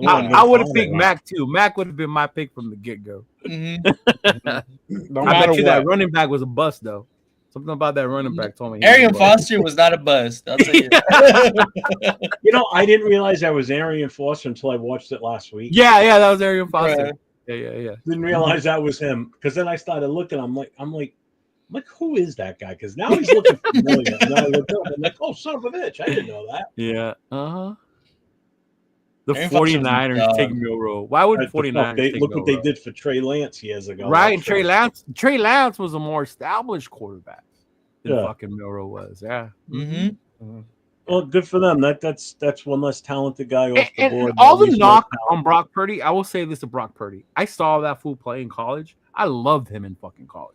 I would have picked Mac too. Mac would have been my pick from the get-go. Mm-hmm. I bet you that running back was a bust, though. Something about that running back told me. Arian Foster was not a bust. I'll tell you that. I didn't realize that was Arian Foster until I watched it last week. Yeah, that was Arian Foster. Right. Yeah. Didn't realize that was him because then I started looking. I'm like, who is that guy? Because now he's looking familiar. And I looked up and I'm like, oh, son of a bitch, I didn't know that. Yeah. The 49ers take Milroe. Why would the 49ers take look Milroe? what they did for Trey Lance years ago. Right, Trey Lance was a more established quarterback than fucking Milroe was. Yeah. Mm-hmm. Well, good for them. That's one less talented guy off the board. And all the knock on Brock Purdy, I will say this to Brock Purdy. I saw that fool play in college. I loved him in fucking college.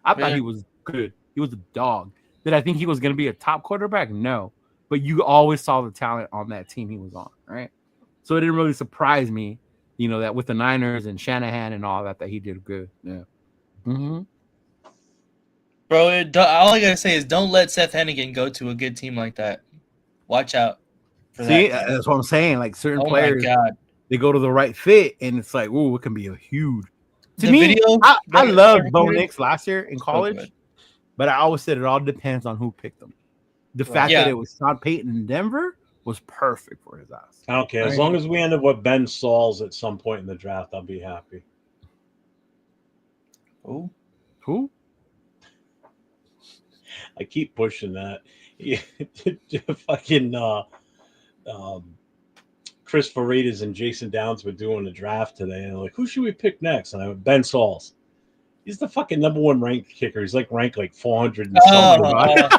I thought he was good. He was a dog. Did I think he was going to be a top quarterback? No. But you always saw the talent on that team he was on, right? So it didn't really surprise me, that with the Niners and Shanahan and all that he did good. Yeah. Mm-hmm. Bro, all I got to say is don't let Seth Hennigan go to a good team like that. Watch out for that. That's what I'm saying. Like certain players, they go to the right fit, and it's like, ooh, it can be a huge. To me, I loved Bo Nix last year in college, but I always said it all depends on who picked them. The fact that it was Sean Payton in Denver was perfect for his ass. I don't care. As long as we end up with Ben Sauls at some point in the draft, I'll be happy. Who? I keep pushing that. Fucking Chris Faritas and Jason Downs were doing a draft today, and they're like, who should we pick next? And I went, Ben Sauls. He's the fucking number one ranked kicker. He's ranked 400 and something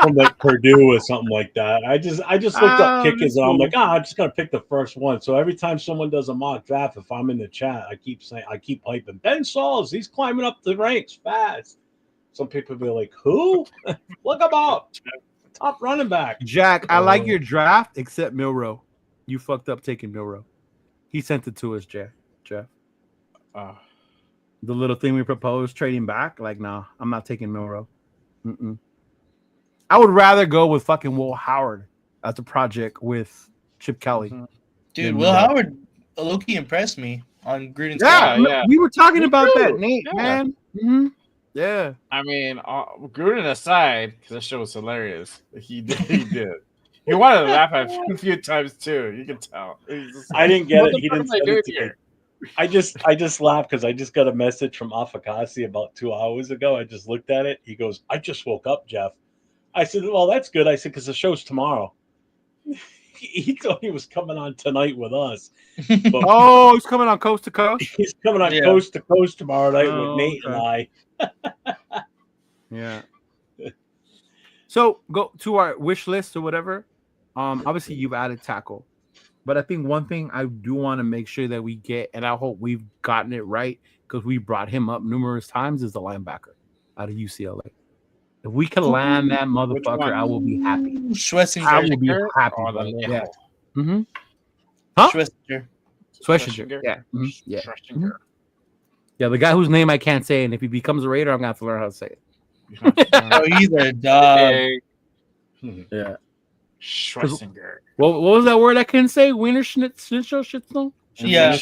from Purdue or something like that. I just looked up kickers and I'm like, I'm just gonna pick the first one. So every time someone does a mock draft, if I'm in the chat, I keep hyping Ben Sauls. He's climbing up the ranks fast. Some people be like, who? Look him up. Top running back. Jack, I like your draft, except Milroe. You fucked up taking Milroe. He sent it to us, Jeff. The little thing we proposed, trading back, no, I'm not taking Milroe. I would rather go with fucking Will Howard as a project with Chip Kelly. Dude, Will Howard low-key impressed me on Gruden's yeah. We were talking about that, Nate, man. Mm-hmm. Yeah. I mean, Gruden aside, because that show was hilarious. He did. He wanted to laugh at a few times too. You can tell. I didn't get it. He didn't send it to me. I just laughed because I just got a message from Afakasi about 2 hours ago. I just looked at it. He goes, I just woke up, Jeff. I said, well, that's good. I said, because the show's tomorrow. He thought he was coming on tonight with us. But he's coming on Coast to Coast? He's coming on Coast to Coast tomorrow night with Nate and I. Yeah. So go to our wish list or whatever. Obviously, you've added tackle. But I think one thing I do want to make sure that we get, and I hope we've gotten it right because we brought him up numerous times, is the linebacker out of UCLA. If we can land that motherfucker, I will be happy. Schlesinger. I will be happy. Yeah. Mm-hmm. Huh? Schlesinger. Schlesinger. Yeah. Mm-hmm. Yeah. Schlesinger. Yeah, the guy whose name I can't say, and if he becomes a Raider, I'm gonna have to learn how to say it. Oh, he's a dog. Yeah. Schwessinger. What was that word I couldn't say? Wiener Schnitzel? Yeah.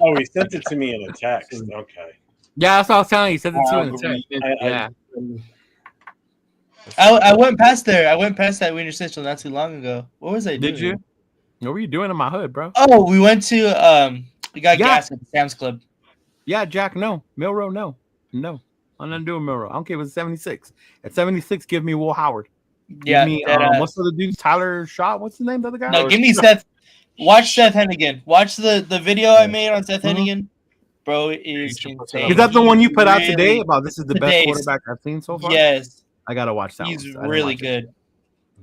Oh, he sent it to me in a text. Okay. Yeah, that's what I was telling you. He sent it to you in the text. I went past there. I went past that Wiener Schnitzel not too long ago. What was I doing? Did you? What were you doing in my hood, bro? Oh, we went to we got gas at the Sam's Club. Yeah, Jack, no. Milrow, no. No. I'm not doing Milrow. I don't care if it's 76. At 76, give me Will Howard. Yeah. Give me, what's the other dude? Tyler Shaw? What's his name, the other guy? No, give me Seth. Watch Seth Hennigan. Watch the video I made on Seth Hennigan. Bro, it is insane. Is that the one you put out today about this is the best Today. quarterback I've seen so far? Yes. I got to watch that He's one. really good.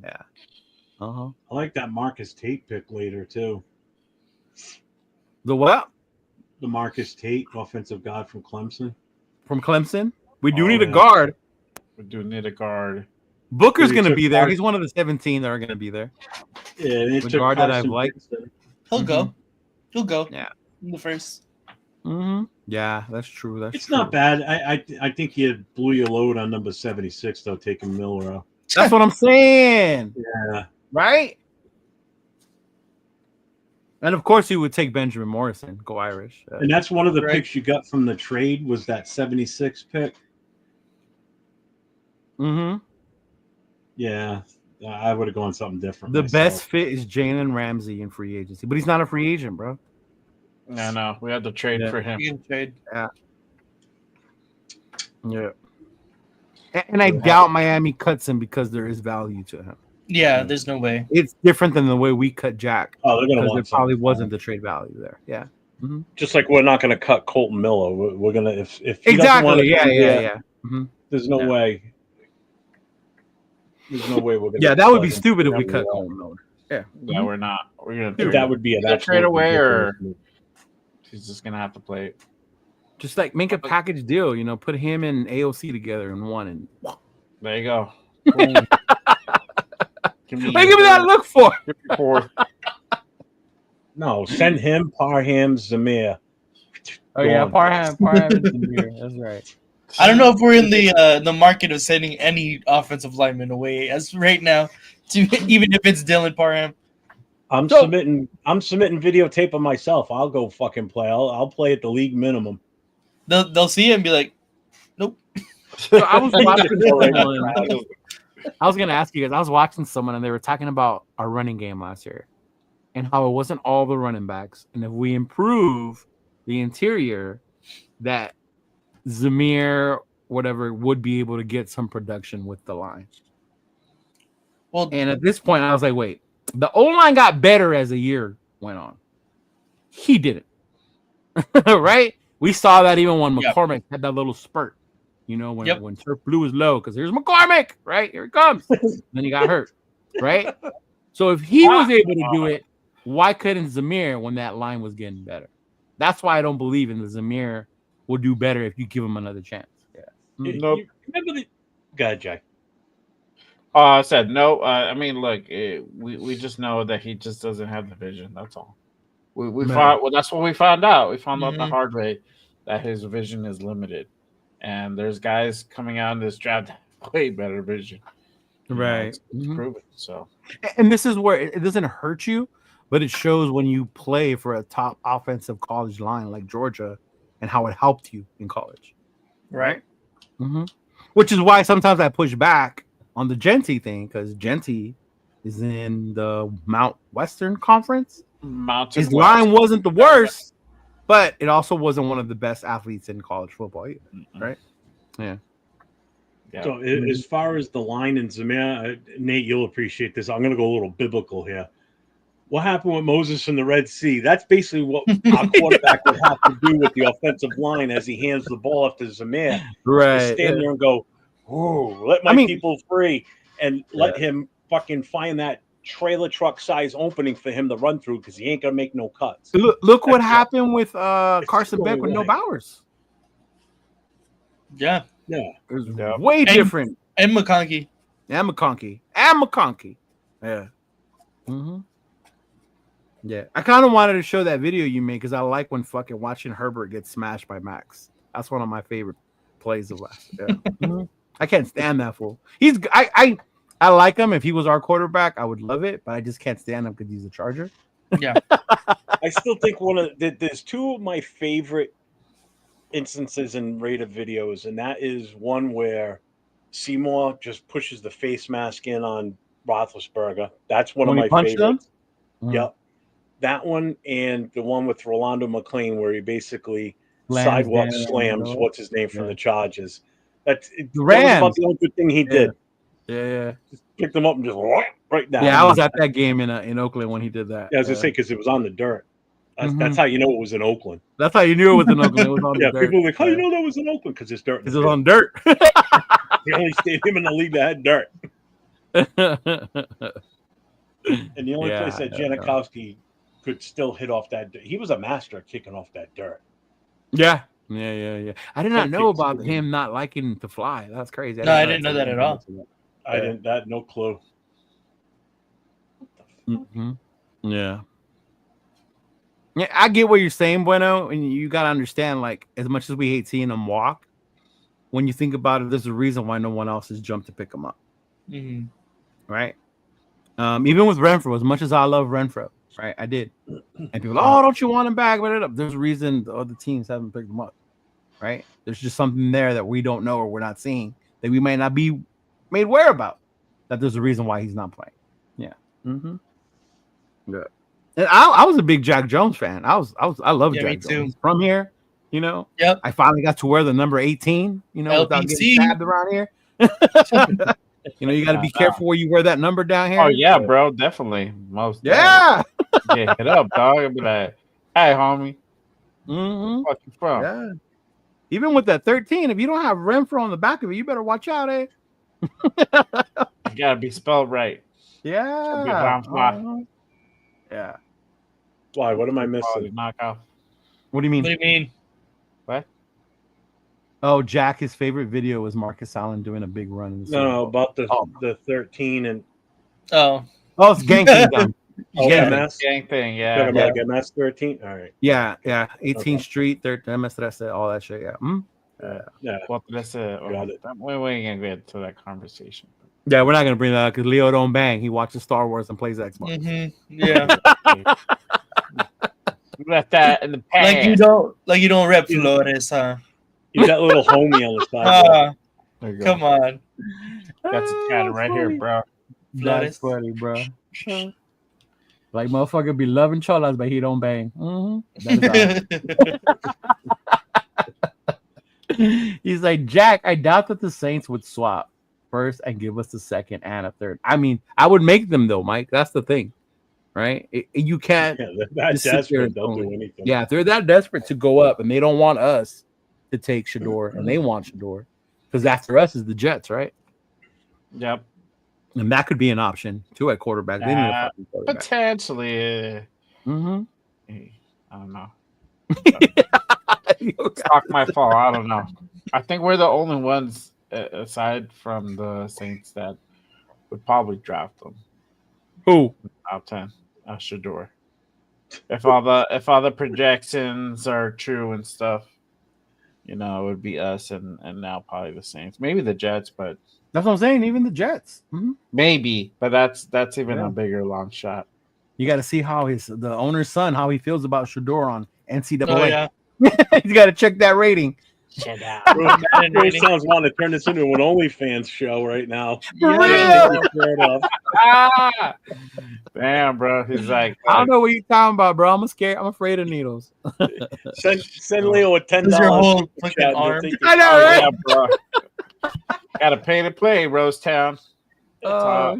Yeah. I like that Marcus Tate pick later, too. The what? The Marcus Tate, offensive guard from Clemson. From Clemson? We do need a guard. We do need a guard. Booker's going to be there. He's one of the 17 that are going to be there. Yeah, the guard that I've liked. He'll go. He'll go. Yeah. In the first. Yeah, that's true. It's not bad. I think you blew your load on number 76, though, taking Milrow. That's what I'm saying. Yeah. Right? And of course, he would take Benjamin Morrison, go Irish. And that's one of the picks you got from the trade was that 76 pick. Yeah, I would have gone something different. The best fit is Jalen Ramsey in free agency, but he's not a free agent, bro. No, we had to trade for him. You can trade. Yeah. And I doubt Miami cuts him because there is value to him. Yeah, there's no way. It's different than the way we cut Jack. Oh, they're gonna want there probably wasn't the trade value there. Yeah. Just like we're not going to cut Colton Miller. We're going to if he exactly. Yeah. There's no way. There's no way we're going to. Yeah, that would be stupid if we cut Colton Miller. Yeah. Yeah, we're not. We're gonna do that. Would be an trade away, or he's just gonna have to play it. Just like make a package deal, put him and AOC together in one, and there you go. Give me that look for. No, send him Parham Zamir. Oh yeah, Parham Zamir. That's right. I don't know if we're in the market of sending any offensive lineman away as right now, even if it's Dylan Parham. I'm submitting videotape of myself. I'll go fucking play. I'll play at the league minimum. They'll see it and be like, nope. So I was watching someone. I was gonna ask you guys. I was watching someone and they were talking about our running game last year and how it wasn't all the running backs, and if we improve the interior, that Zamir whatever would be able to get some production with the line. Well, and at this point, I was like, wait, the O-line got better as the year went on. He didn't. Right? We saw that even when McCormick had that little spurt, when Turf Blue was low, because here's McCormick, right? Here he comes. Then he got hurt, right? So if he was able to do it, why couldn't Zamir when that line was getting better? That's why I don't believe in the Zamir will do better if you give him another chance. Yeah. Nope. Remember the guy, Jay? I said no. I mean, look, we just know that he just doesn't have the vision. That's all. We found. Well, that's what we found out. We found out the hard way that his vision is limited, and there's guys coming out in this draft that have way better vision. Right. It's proven. So, and this is where it doesn't hurt you, but it shows when you play for a top offensive college line like Georgia, and how it helped you in college. Right. Which is why sometimes I push back on the Genty thing, because Genty is in the Mount Western Conference. His line wasn't the worst, but it also wasn't one of the best athletes in college football either, right? Yeah. So as far as the line in Zamir, Nate, you'll appreciate this. I'm going to go a little biblical here. What happened with Moses in the Red Sea? That's basically what our quarterback would have to do with the offensive line as he hands the ball off to Zamir. Right. Stand there and go, "Ooh, let my people free," and let him fucking find that trailer truck size opening for him to run through, because he ain't gonna make no cuts. Look what happened with Carson Beck with no Bowers. Yeah. It was way different. And McConkey. And McConkey. Yeah. Yeah, I kind of wanted to show that video you made because I like when fucking watching Herbert get smashed by Max. That's one of my favorite plays of last. Yeah. I can't stand that fool. I like him. If he was our quarterback, I would love it, but I just can't stand him because he's a Charger. Yeah. I still think there's two of my favorite instances in Raider videos, and that is one where Seymour just pushes the face mask in on Roethlisberger. That's one When of he my punched him? favorites. Yep. That one and the one with Rolando McClain where he basically sidewalk slams what's his name from the Chargers. That was about the only good thing he did. Yeah. Just picked him up and just right down. Yeah, I was at that game in Oakland when he did that. Yeah, I was gonna say because it was on the dirt. That's how you know it was in Oakland. That's how you knew it was in Oakland. It was on the dirt. People were like, "How you know that was in Oakland?" Because it's dirt. Because it was on dirt. The only stadium in the league that had dirt. And the only place that Janikowski could still hit off that dirt. He was a master at kicking off that dirt. Yeah. I did not know about him not liking to fly. That's crazy. I didn't know that at all. I didn't. That no clue. Yeah, I get what you're saying, Bueno, and you gotta understand. Like, as much as we hate seeing him walk, when you think about it, there's a reason why no one else has jumped to pick him up, right? Even with Renfro, as much as I love Renfro, right? I did, and people, don't you want him back? But there's a reason the other teams haven't picked him up, right? There's just something there that we don't know or we're not seeing that we may not be made aware about. That there's a reason why he's not playing. Yeah. Yeah. And I was a big Jack Jones fan. I love Jack Jones. Too. He's from here, you know. Yep. I finally got to wear the number 18, you know, LPC. without getting stabbed around here. You know, you got to be careful where you wear that number down here. Oh yeah, bro, definitely. Most yeah. Get hit up, dog. I'll be like, hey, homie. Fuck you from? Yeah. Even with that 13, if you don't have Renfro on the back of it, you better watch out, eh? You gotta be spelled right. Yeah. Yeah. Why? What am I missing? Knockoff. What do you mean? What do you mean? What? Oh, Jack, his favorite video was Marcus Allen doing a big run. In the no, about the 13 and it's Gang Thing. Gang Thing, yeah. Like MS 13. All right. Yeah. 18th Street, 13 MS 13, all that shit. Yeah. Yeah. Well, that's it. We ain't gonna get to that conversation. Yeah, we're not gonna bring that up because Leo don't bang. He watches Star Wars and plays Xbox. Yeah. Left that in the past. Like you don't rep Flores, huh? You got a little homie on the side. Come on. That's a cat right here, bro. That's funny, bro. Like motherfucker be loving cholas, but he don't bang. He's like, Jack, I doubt that the Saints would swap first and give us the second and a third. I mean, I would make them though, Mike. That's the thing, right? You can't. Yeah, that desperate. Don't do anything. Yeah, if they're that desperate to go up and they don't want us to take Shador and they want Shador, because after us is the Jets, right? Yep. And that could be an option too at quarterback. They need a fucking quarterback. Potentially. I don't know. Stock my fall. I don't know. I think we're the only ones aside from the Saints that would probably draft them. Who? Top 10. Shador. If all the projections are true and stuff, you know, it would be us and now probably the Saints. Maybe the Jets, but that's what I'm saying. Even the Jets. Maybe, but that's even a bigger long shot. You got to see how the owner's son, how he feels about Shador on NCAA. Oh, yeah. He's got to check that rating. Check out. It sounds want to turn this into an OnlyFans show right now. Damn, bro. He's like, I don't know what you're talking about, bro. I'm scared. I'm afraid of needles. Send Leo a $10. Your whole fucking arm. I know, right? Yeah, bro. Gotta pay to play, Rosetown.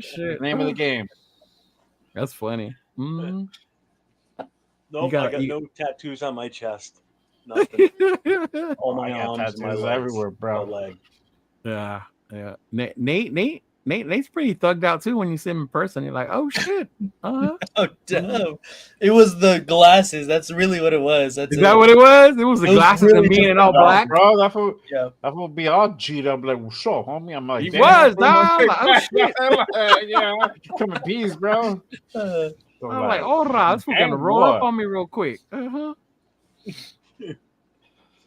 Shit. Name of the game. That's funny. Nope, I got no tattoos on my chest. Nothing. All my arms, my legs, everywhere, bro. My leg. Yeah. Nate's pretty thugged out too when you see him in person. You're like, oh shit. Oh damn! It was the glasses. That's really what it was. Is that what it was? It was the glasses and me in all black, bro. That will be all G'd up. Like, well, sure, homie. I'm like, he was, dog. Like, oh shit. Yeah, come in peace, bro. So I'm like, oh, this was gonna roll up on me real quick. I'm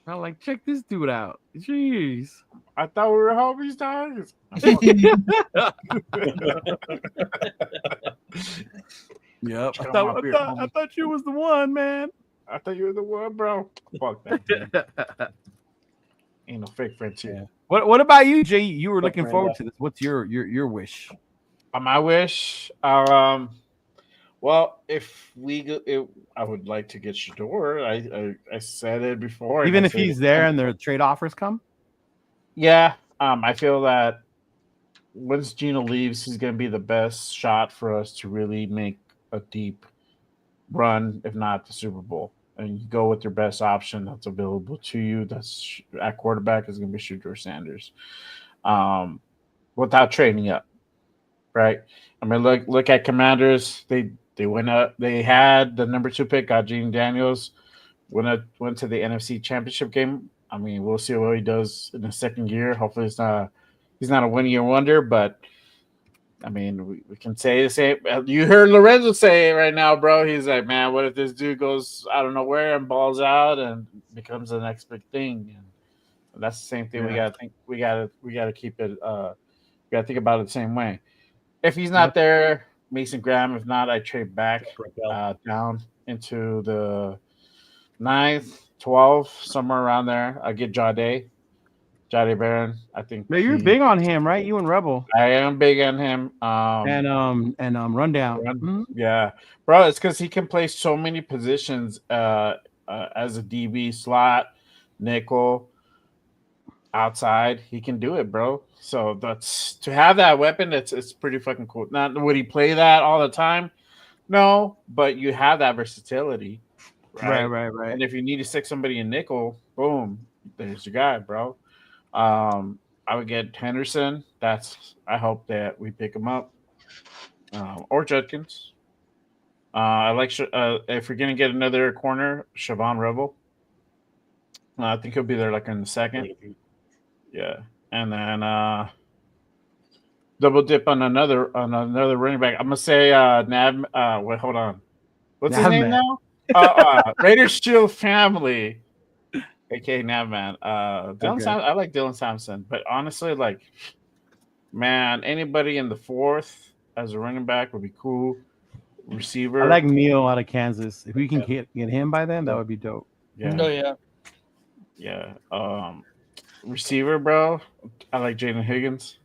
like, check this dude out. Jeez. I thought we were homies, guys. Yep. I thought you was the one, man. I thought you were the one, bro. Fuck that. Ain't no fake friendship. Yeah. What about you, Jay? You were looking forward to this. What's your wish? My wish, well, if we go, I would like to get Shador. I said it before. Even if he's there and the trade offers come. Yeah, I feel that once Gino leaves, he's going to be the best shot for us to really make a deep run, if not the Super Bowl. And you go with your best option that's available to you. That's at quarterback is going to be Shador Sanders, without trading up, right? I mean, look at Commanders. They went up. They had the number 2 pick, got Gene Daniels. Went to the NFC Championship game. I mean, we'll see what he does in the second year. Hopefully, he's not a 1-year wonder, but I mean, we can say the same. You heard Lorenzo say it right now, bro. He's like, man, what if this dude goes I don't know where and balls out and becomes the next big thing? And that's the same thing. Yeah. We gotta think. We gotta keep it. We gotta think about it the same way. If he's not there, Mason Graham. If not, I trade back down into the 9th, 12th, somewhere around there. I get Jade Barron. I think. Yeah, you're big on him, right? You and Rebel. I am big on him. And Rundown. Mm-hmm. Yeah, bro. It's because he can play so many positions as a DB, slot, nickel, outside. He can do it, bro. So that's to have that weapon. It's pretty fucking cool. Not would he play that all the time? No, but you have that versatility. Right. And if you need to stick somebody in nickel, boom, there's your guy, bro. I would get Henderson. I hope that we pick him up, or Judkins. I like if we're gonna get another corner, Siobhan Rebel. I think he'll be there like in the second. Yeah, and then double dip on another running back. I'm gonna say wait, hold on. What's his name now? Raiders Shield family. aka Navman. I like Dylan Sampson, but honestly, like, man, anybody in the 4th as a running back would be cool. Receiver, I like Neal out of Kansas. If we can get him by then, that would be dope. Yeah. Receiver, bro. I like Jaden Higgins.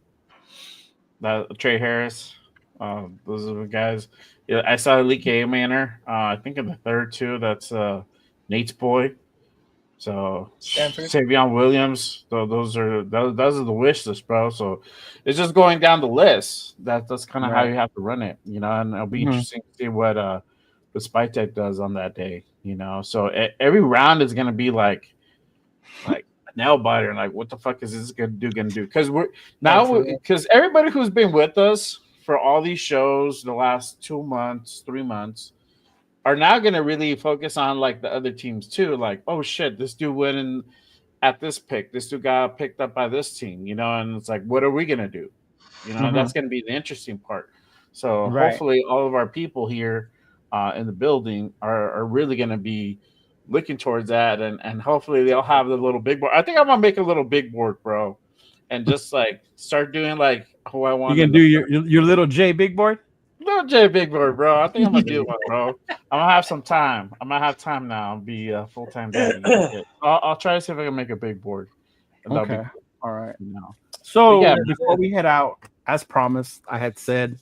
Trey Harris. Those are the guys. Yeah, I saw Lee K. Manor. I think in the 3rd too. That's Nate's boy. So Stanford. Savion Williams. So those are the wish list, bro. So it's just going down the list. That's kind of how you have to run it, you know. And it'll be interesting to see what Spytek does on that day, you know. So every round is gonna be like a nail biter, and like, what the fuck is this gonna do? Because everybody who's been with us for all these shows the last 2 months, 3 months, are now going to really focus on like the other teams too. Like, oh shit, this dude went in at this pick. This dude got picked up by this team, you know, and it's like, what are we going to do? You know, that's going to be the interesting part. So hopefully all of our people here in the building are really going to be looking towards that. And hopefully they'll have the little big board. I think I'm going to make a little big board, bro. And just like start doing like who I want. You can do your little J big board? Little J big board, bro. I think I'm gonna do one, bro. I'm gonna have some time. I'm gonna have time now. I'll be a full-time daddy. I'll try to see if I can make a big board. Okay. All right. So before we head out, as promised, I had said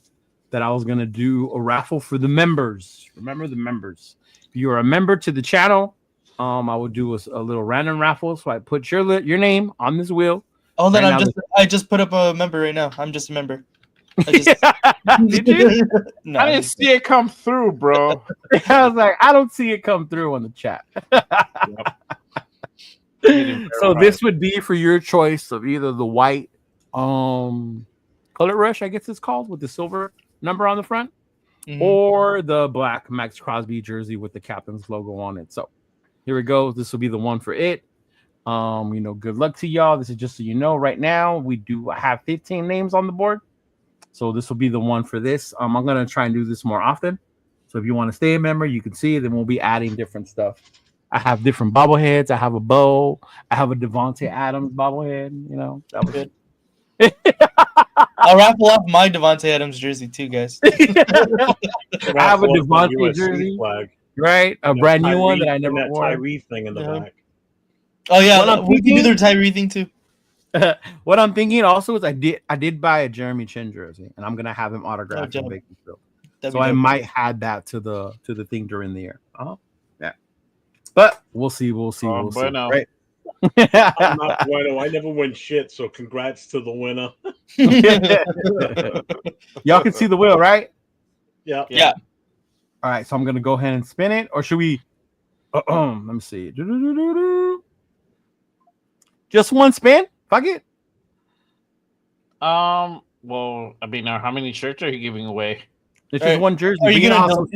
that I was gonna do a raffle for the members. Remember the members. If you're a member to the channel, I will do a little random raffle. So I put your name on this wheel. Oh, then I just put up a member right now. I'm just a member. Did you? No, I didn't see it come through, bro. I was like, I don't see it come through on the chat. So this would be for your choice of either the white Color Rush, I guess it's called, with the silver number on the front, or the black Max Crosby jersey with the captain's logo on it. So here we go. This will be the one for it. Good luck to y'all. This is just so you know, right now we do have 15 names on the board. So this will be the one for this. I'm going to try and do this more often. So if you want to stay a member, you can see. Then we'll be adding different stuff. I have different bobbleheads. I have a bow. I have a Devontae Adams bobblehead. You know, that was Good. I'll raffle off my Devontae Adams jersey too, guys. I have a Devontae jersey, flag. Right? A brand new one that I never that wore. Tyree thing in the back. Oh yeah, we can do their Tyree thing too. What I'm thinking also is I did buy a Jeremy Chin jersey, and I'm gonna have him autographed in Bakersfield. So I might add that to the thing during the year. Yeah. But we'll see. We'll see. Right? I'm not bueno. I never win shit, so congrats to the winner. Y'all can see the wheel, right? Yeah. All right, so I'm gonna go ahead and spin it, or should we? Let me see. Just one spin. Fuck it. Well, I mean, how many shirts are you giving away? It's just one jersey. Are you gonna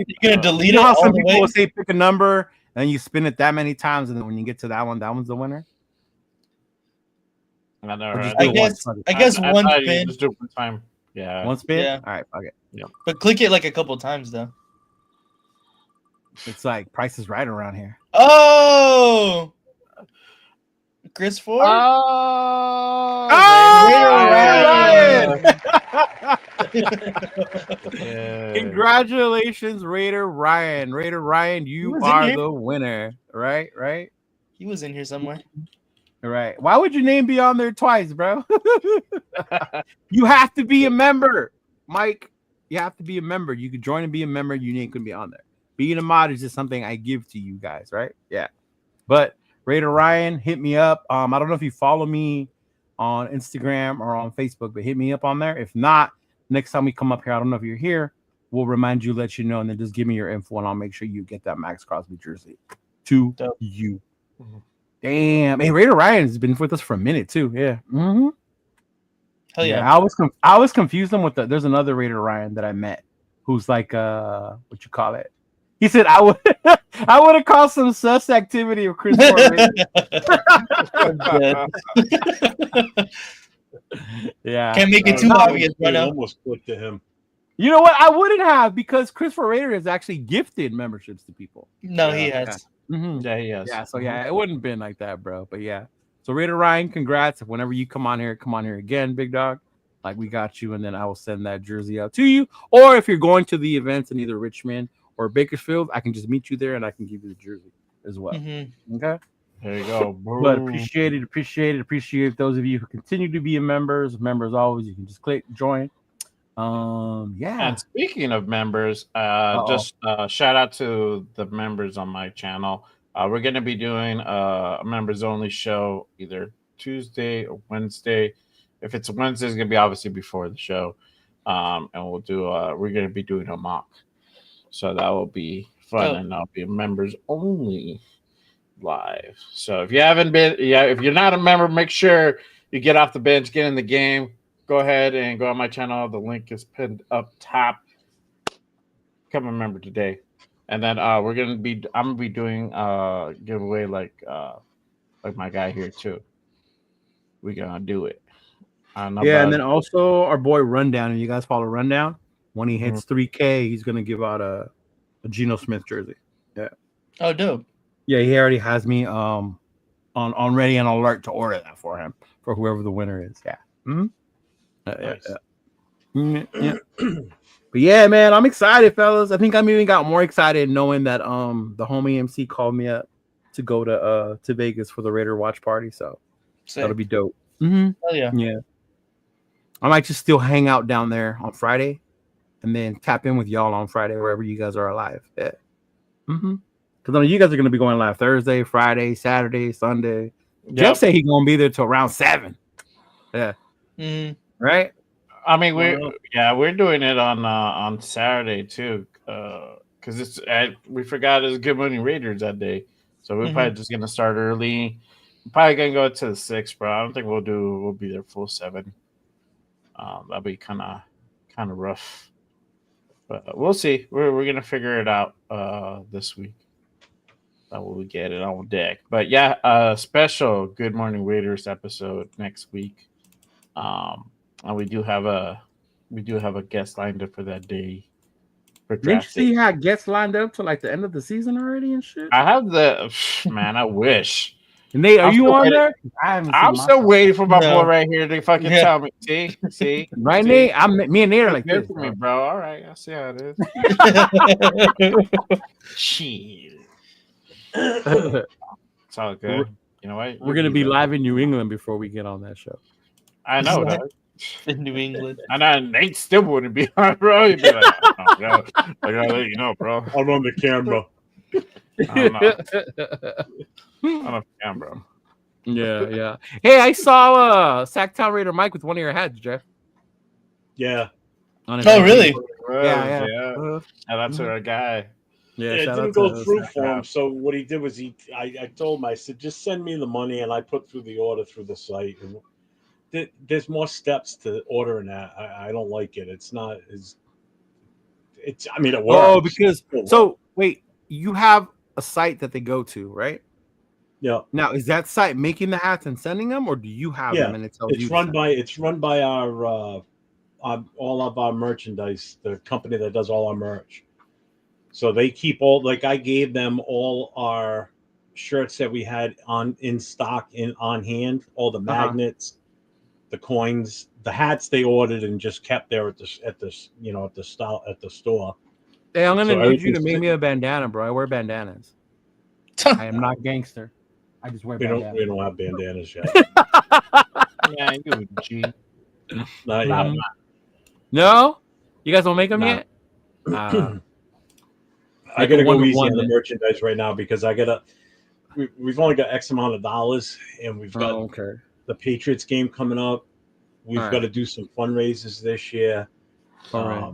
delete it? How some people will say pick a number, and you spin it that many times, and then when you get to that one's the winner. I guess one spin. Just do it one time. Yeah. One spin. Yeah. All right. Fuck it. Yeah. But click it like a couple times though. It's like Price is Right around here. Oh, Chris Ford. Congratulations, Raider Ryan. Raider Ryan, you are the winner. Right. He was in here somewhere. Right. Why would your name be on there twice, bro? You have to be a member, Mike. You have to be a member. You could join and be a member. Your name could be on there. Being a mod is just something I give to you guys, right? Yeah. But Raider Ryan, hit me up. I don't know if you follow me on Instagram or on Facebook, but hit me up on there. If not, next time we come up here, I don't know if you're here, we'll remind you, let you know, and then just give me your info, and I'll make sure you get that Max Crosby jersey to you. Mm-hmm. Damn. Hey, Raider Ryan has been with us for a minute too. Yeah. Mm-hmm. Hell yeah. I was confused him with there's another Raider Ryan that I met who's like what you call it? He said I would have called some sus activity of Chris Ford. Yeah. Can't make it too obvious right now. Almost clicked to him. You know what? I wouldn't have, because Christopher Raider has actually gifted memberships to people. No, he has. Yeah. Mm-hmm. Yeah, he has. Yeah, so yeah, it wouldn't have been like that, bro. But yeah. So Raider Ryan, congrats. Whenever you come on here again, big dog. Like, we got you, and then I will send that jersey out to you. Or if you're going to the events in either Richmond or Bakersfield, I can just meet you there and I can give you the jersey as well. Mm-hmm. Okay. There you go. But appreciate it. Those of you who continue to be members always, you can just click join. Yeah. And speaking of members, just shout out to the members on my channel. We're going to be doing a members only show either Tuesday or Wednesday. If it's Wednesday, it's going to be obviously before the show. And we'll do we're going to be doing a mock. So that will be fun, and that'll be members only live. So if you haven't been, if you're not a member, make sure you get off the bench, get in the game. Go ahead and go on my channel. The link is pinned up top. Become a member today. And then I'm gonna be doing giveaway like my guy here too. We're gonna do it. And then also our boy Rundown, and you guys follow Rundown. When he hits 3K, he's gonna give out a Geno Smith jersey. Yeah. Oh, dope. Yeah, he already has me on ready and alert to order that for him, for whoever the winner is. Yeah. Mm-hmm. Yeah. But yeah, man, I'm excited, fellas. I think I'm even got more excited knowing that the homie MC called me up to go to Vegas for the Raider watch party. So that'll be dope. Mm-hmm. Oh yeah. Yeah. I might just still hang out down there on Friday, and then tap in with y'all on Friday wherever you guys are alive. Yeah. Mm-hmm. Because you guys are gonna be going live Thursday, Friday, Saturday, Sunday. Yep. Jeff said he's gonna be there till around 7. Yeah. Mm. Right. I mean, we're doing it on Saturday too, because we forgot it's Good Morning Raiders that day, so we're probably just gonna start early. We're probably gonna go to the 6, bro. I don't think we'll be there full 7. That'll be kind of rough, but we'll see. We're gonna figure it out this week. That will get it on deck. But yeah, special Good Morning Raiders episode next week. And we do have a guest lined up for that day. for Didn't you draft see day. you had guests lined up to like the end of the season already and shit? I have the man. I wish. And Nate, are I'm you still on waiting. there? I haven't seen I'm still myself. waiting for my No. boy right here to fucking tell me. See, Right, see? Nate? Me and Nate are like Good this, for me, bro. bro. All right, I see how it is. Shit. It's all good. You know what? We're gonna be live in New England before we get on that show. I know that. in New England. And then Nate still wouldn't be on, bro. He'd be like, oh, bro. I gotta let you know, bro. I'm on the camera. I don't know. I'm on camera. Yeah. Hey, I saw Sacktown Raider Mike with one of your hats, Jeff. Yeah. Oh, really? Yeah. And that's our guy. Yeah, It shout didn't out go to through Sack. for him. So what he did was I told him, I said, just send me the money, and I put through the order through the site. And there's more steps to ordering that. I don't like it. It's not as. It's. I mean, it works. Oh, because wait, you have a site that they go to, right? Yeah. Now, is that site making the hats and sending them, or do you have them and it tells you? It's run by our all of our merchandise, the company that does all our merch. So they keep all, like, I gave them all our shirts that we had in stock on hand, all the magnets, the coins, the hats they ordered and just kept there at the store. Hey, I'm gonna need you to make me a bandana, bro. I wear bandanas. I am not gangster. I just wear bandanas. We don't have bandanas yet. Yeah, you G. Not yet. No, you guys don't make them Nah. yet. I gotta go easy on the merchandise right now because we've only got X amount of dollars, and we've got the Patriots game coming up. We've got to do some fundraisers this year. All right.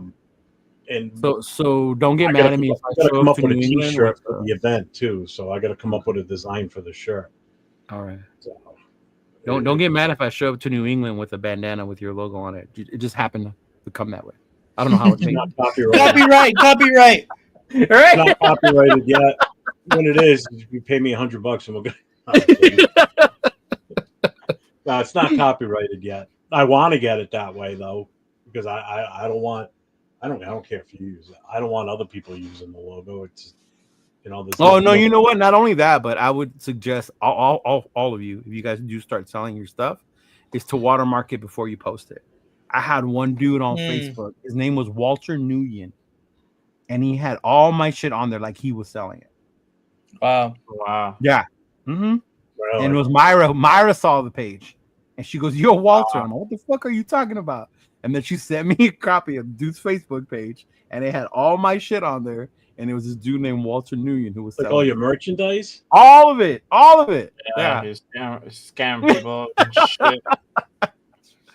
And so don't get mad at me if I gotta show come up up to with a New England T-shirt for the event too. So I got to come up with a design for the shirt. All right. So, don't get mad if I show up to New England with a bandana with your logo on it. It just happened to come that way. I don't know how it's made. Not copyrighted. Copyright. All right. It's not copyrighted yet. When it is, you pay me $100 and we'll go. No, it's not copyrighted yet. I want to get it that way though, because I don't want. I don't care if you use it. I don't want other people using the logo. It's Oh no, you know what? Not only that, but I would suggest all of you, if you guys do start selling your stuff, is to watermark it before you post it. I had one dude on Facebook. His name was Walter Nguyen, and he had all my shit on there like he was selling it. Wow. Yeah. Mm-hmm. Really? And it was Myra. Myra saw the page, and she goes, "Yo, Walter." I'm like, "What the fuck are you talking about?" And then she sent me a copy of dude's Facebook page, and it had all my shit on there. And it was this dude named Walter Nguyen who was like selling all your merchandise. all of it. Yeah. Scam people and shit.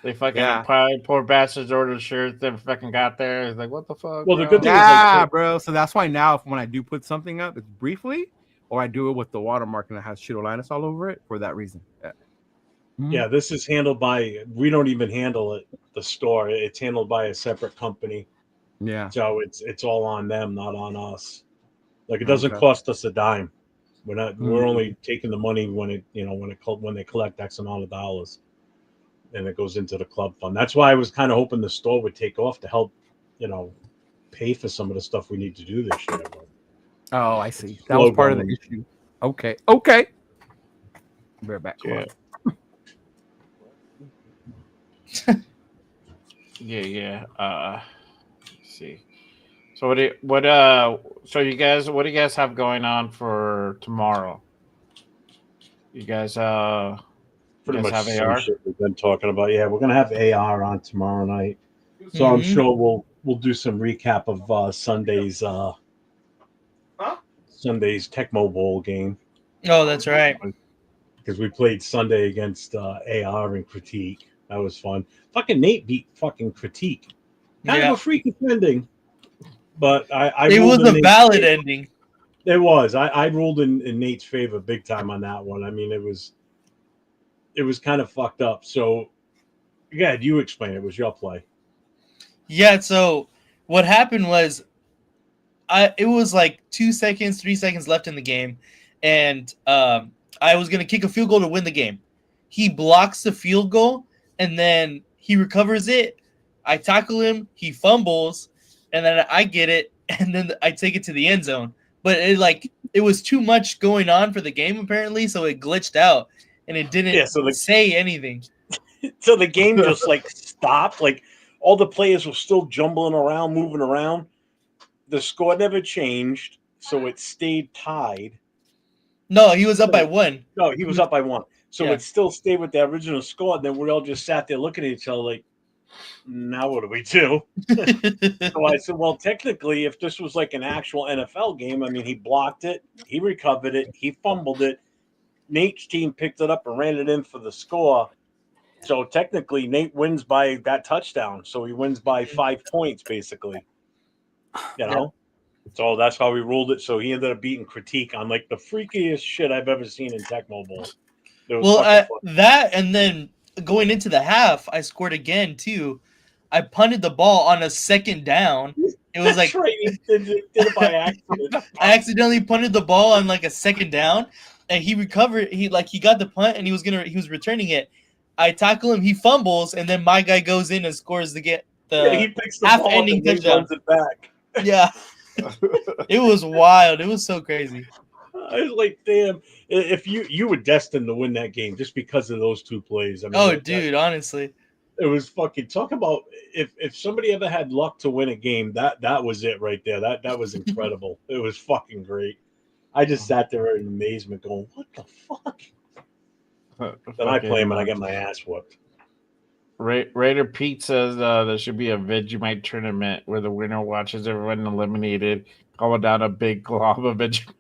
They fucking poor bastards ordered shirts that fucking got there. It's like, what the fuck? Well, bro? the good thing is, bro. So that's why now, when I do put something up, it's briefly, or I do it with the watermark and it has Cheeto Linus all over it for that reason. Yeah. Mm-hmm. Yeah, this is handled by. We don't even handle it. The store. It's handled by a separate company. Yeah. So it's all on them, not on us. Like, it doesn't cost us a dime. We're not. We're only taking the money when they collect X amount of dollars, and it goes into the club fund. That's why I was kind of hoping the store would take off to help, pay for some of the stuff we need to do this year. Oh, I see. That was part of the issue. Okay. We're back. Yeah. Yeah. Let's see. So what do you guys have going on for tomorrow? You guys Pretty much have some AR? shit we've been talking about. Yeah, we're gonna have AR on tomorrow night. So I'm sure we'll do some recap of Sunday's Tecmo Bowl game. Oh, that's right. Because we played Sunday against AR and Critique. That was fun. Fucking Nate beat fucking Critique. Kind of a freaky ending. But it was a valid ending. It was. I ruled in Nate's favor big time on that one. I mean, it was kind of fucked up. So, yeah, you explain it. It was your play. Yeah, so what happened was it was like 3 seconds left in the game, and I was going to kick a field goal to win the game. He blocks the field goal, and then he recovers it. I tackle him. He fumbles, and then I get it, and then I take it to the end zone. But it was too much going on for the game apparently, so it glitched out and it didn't say anything. So the game just like stopped. Like all the players were still jumbling around, moving around. The score never changed, so it stayed tied. No, he was up by 1. No, he was up by 1. So it still stayed with the original score. And then we all just sat there looking at each other like, now what do we do? So I said, well, technically, if this was like an actual NFL game, I mean, he blocked it, he recovered it, he fumbled it. Nate's team picked it up and ran it in for the score. So technically, Nate wins by that touchdown. So he wins by 5 points, basically. You know? So that's how we ruled it. So he ended up beating Critique on like the freakiest shit I've ever seen in Tecmo Bowl. Well, that and then going into the half, I scored again too. I punted the ball on a second down. It was like right. He did it by accident. I accidentally punted the ball on like a second down, and he recovered. He got the punt and he was returning it. I tackle him, he fumbles, and then my guy goes in and scores he picks the half-ending touchdown. Runs it back. Yeah, it was wild. It was so crazy. I was like, damn, if you were destined to win that game just because of those 2 plays. I mean, dude, honestly, it was fucking talk about if somebody ever had luck to win a game, that was it right there. That was incredible. It was fucking great. I just sat there in amazement, going, "What the fuck?" Then I play him and I get my ass whooped. Raider Pete says there should be a Vegemite tournament where the winner watches everyone eliminated, call down a big glob of Vegemite.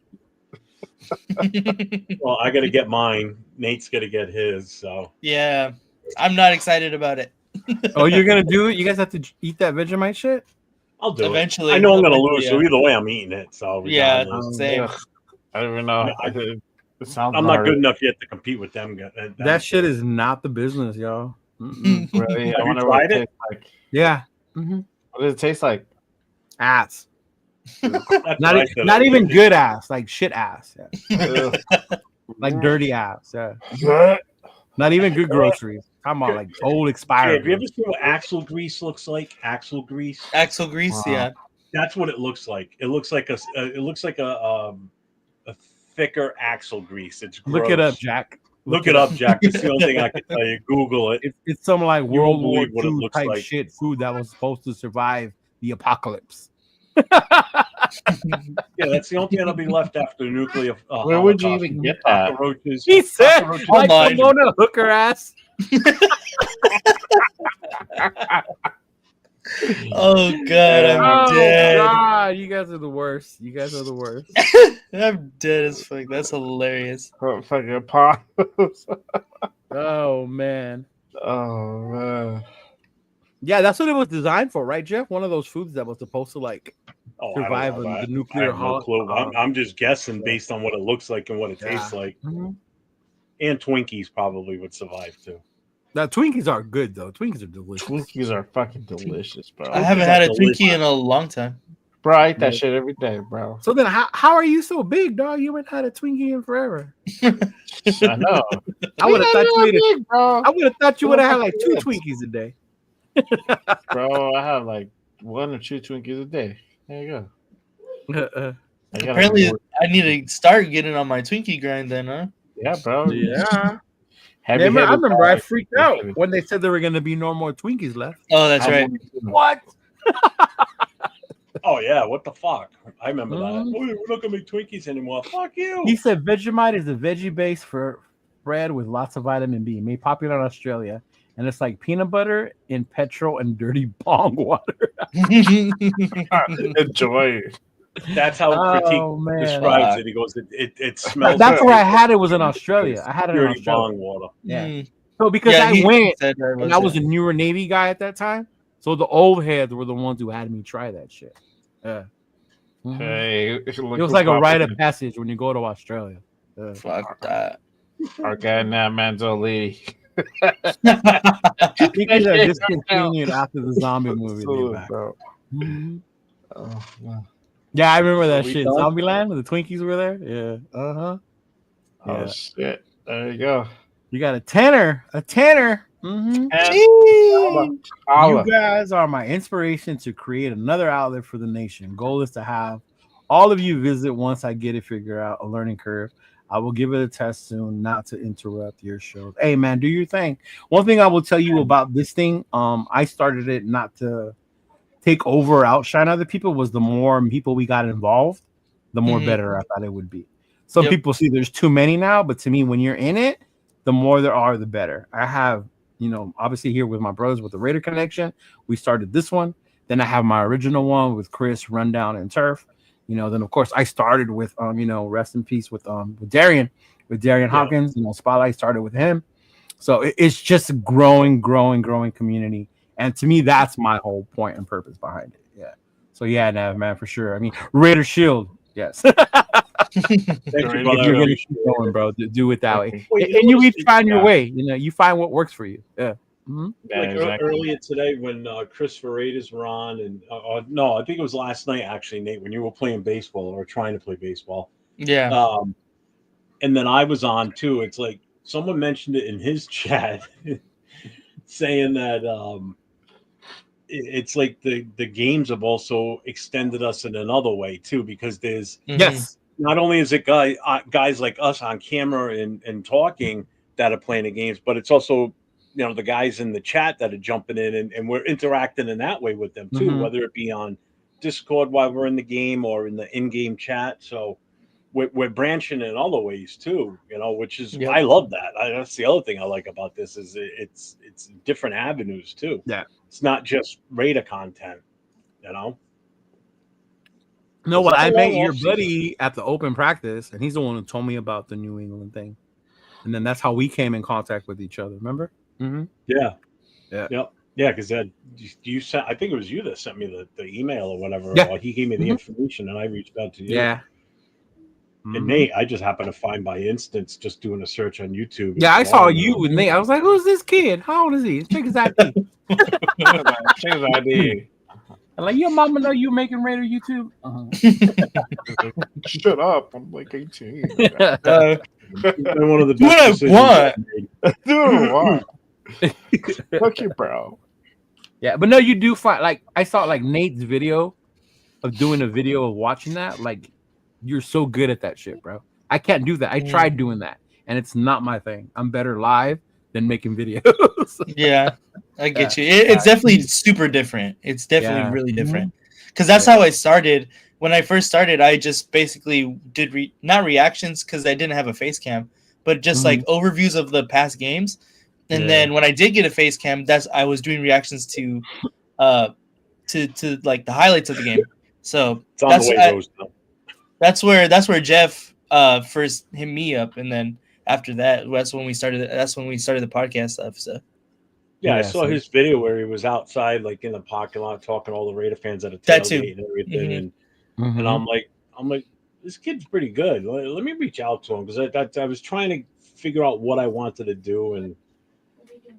Well, I got to get mine. Nate's got to get his. So yeah, I'm not excited about it. Oh, you're gonna do it? You guys have to eat that Vegemite shit? I'll do eventually. I know I'm gonna lose, so either way, I'm eating it. So yeah, same. I don't even know. I'm not good enough yet to compete with them. That shit is not the business, y'all. Really? I wonder what it tastes like. Yeah. Mm-hmm. What does it taste like? Ass. Not even good ass, like shit ass. Yeah. Like dirty ass. Yeah. Not even good groceries. Talking about like old expired. Hey, have you ever seen what axle grease looks like? Axle grease. Axle grease, yeah. That's what it looks like. It looks like a thicker axle grease. It's gross. Look it up, Jack. Look it up, Jack. It's the only thing I can tell you. Google it. It's some like World War II type like. shit food that was supposed to survive the apocalypse. Yeah, that's the only thing that'll be left after the nuclear. Where would you even get that? He said, like Pomona hooker ass. Oh God, I'm dead. God, you guys are the worst. I'm dead as fuck. That's hilarious. Oh, fucking pot. Oh man. Oh man. Yeah, that's what it was designed for, right, Jeff? One of those foods that was supposed to like survive the nuclear. I have no clue. I'm just guessing based on what it looks like and what it tastes like. Mm-hmm. And Twinkies probably would survive too. Now Twinkies are good though. Twinkies are delicious. Twinkies are fucking delicious, bro. I haven't had a Twinkie in a long time. Bro, I eat that shit every day, bro. So then how are you so big, dog? You haven't had a Twinkie in forever. I know. I would have thought you would have had like 2 Twinkies a day. Bro, I have like 1 or 2 Twinkies a day. There you go. Apparently, I need to start getting on my Twinkie grind then, huh? Yeah, bro. Yeah. I remember I freaked out when they said there were going to be no more Twinkies left. Oh, that's right. What? Oh, yeah. What the fuck? I remember that. Oh, we're not going to make Twinkies anymore. Fuck you. He said Vegemite is a veggie base for bread with lots of vitamin B, made popular in Australia. And it's like peanut butter in petrol and dirty bong water. Enjoy it. That's how Critique describes it. He goes, it smells. That's where I had it. Was in Australia. I had it in dirty Australia. bong water. Yeah. So because I went and I was a newer Navy guy at that time, so the old heads were the ones who had me try that shit. Yeah. Mm-hmm. Hey, it was like a rite of passage when you go to Australia. Fuck that. Our guy now, man's old lady. Twinkies are discontinued after the zombie movie. Mm-hmm. Oh, wow. Yeah, I remember that shit. Zombieland, the Twinkies were there. Yeah. Oh shit! There you go. You got a tenner. You guys are my inspiration to create another outlet for the nation. Goal is to have all of you visit once I get it figured out, a learning curve. I will give it a test soon, not to interrupt your shows. Hey man, do your thing. One thing I will tell you about this thing, I started it not to take over or outshine other people, was the more people we got involved, the more better I thought it would be. Some people see there's too many now, but to me, when you're in it, the more there are, the better. I have, obviously here with my brothers with the Raider Connection, we started this one. Then I have my original one with Chris, Rundown, and Turf. Then of course I started with rest in peace with Darian Hopkins. Spotlight started with him. So it's just a growing community. And to me, that's my whole point and purpose behind it. Yeah. So yeah, Nav, man, for sure. I mean, Raider Shield, yes. If you're gonna keep going, bro, do it that way. And you each find your way. You find what works for you. Yeah. Mm-hmm. Earlier today when Christopher Raiders were on, and no, I think it was last night actually, Nate, when you were playing baseball or trying to play baseball. Yeah. And then I was on too. It's like someone mentioned it in his chat, saying that it's like the games have also extended us in another way too, because there's not only is it guys like us on camera and talking that are playing the games, but it's also the guys in the chat that are jumping in and we're interacting in that way with them too, whether it be on Discord while we're in the game or in the in-game chat. So we're branching in other ways too, which is I love that. That's the other thing I like about this is it's different avenues too. Yeah, it's not just Raider content, No, well, I met your buddy at the open practice, and he's the one who told me about the New England thing, and then that's how we came in contact with each other. Remember? Mm-hmm. Yeah. Because you sent. I think it was you that sent me the email or whatever. Yeah. Or he gave me the information, and I reached out to you. Yeah. And Nate, I just happened to find by instance just doing a search on YouTube. Yeah, I saw you with Nate. I was like, "Who's this kid? How old is he? Check his ID." Check his ID. I'm like, your mama know you making Raider YouTube? Shut up! I'm like 18. One of the best do what? Fuck you, bro. Yeah, but no, you do find like I saw like Nate's video of doing a video of watching that. Like, you're so good at that shit, bro. I can't do that. I tried doing that, and it's not my thing. I'm better live than making videos. Yeah, I get you. It's definitely super different. It's definitely really different. Because that's how I started. When I first started, I just basically did not reactions because I didn't have a face cam, but just like overviews of the past games. And then when I did get a face cam, I was doing reactions to like the highlights of the game. So that's where Jeff first hit me up, and then after that, that's when we started the podcast stuff. So I saw his video where he was outside, like in the parking lot, talking to all the Raider fans at a tailgate and everything. And I'm like, this kid's pretty good. Let me reach out to him because I was trying to figure out what I wanted to do, and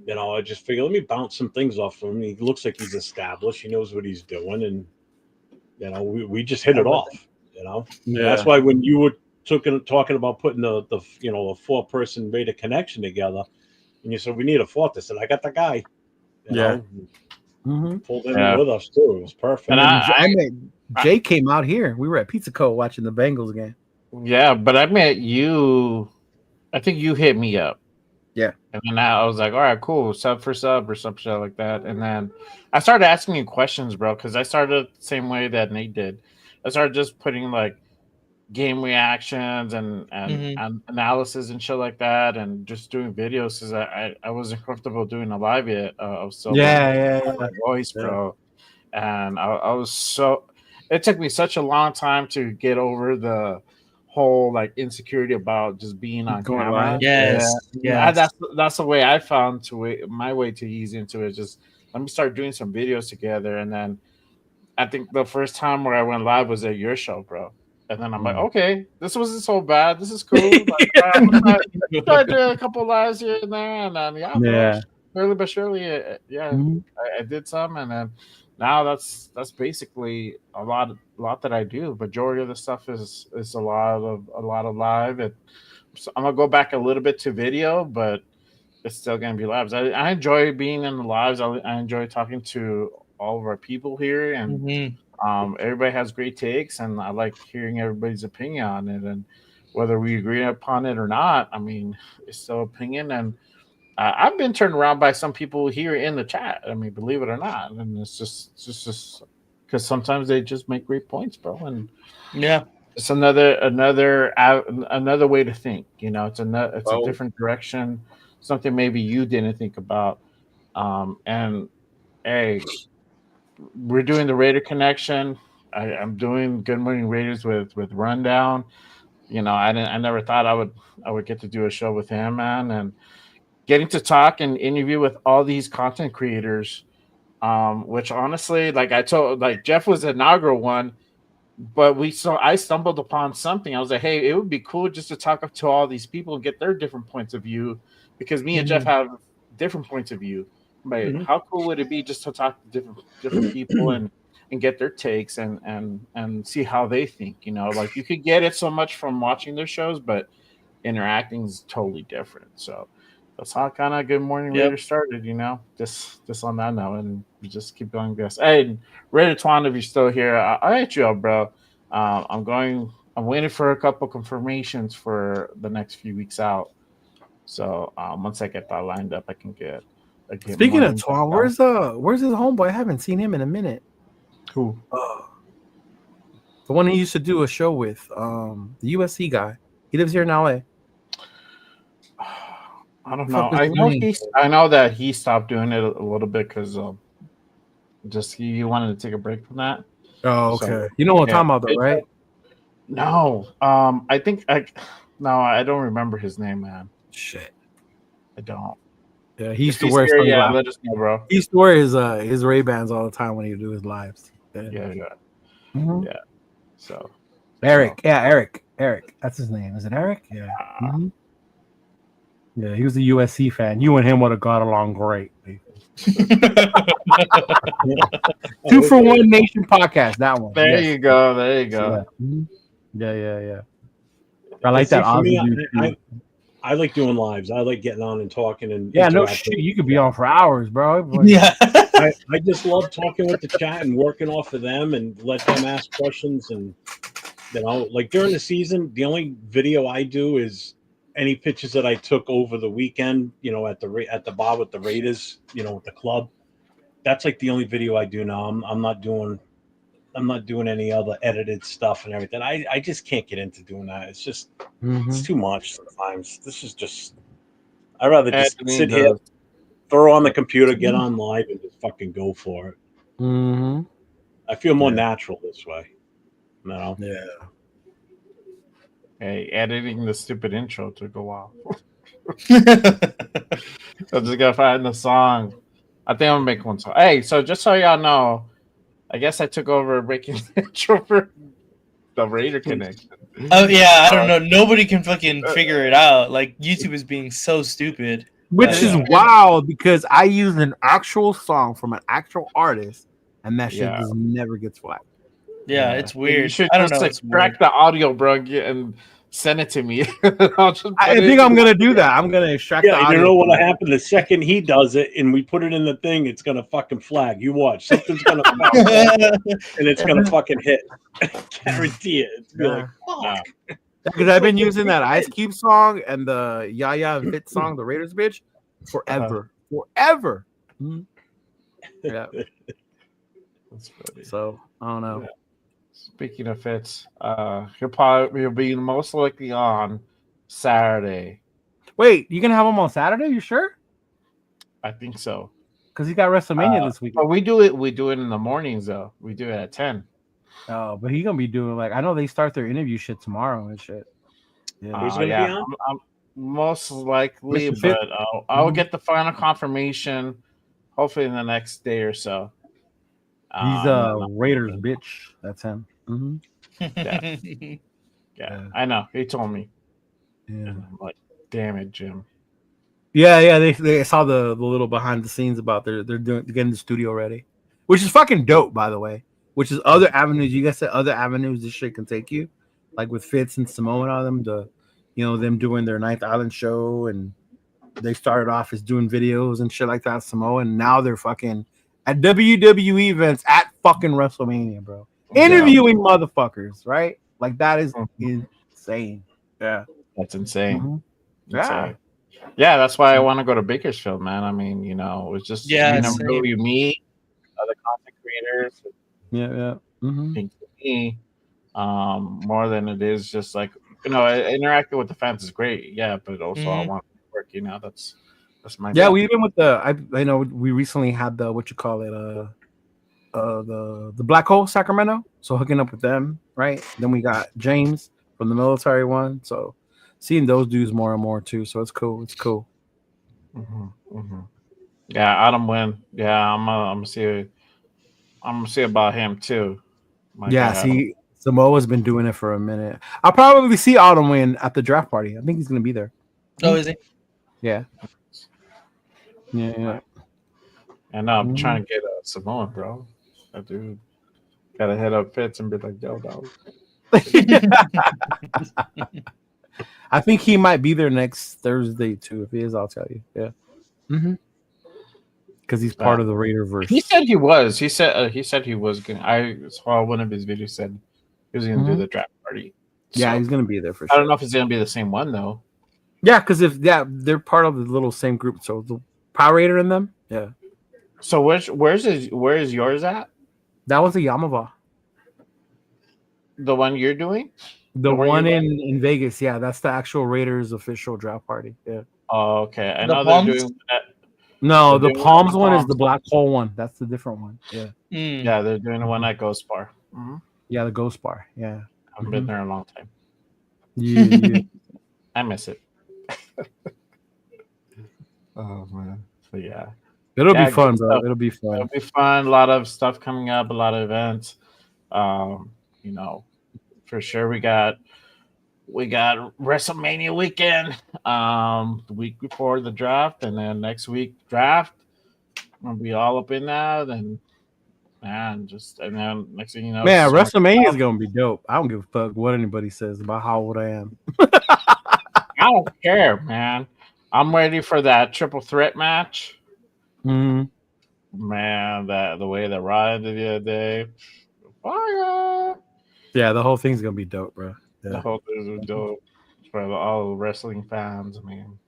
I just figured let me bounce some things off of him. He looks like he's established. He knows what he's doing, and we just hit it off. That's why when you were talking about putting the a 4-person Raider connection together, and you said we need a fourth, I said I got the guy. Pulled in with us too. It was perfect. And Jay came out here. We were at Pizza Co watching the Bengals game. Yeah, but I met you. I think you hit me up. Yeah. And then I was like, all right, cool, sub for sub or some shit like that. And then I started asking you questions, bro, because I started the same way that Nate did. I started just putting like game reactions and analysis and shit like that, and just doing videos because I wasn't comfortable doing a live yet. I was so my voice, bro. And I was so. It took me such a long time to get over the whole like insecurity about just being on camera. That's the way I found my way to ease into it. Just let me start doing some videos together, and then I think the first time where I went live was at your show, bro. And then I'm like, okay, this wasn't so bad. This is cool. Like, I did a couple lives here and there, and then slowly but surely, I did some, and then now that's basically a lot that I do. Majority of the stuff is a lot of live. So I'm gonna go back a little bit to video, but it's still gonna be lives. I enjoy being in the lives. I enjoy talking to all of our people here, and everybody has great takes, and I like hearing everybody's opinion on it. And whether we agree upon it or not, I mean, it's still opinion. And I've been turned around by some people here in the chat. I mean, believe it or not, and it's just because sometimes they just make great points, bro. And yeah, it's another way to think. You know, it's a different direction, something maybe you didn't think about. And hey, we're doing the Raider connection. I'm doing Good Morning Raiders with Rundown. You know, I never thought I would get to do a show with him, man, and getting to talk and interview with all these content creators. Which honestly, like I told, like Jeff was the inaugural one, but I stumbled upon something. I was like, hey, it would be cool just to talk up to all these people and get their different points of view, because me and Jeff have different points of view. But how cool would it be just to talk to different people and get their takes and see how they think? You know, like you could get it so much from watching their shows, but interacting is totally different. So that's how kind of Good Morning Raiders started, you know, just on that note, and we just keep going. Guys, hey, Raider Twan, if you're still here, I'll hit you up, bro. I'm waiting for a couple confirmations for the next few weeks out. So once I get that lined up, I can get. Speaking of Twan, where's his homeboy? I haven't seen him in a minute. Who? The one he used to do a show with, the USC guy. He lives here in LA. I don't know. I know that he stopped doing it a little bit because just he wanted to take a break from that. Oh, okay. So, you know what I'm talking about, though, right? No. I don't remember his name, man. Shit, I don't. Yeah, he used to wear sunglasses. Yeah, let us know, bro. He used to wear his Ray-Bans all the time when he would do his lives. Yeah. Mm-hmm. Yeah. So Eric, Eric. That's his name. Is it Eric? Yeah. Mm-hmm. Yeah, he was a USC fan. You and him would have got along great. 2 for 1 Nation podcast. That one. There you go. Yeah. I like that. I like doing lives. I like getting on and talking and no shit. You could be on for hours, bro. Yeah. I just love talking with the chat and working off of them and let them ask questions. And you know, like during the season, the only video I do is any pictures that I took over the weekend, you know, at the bar with the Raiders, you know, with the club. That's like the only video I do now. I'm not doing any other edited stuff and everything. I just can't get into doing that. It's just it's too much sometimes. This is just I'd rather just sit here, throw on the computer, get on live, and just fucking go for it. Mm-hmm. I feel more natural this way. No. Yeah. Hey, editing the stupid intro took a while. I just gotta find the song. I think I'm gonna make one song. Hey, so just so y'all know, I guess I took over breaking the intro for the Raider connection. Oh yeah, I don't know. Nobody can fucking figure it out. Like YouTube is being so stupid. Which is wild because I use an actual song from an actual artist, and that shit just never gets flagged. Yeah, it's weird. You should I don't just know. extract the audio, bro, and send it to me. I think I'm gonna do that. I'm gonna extract the audio. You know what'll happen the second he does it and we put it in the thing, it's gonna fucking flag. You watch. Something's gonna flag and it's gonna fucking hit. Guarantee it. It's be like, fuck. Because I've been using that Ice Cube song and the Yaya and Fit song, the Raiders bitch, forever. Forever. Mm-hmm. Yeah. That's funny. So I don't know. Yeah. Speaking of Fitz, he'll be most likely on Saturday. Wait, you gonna have him on Saturday? You sure? I think so. Because he got WrestleMania this week. But we do it in the mornings though. We do it at 10. Oh, but he's gonna be doing I know they start their interview shit tomorrow and shit. Yeah, he's gonna be on? I'm most likely, but I'll get the final confirmation hopefully in the next day or so. He's a Raiders bitch. That's him. Mm-hmm. Yeah, I know. He told me. Yeah. I'm like, damn it, Jim. Yeah. They saw the little behind the scenes about they're getting the studio ready, which is fucking dope, by the way. Which is other avenues. You guys said other avenues this shit can take you, like with Fitz and Samoa and all them. Them doing their Ninth Island show and they started off as doing videos and shit like that, Samoa, and now they're fucking at WWE events at fucking WrestleMania, bro. Interviewing motherfuckers, right? Like that is insane. Yeah, that's insane. Mhm. Insane. Yeah, that's why I want to go to Bakersfield, man. I mean, it's just you never know who you meet, other content creators. Yeah. To me, more than it is just like interacting with the fans is great. Yeah, but also I want to work. That's my we even with I know we recently had the what you call it the Black Hole Sacramento, so hooking up with them, right? Then we got James from the military one, so seeing those dudes more and more too. So it's cool. Yeah, Adam Wynn. Yeah, I'm gonna see about him too. See, Samoa's been doing it for a minute. I'll probably see Autumn win at the draft party. I think he's gonna be there. Oh, is he? Yeah. And I'm trying to get Samoa, bro. That dude gotta hit up Fitz and be like, yo, dog. I think he might be there next Thursday too. If he is, I'll tell you. Yeah. Because he's part of the Raiderverse. He said he was. He said he was going. I saw one of his videos said he was going to do the draft party. Yeah, he's going to be there for sure. I don't know if it's going to be the same one though. Yeah, because they're part of the little same group. So the Power Raider in them. Yeah. So where is yours at? That was a Yamava. The one you're doing? The one in Vegas. Yeah, that's the actual Raiders official draft party. Yeah. Oh, okay. I know they're doing that. No, the Palms one is the Black Hole one. That's the different one. Yeah. Yeah, they're doing the one at Ghost Bar. Mm-hmm. Yeah, the Ghost Bar. Yeah. I've been there a long time. Yeah. I miss it. Oh man. So yeah. It'll be fun, bro. It'll be fun. It'll be fun. A lot of stuff coming up, a lot of events. For sure we got WrestleMania weekend, the week before the draft, and then next week draft. We'll be all up in that, and then next thing you know, man, WrestleMania is gonna be dope. I don't give a fuck what anybody says about how old I am. I don't care, man. I'm ready for that triple threat match. Man, the way that Raw ended the other day, fire! Yeah, the whole thing's gonna be dope, bro. Yeah. The whole thing's dope for all wrestling fans. I mean,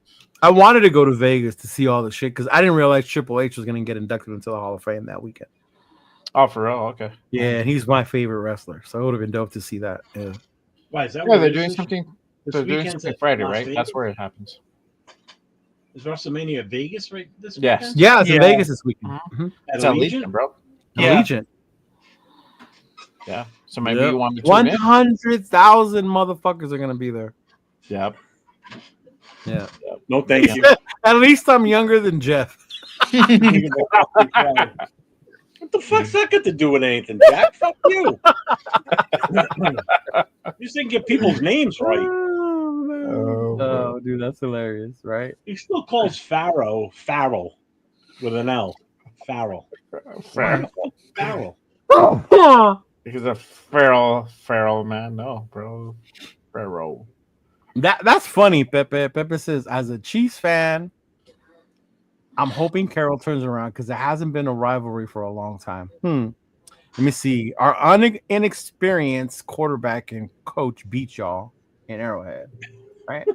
I wanted to go to Vegas to see all the shit because I didn't realize Triple H was gonna get inducted into the Hall of Fame that weekend. Oh, for real? Okay. Yeah, he's my favorite wrestler, so it would have been dope to see that. Yeah. Why is that? Yeah, they're doing something. They're doing something Friday, right? Vegas? That's where it happens. Is WrestleMania Vegas right this yes. weekend? Yeah, it's in Vegas this weekend. Mm-hmm. It's Allegiant, bro. Allegiant. Yeah. So maybe you want to 100,000 motherfuckers are gonna be there. Yep. Yeah. No, thank you. At least I'm younger than Jeff. What the fuck's that got to do with anything, Jack? Fuck you. You just didn't get people's names right. Oh, dude, that's hilarious, right? He still calls Farrell with an L. Farrell. He's a feral man. No, bro. Pharaoh. That's funny, Pepe. Pepe says, as a Chiefs fan, I'm hoping Carroll turns around because there hasn't been a rivalry for a long time. Let me see. Our inexperienced quarterback and coach beat y'all in Arrowhead, right?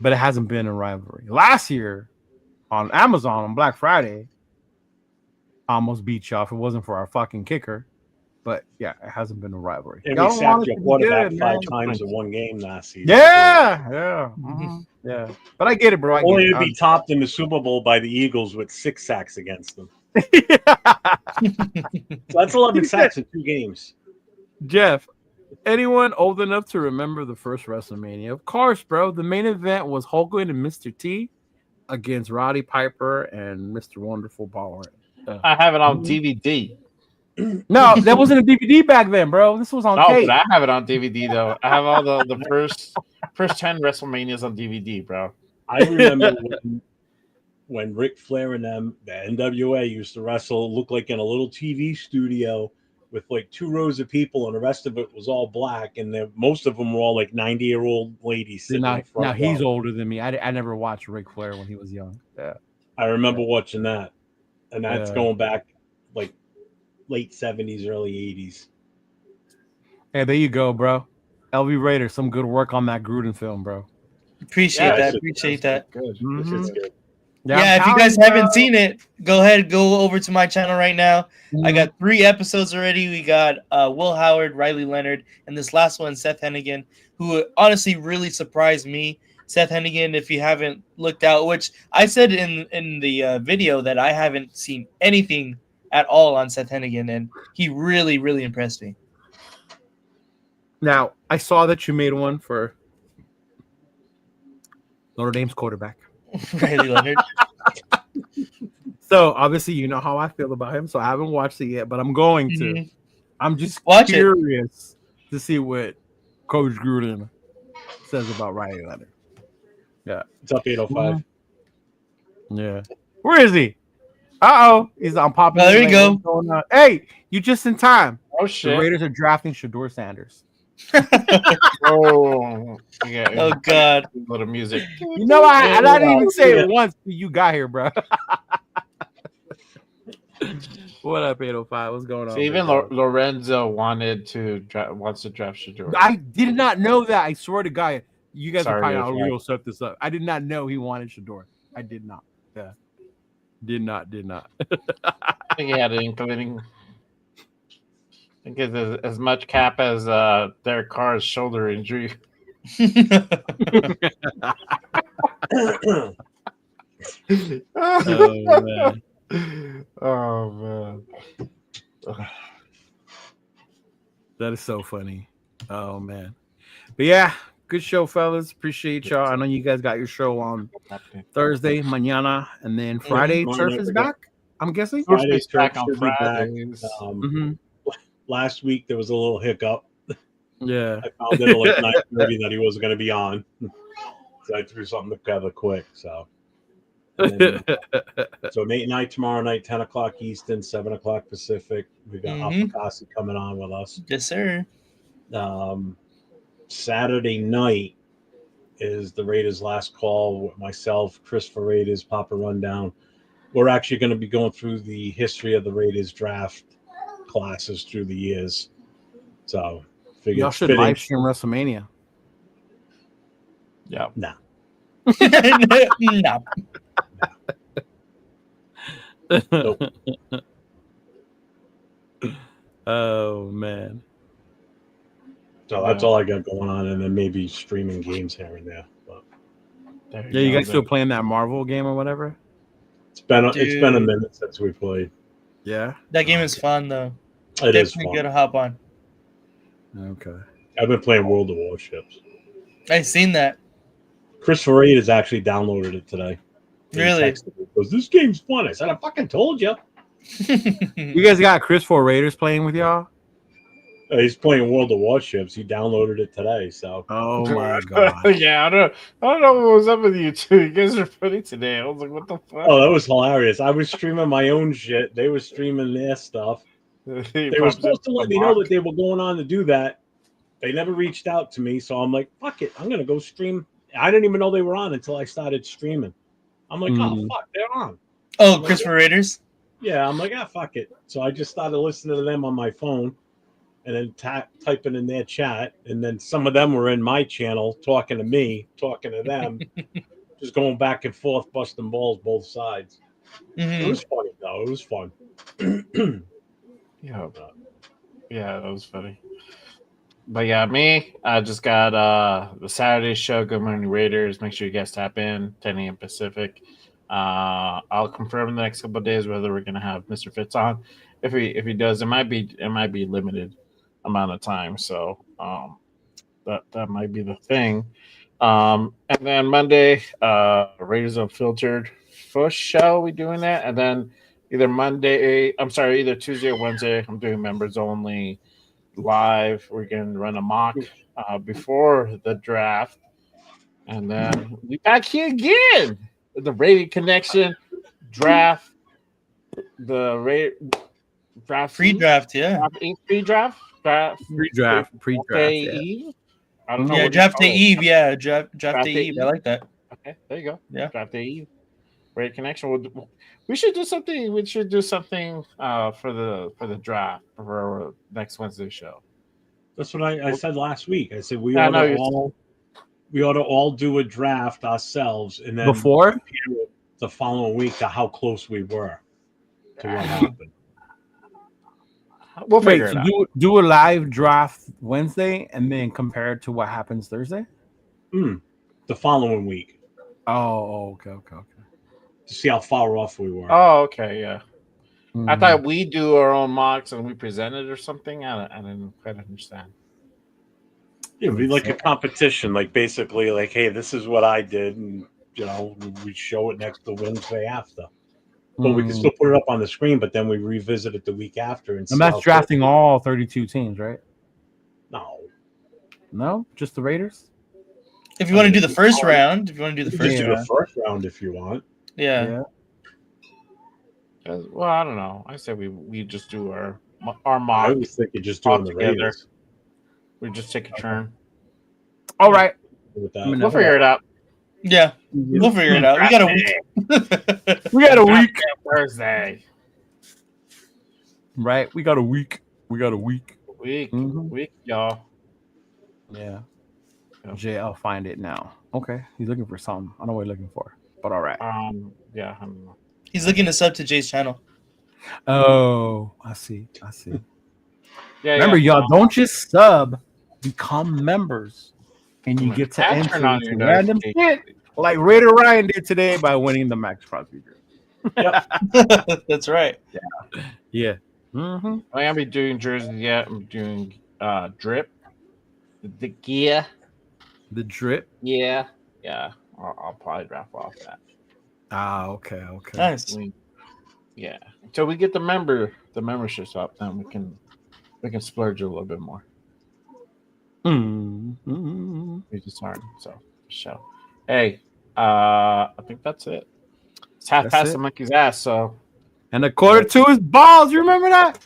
But it hasn't been a rivalry. Last year on Amazon on Black Friday, I almost beat y'all if it wasn't for our fucking kicker. But yeah, it hasn't been a rivalry. And we sacked your quarterback 5 times in one game last season. Yeah. Yeah. But I get it, bro. Only to be topped in the Super Bowl by the Eagles with 6 sacks against them. So that's 11 sacks in 2 games. Jeff, anyone old enough to remember the first WrestleMania? Of course, bro. The main event was Hulk Hogan and Mr. T against Roddy Piper and Mr. Wonderful Ballroom. I have it on DVD. No, that wasn't a DVD back then, bro. This was on tape. But I have it on DVD though. I have all the first 10 WrestleManias on DVD, bro. I remember when Ric Flair and them, the NWA, used to wrestle, looked like in a little TV studio with like 2 rows of people, and the rest of it was all black, and most of them were all like 90-year-old ladies sitting in the front Now he's row. older than me. I never watched Ric Flair when he was young. Yeah, I remember watching that, and that's going back like late 70s, early 80s. Hey, there you go, bro. LV Raider, some good work on that Gruden film, bro. Appreciate that. Appreciate that. Good. This is good. Yeah, if you guys haven't seen it, go ahead, go over to my channel right now. I got 3 episodes already. We got Will Howard, Riley Leonard, and this last one, Seth Hennigan, who honestly really surprised me. Seth Hennigan, if you haven't looked out, which I said in the video that I haven't seen anything at all on Seth Hennigan, and he really, really impressed me. Now, I saw that you made one for Notre Dame's quarterback. Riley Leonard. So, obviously, you know how I feel about him, so I haven't watched it yet, but I'm going to. I'm just curious to see what Coach Gruden says about Riley Leonard. Yeah. It's up 805. Yeah. Where is he? Uh-oh. He's on popular. Oh, there you go. Hey, you just in time. Oh, shit. The Raiders are drafting Shador Sanders. Oh, yeah. Oh, God. A little music. You know, I didn't even say it once till you got here, bro. What up, 805? What's going on? So even Lorenzo wants to draft Shador. I did not know that. I swear to God. You guys are probably Sorry, how real set this up. I did not know he wanted Shador. I did not. Yeah. Did not. I think he had an inkling. I think it's as much cap as Derek Carr's shoulder injury. Oh, man. Oh, man. That is so funny. Oh, man. But yeah, good show, fellas. Appreciate y'all. I know you guys got your show on Thursday, mañana, and then Friday, Turf is back, I'm guessing? Friday's back Turf on should be back. Fridays. Last week, there was a little hiccup. Yeah. I found it at like 9:30 that he wasn't going to be on. So I threw something together quick. So Nate and I tomorrow night, 10 o'clock Eastern, 7 o'clock Pacific. We got Apicasi coming on with us. Yes, sir. Saturday night is the Raiders' last call with myself, Christopher Raiders, Papa Rundown. We're actually going to be going through the history of the Raiders draft classes through the years. So y'all should live stream WrestleMania. Yeah. Nah. No. Nope. Oh, man. So that's all I got going on, and then maybe streaming games here and there. But yeah, you guys still playing that Marvel game or whatever? It's been a minute since we played. Yeah, that game is fun though. It is fun. Definitely good to hop on. Okay. I've been playing World of Warships. I seen that. Christopher Reid has actually downloaded it today. Really? He goes, this game's fun. I said, I fucking told you. You guys got Christopher Raiders playing with y'all? He's playing World of Warships. He downloaded it today. So. Oh my god. Yeah, I don't know what was up with you two. You guys are funny today. I was like, what the fuck? Oh, that was hilarious. I was streaming my own shit. They were streaming their stuff. They were supposed to let me know that they were going on to do that. They never reached out to me, so I'm like, fuck it. I'm gonna go stream. I didn't even know they were on until I started streaming. I'm like, oh fuck, they're on. Oh, Christopher Raiders? Yeah, I'm like, fuck it. So I just started listening to them on my phone and then typing in their chat. And then some of them were in my channel talking to me, talking to them, just going back and forth, busting balls both sides. It was funny, though. It was fun. Yeah, that was funny. But yeah, me, I just got the Saturday show, Good Morning Raiders. Make sure you guys tap in, 10 a.m. Pacific. I'll confirm in the next couple of days whether we're gonna have Mr. Fitz on. If he does, it might be limited amount of time. So that might be the thing. And then Monday, Raiders Unfiltered first show, we doing that, and then either Tuesday or Wednesday, I'm doing members only live. We're gonna run a mock before the draft, and then we back here again. The Rating Connection draft, the Draft Pre-draft, yeah. Pre-draft? Pre-draft. Day Yeah. Eve? I don't know. Yeah, draft day eve. Yeah, draft day eve. I like that. Okay, there you go. Yeah. Draft day Eve. Great connection. We should do something. We should do something for the draft for our next Wednesday show. That's what I said last week. I said we ought to all do a draft ourselves and then Before compare it the following week to how close we were to what happened. We'll figure it out. Do a live draft Wednesday and then compare it to what happens Thursday. The following week. Oh, okay. To see how far off we were. Oh, okay, yeah. I thought we do our own mocks and we present it or something. I didn't quite understand. Yeah, it'd be like a competition, like basically like, hey, this is what I did, and we show it next the Wednesday after. But we can still put it up on the screen, but then we revisit it the week after. And that's drafting all 32 teams, right? No, just the Raiders. If you want to do the first round, do the first round if you want. Yeah. Well, I don't know. I said we just do our mock. I was thinking just doing the Raiders. We just take a turn. All right. We'll figure it out. Yeah, we'll figure it out. We got a week. We got a week. Thursday. Right. We got a week. Week, y'all. Yeah. Jay, I'll find it now. Okay. He's looking for something. I don't know what he's looking for. But all right. Yeah, I don't know. He's looking to sub to Jay's channel. Oh, I see. Yeah, remember, y'all, don't just sub, become members. And you get to enter into random shit like Raider Ryan did today by winning the Max Crosby Drip. Yep. That's right. Yeah. I'm gonna be doing jerseys yet. I'm doing drip. The gear. The drip? Yeah. I'll probably draft off that. Okay. Nice. Yeah. Until we get the memberships up, then we can splurge a little bit more. We just aren't. So show. Hey, I think that's it. It's half past the monkey's ass. So, and a quarter to his balls. You remember that?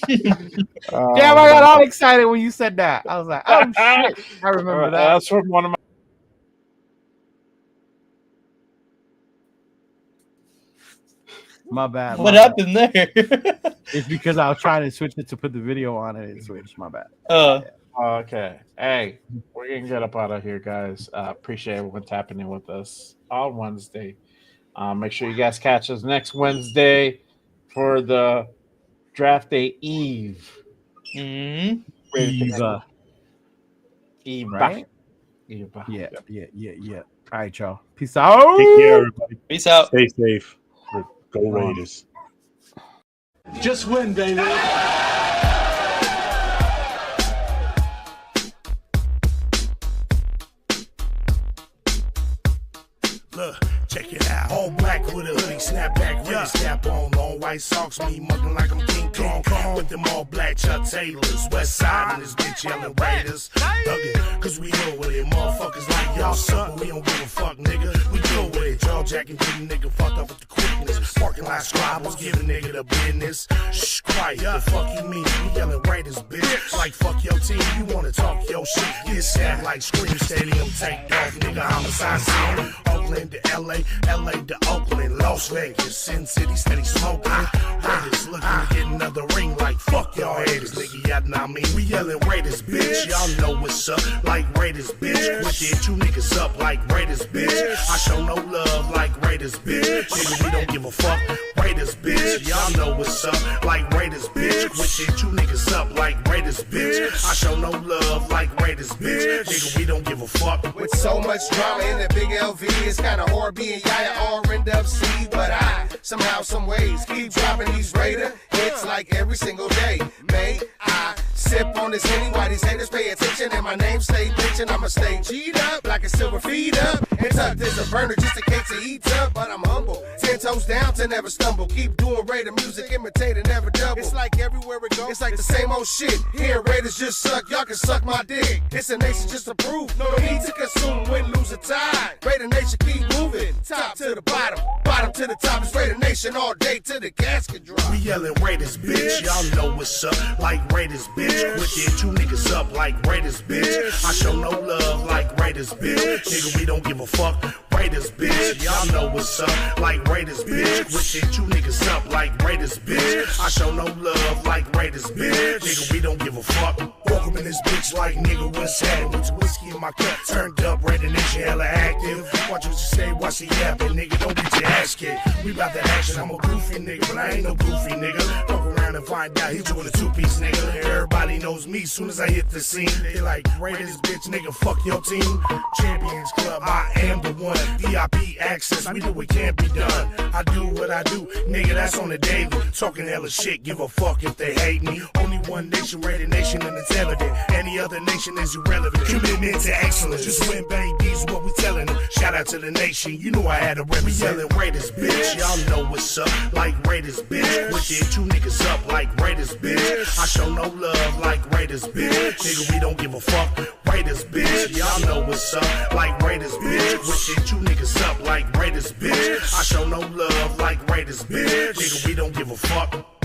Damn! I got all excited when you said that. I was like, "Oh shit!" I remember that. That's from one of my. My bad. What happened there? It's because I was trying to switch it to put the video on and it switched. My bad. Okay. Hey, we're gonna get up out of here, guys. Appreciate what's happening with us on Wednesday. Make sure you guys catch us next Wednesday for the draft day Eve. Mm-hmm. Eva. Right? Eva. Yeah. All right, y'all. Peace out. Take care, everybody. Peace out. Stay safe. Go Raiders. Just win, baby. Look, check it out. All black with a hoodie, snapback, Raiders cap on. Long white socks, me mugging like I'm King Kong. With them all black Chuck Taylors. West side and this bitch yelling Raiders. Thuggin', cause we know with it. Motherfuckers like y'all suck, but we don't give a fuck, nigga. We deal with it. Jaw jacking, getting nigga fucked up with the quickness. Parking lot scribbles, giving nigga the business. Shh, quiet. The fuck you mean? We yelling Raiders, bitch. Like fuck your team, you wanna talk your shit. Get sad like Scream Stadium, take off, nigga. Homicide scene. Oakland to LA, LA to Oakland, Las Vegas, Sin City, steady smoking. Raiders looking to get another ring like fuck y'all haters, nigga. Y'all know me. We yelling Raiders, bitch. Y'all know what's up, like Raiders, bitch. Quick get two niggas up like Raiders, bitch. I show no love like Raiders, bitch. Nigga, we don't give a fuck. Raiders, bitch. Y'all know what's up, like Raiders, bitch. Quick get two niggas up like Raiders, bitch. I show no love like Raiders, bitch. Nigga, we don't give a fuck. With so much drama in the big LV, it's kinda hard being Yaya or end up C. But I, somehow, some ways, keep dropping these Raider hits like every single day. May I sip on this Henny while these haters pay attention and my name stay bitchin'. I'ma stay G'd up like a silver feed up and tucked as a burner just in case it eats up. But I'm humble, 10 toes down to never stumble. Keep doing Raider music, imitate and never double. It's like everywhere we go, it's like the same old shit. Here Raiders just suck, y'all can suck my dick. It's a nation just to prove, no need to consume, win, lose, or tie. Raider nation keep moving, top to the bottom, bottom to the top, it's Raider Nation all day till the casket drop. We yelling Raiders, bitch. Y'all know what's up, like Raiders, bitch. Wicked, two niggas up like Raiders, bitch. I show no love like Raiders, bitch. Nigga, we don't give a fuck. Raiders, bitch. Y'all know what's up, like Raiders, bitch. Wicked, two niggas up like Raiders, bitch. I show no love like Raiders, bitch. Nigga, we don't give a fuck. Welcome in this bitch like nigga, what's happening? With some whiskey in my cup, turned up, Raider Nation hella active. Watch what you say, watch the yapping, nigga, don't get your ass kicked. We bout that action, I'm a goofy nigga, but I ain't no goofy nigga. Fuck around and find out he's doing a two-piece nigga. Everybody knows me, soon as I hit the scene. They like, Raiders, bitch, nigga, fuck your team. Champions Club, I am the one. VIP access, we do what can't be done. I do what I do, nigga, that's on the daily. Talking hella shit, give a fuck if they hate me. Only one nation, Raider Nation, and it's evident. Any other nation is irrelevant. Commitment to excellence, just win, babies, what we telling them. Shout out to the nation, you know I had to represent. We yelling Raiders, bitch, y'all know what's up, like Raiders, bitch. Wicked, two niggas up like Raiders, bitch. I show no love like Raiders, bitch. Nigga, we don't give a fuck. Raiders, bitch, y'all know what's up, like Raiders, bitch. Wicked, two niggas up like Raiders, bitch. I show no love like Raiders, bitch. Nigga, we don't give a fuck.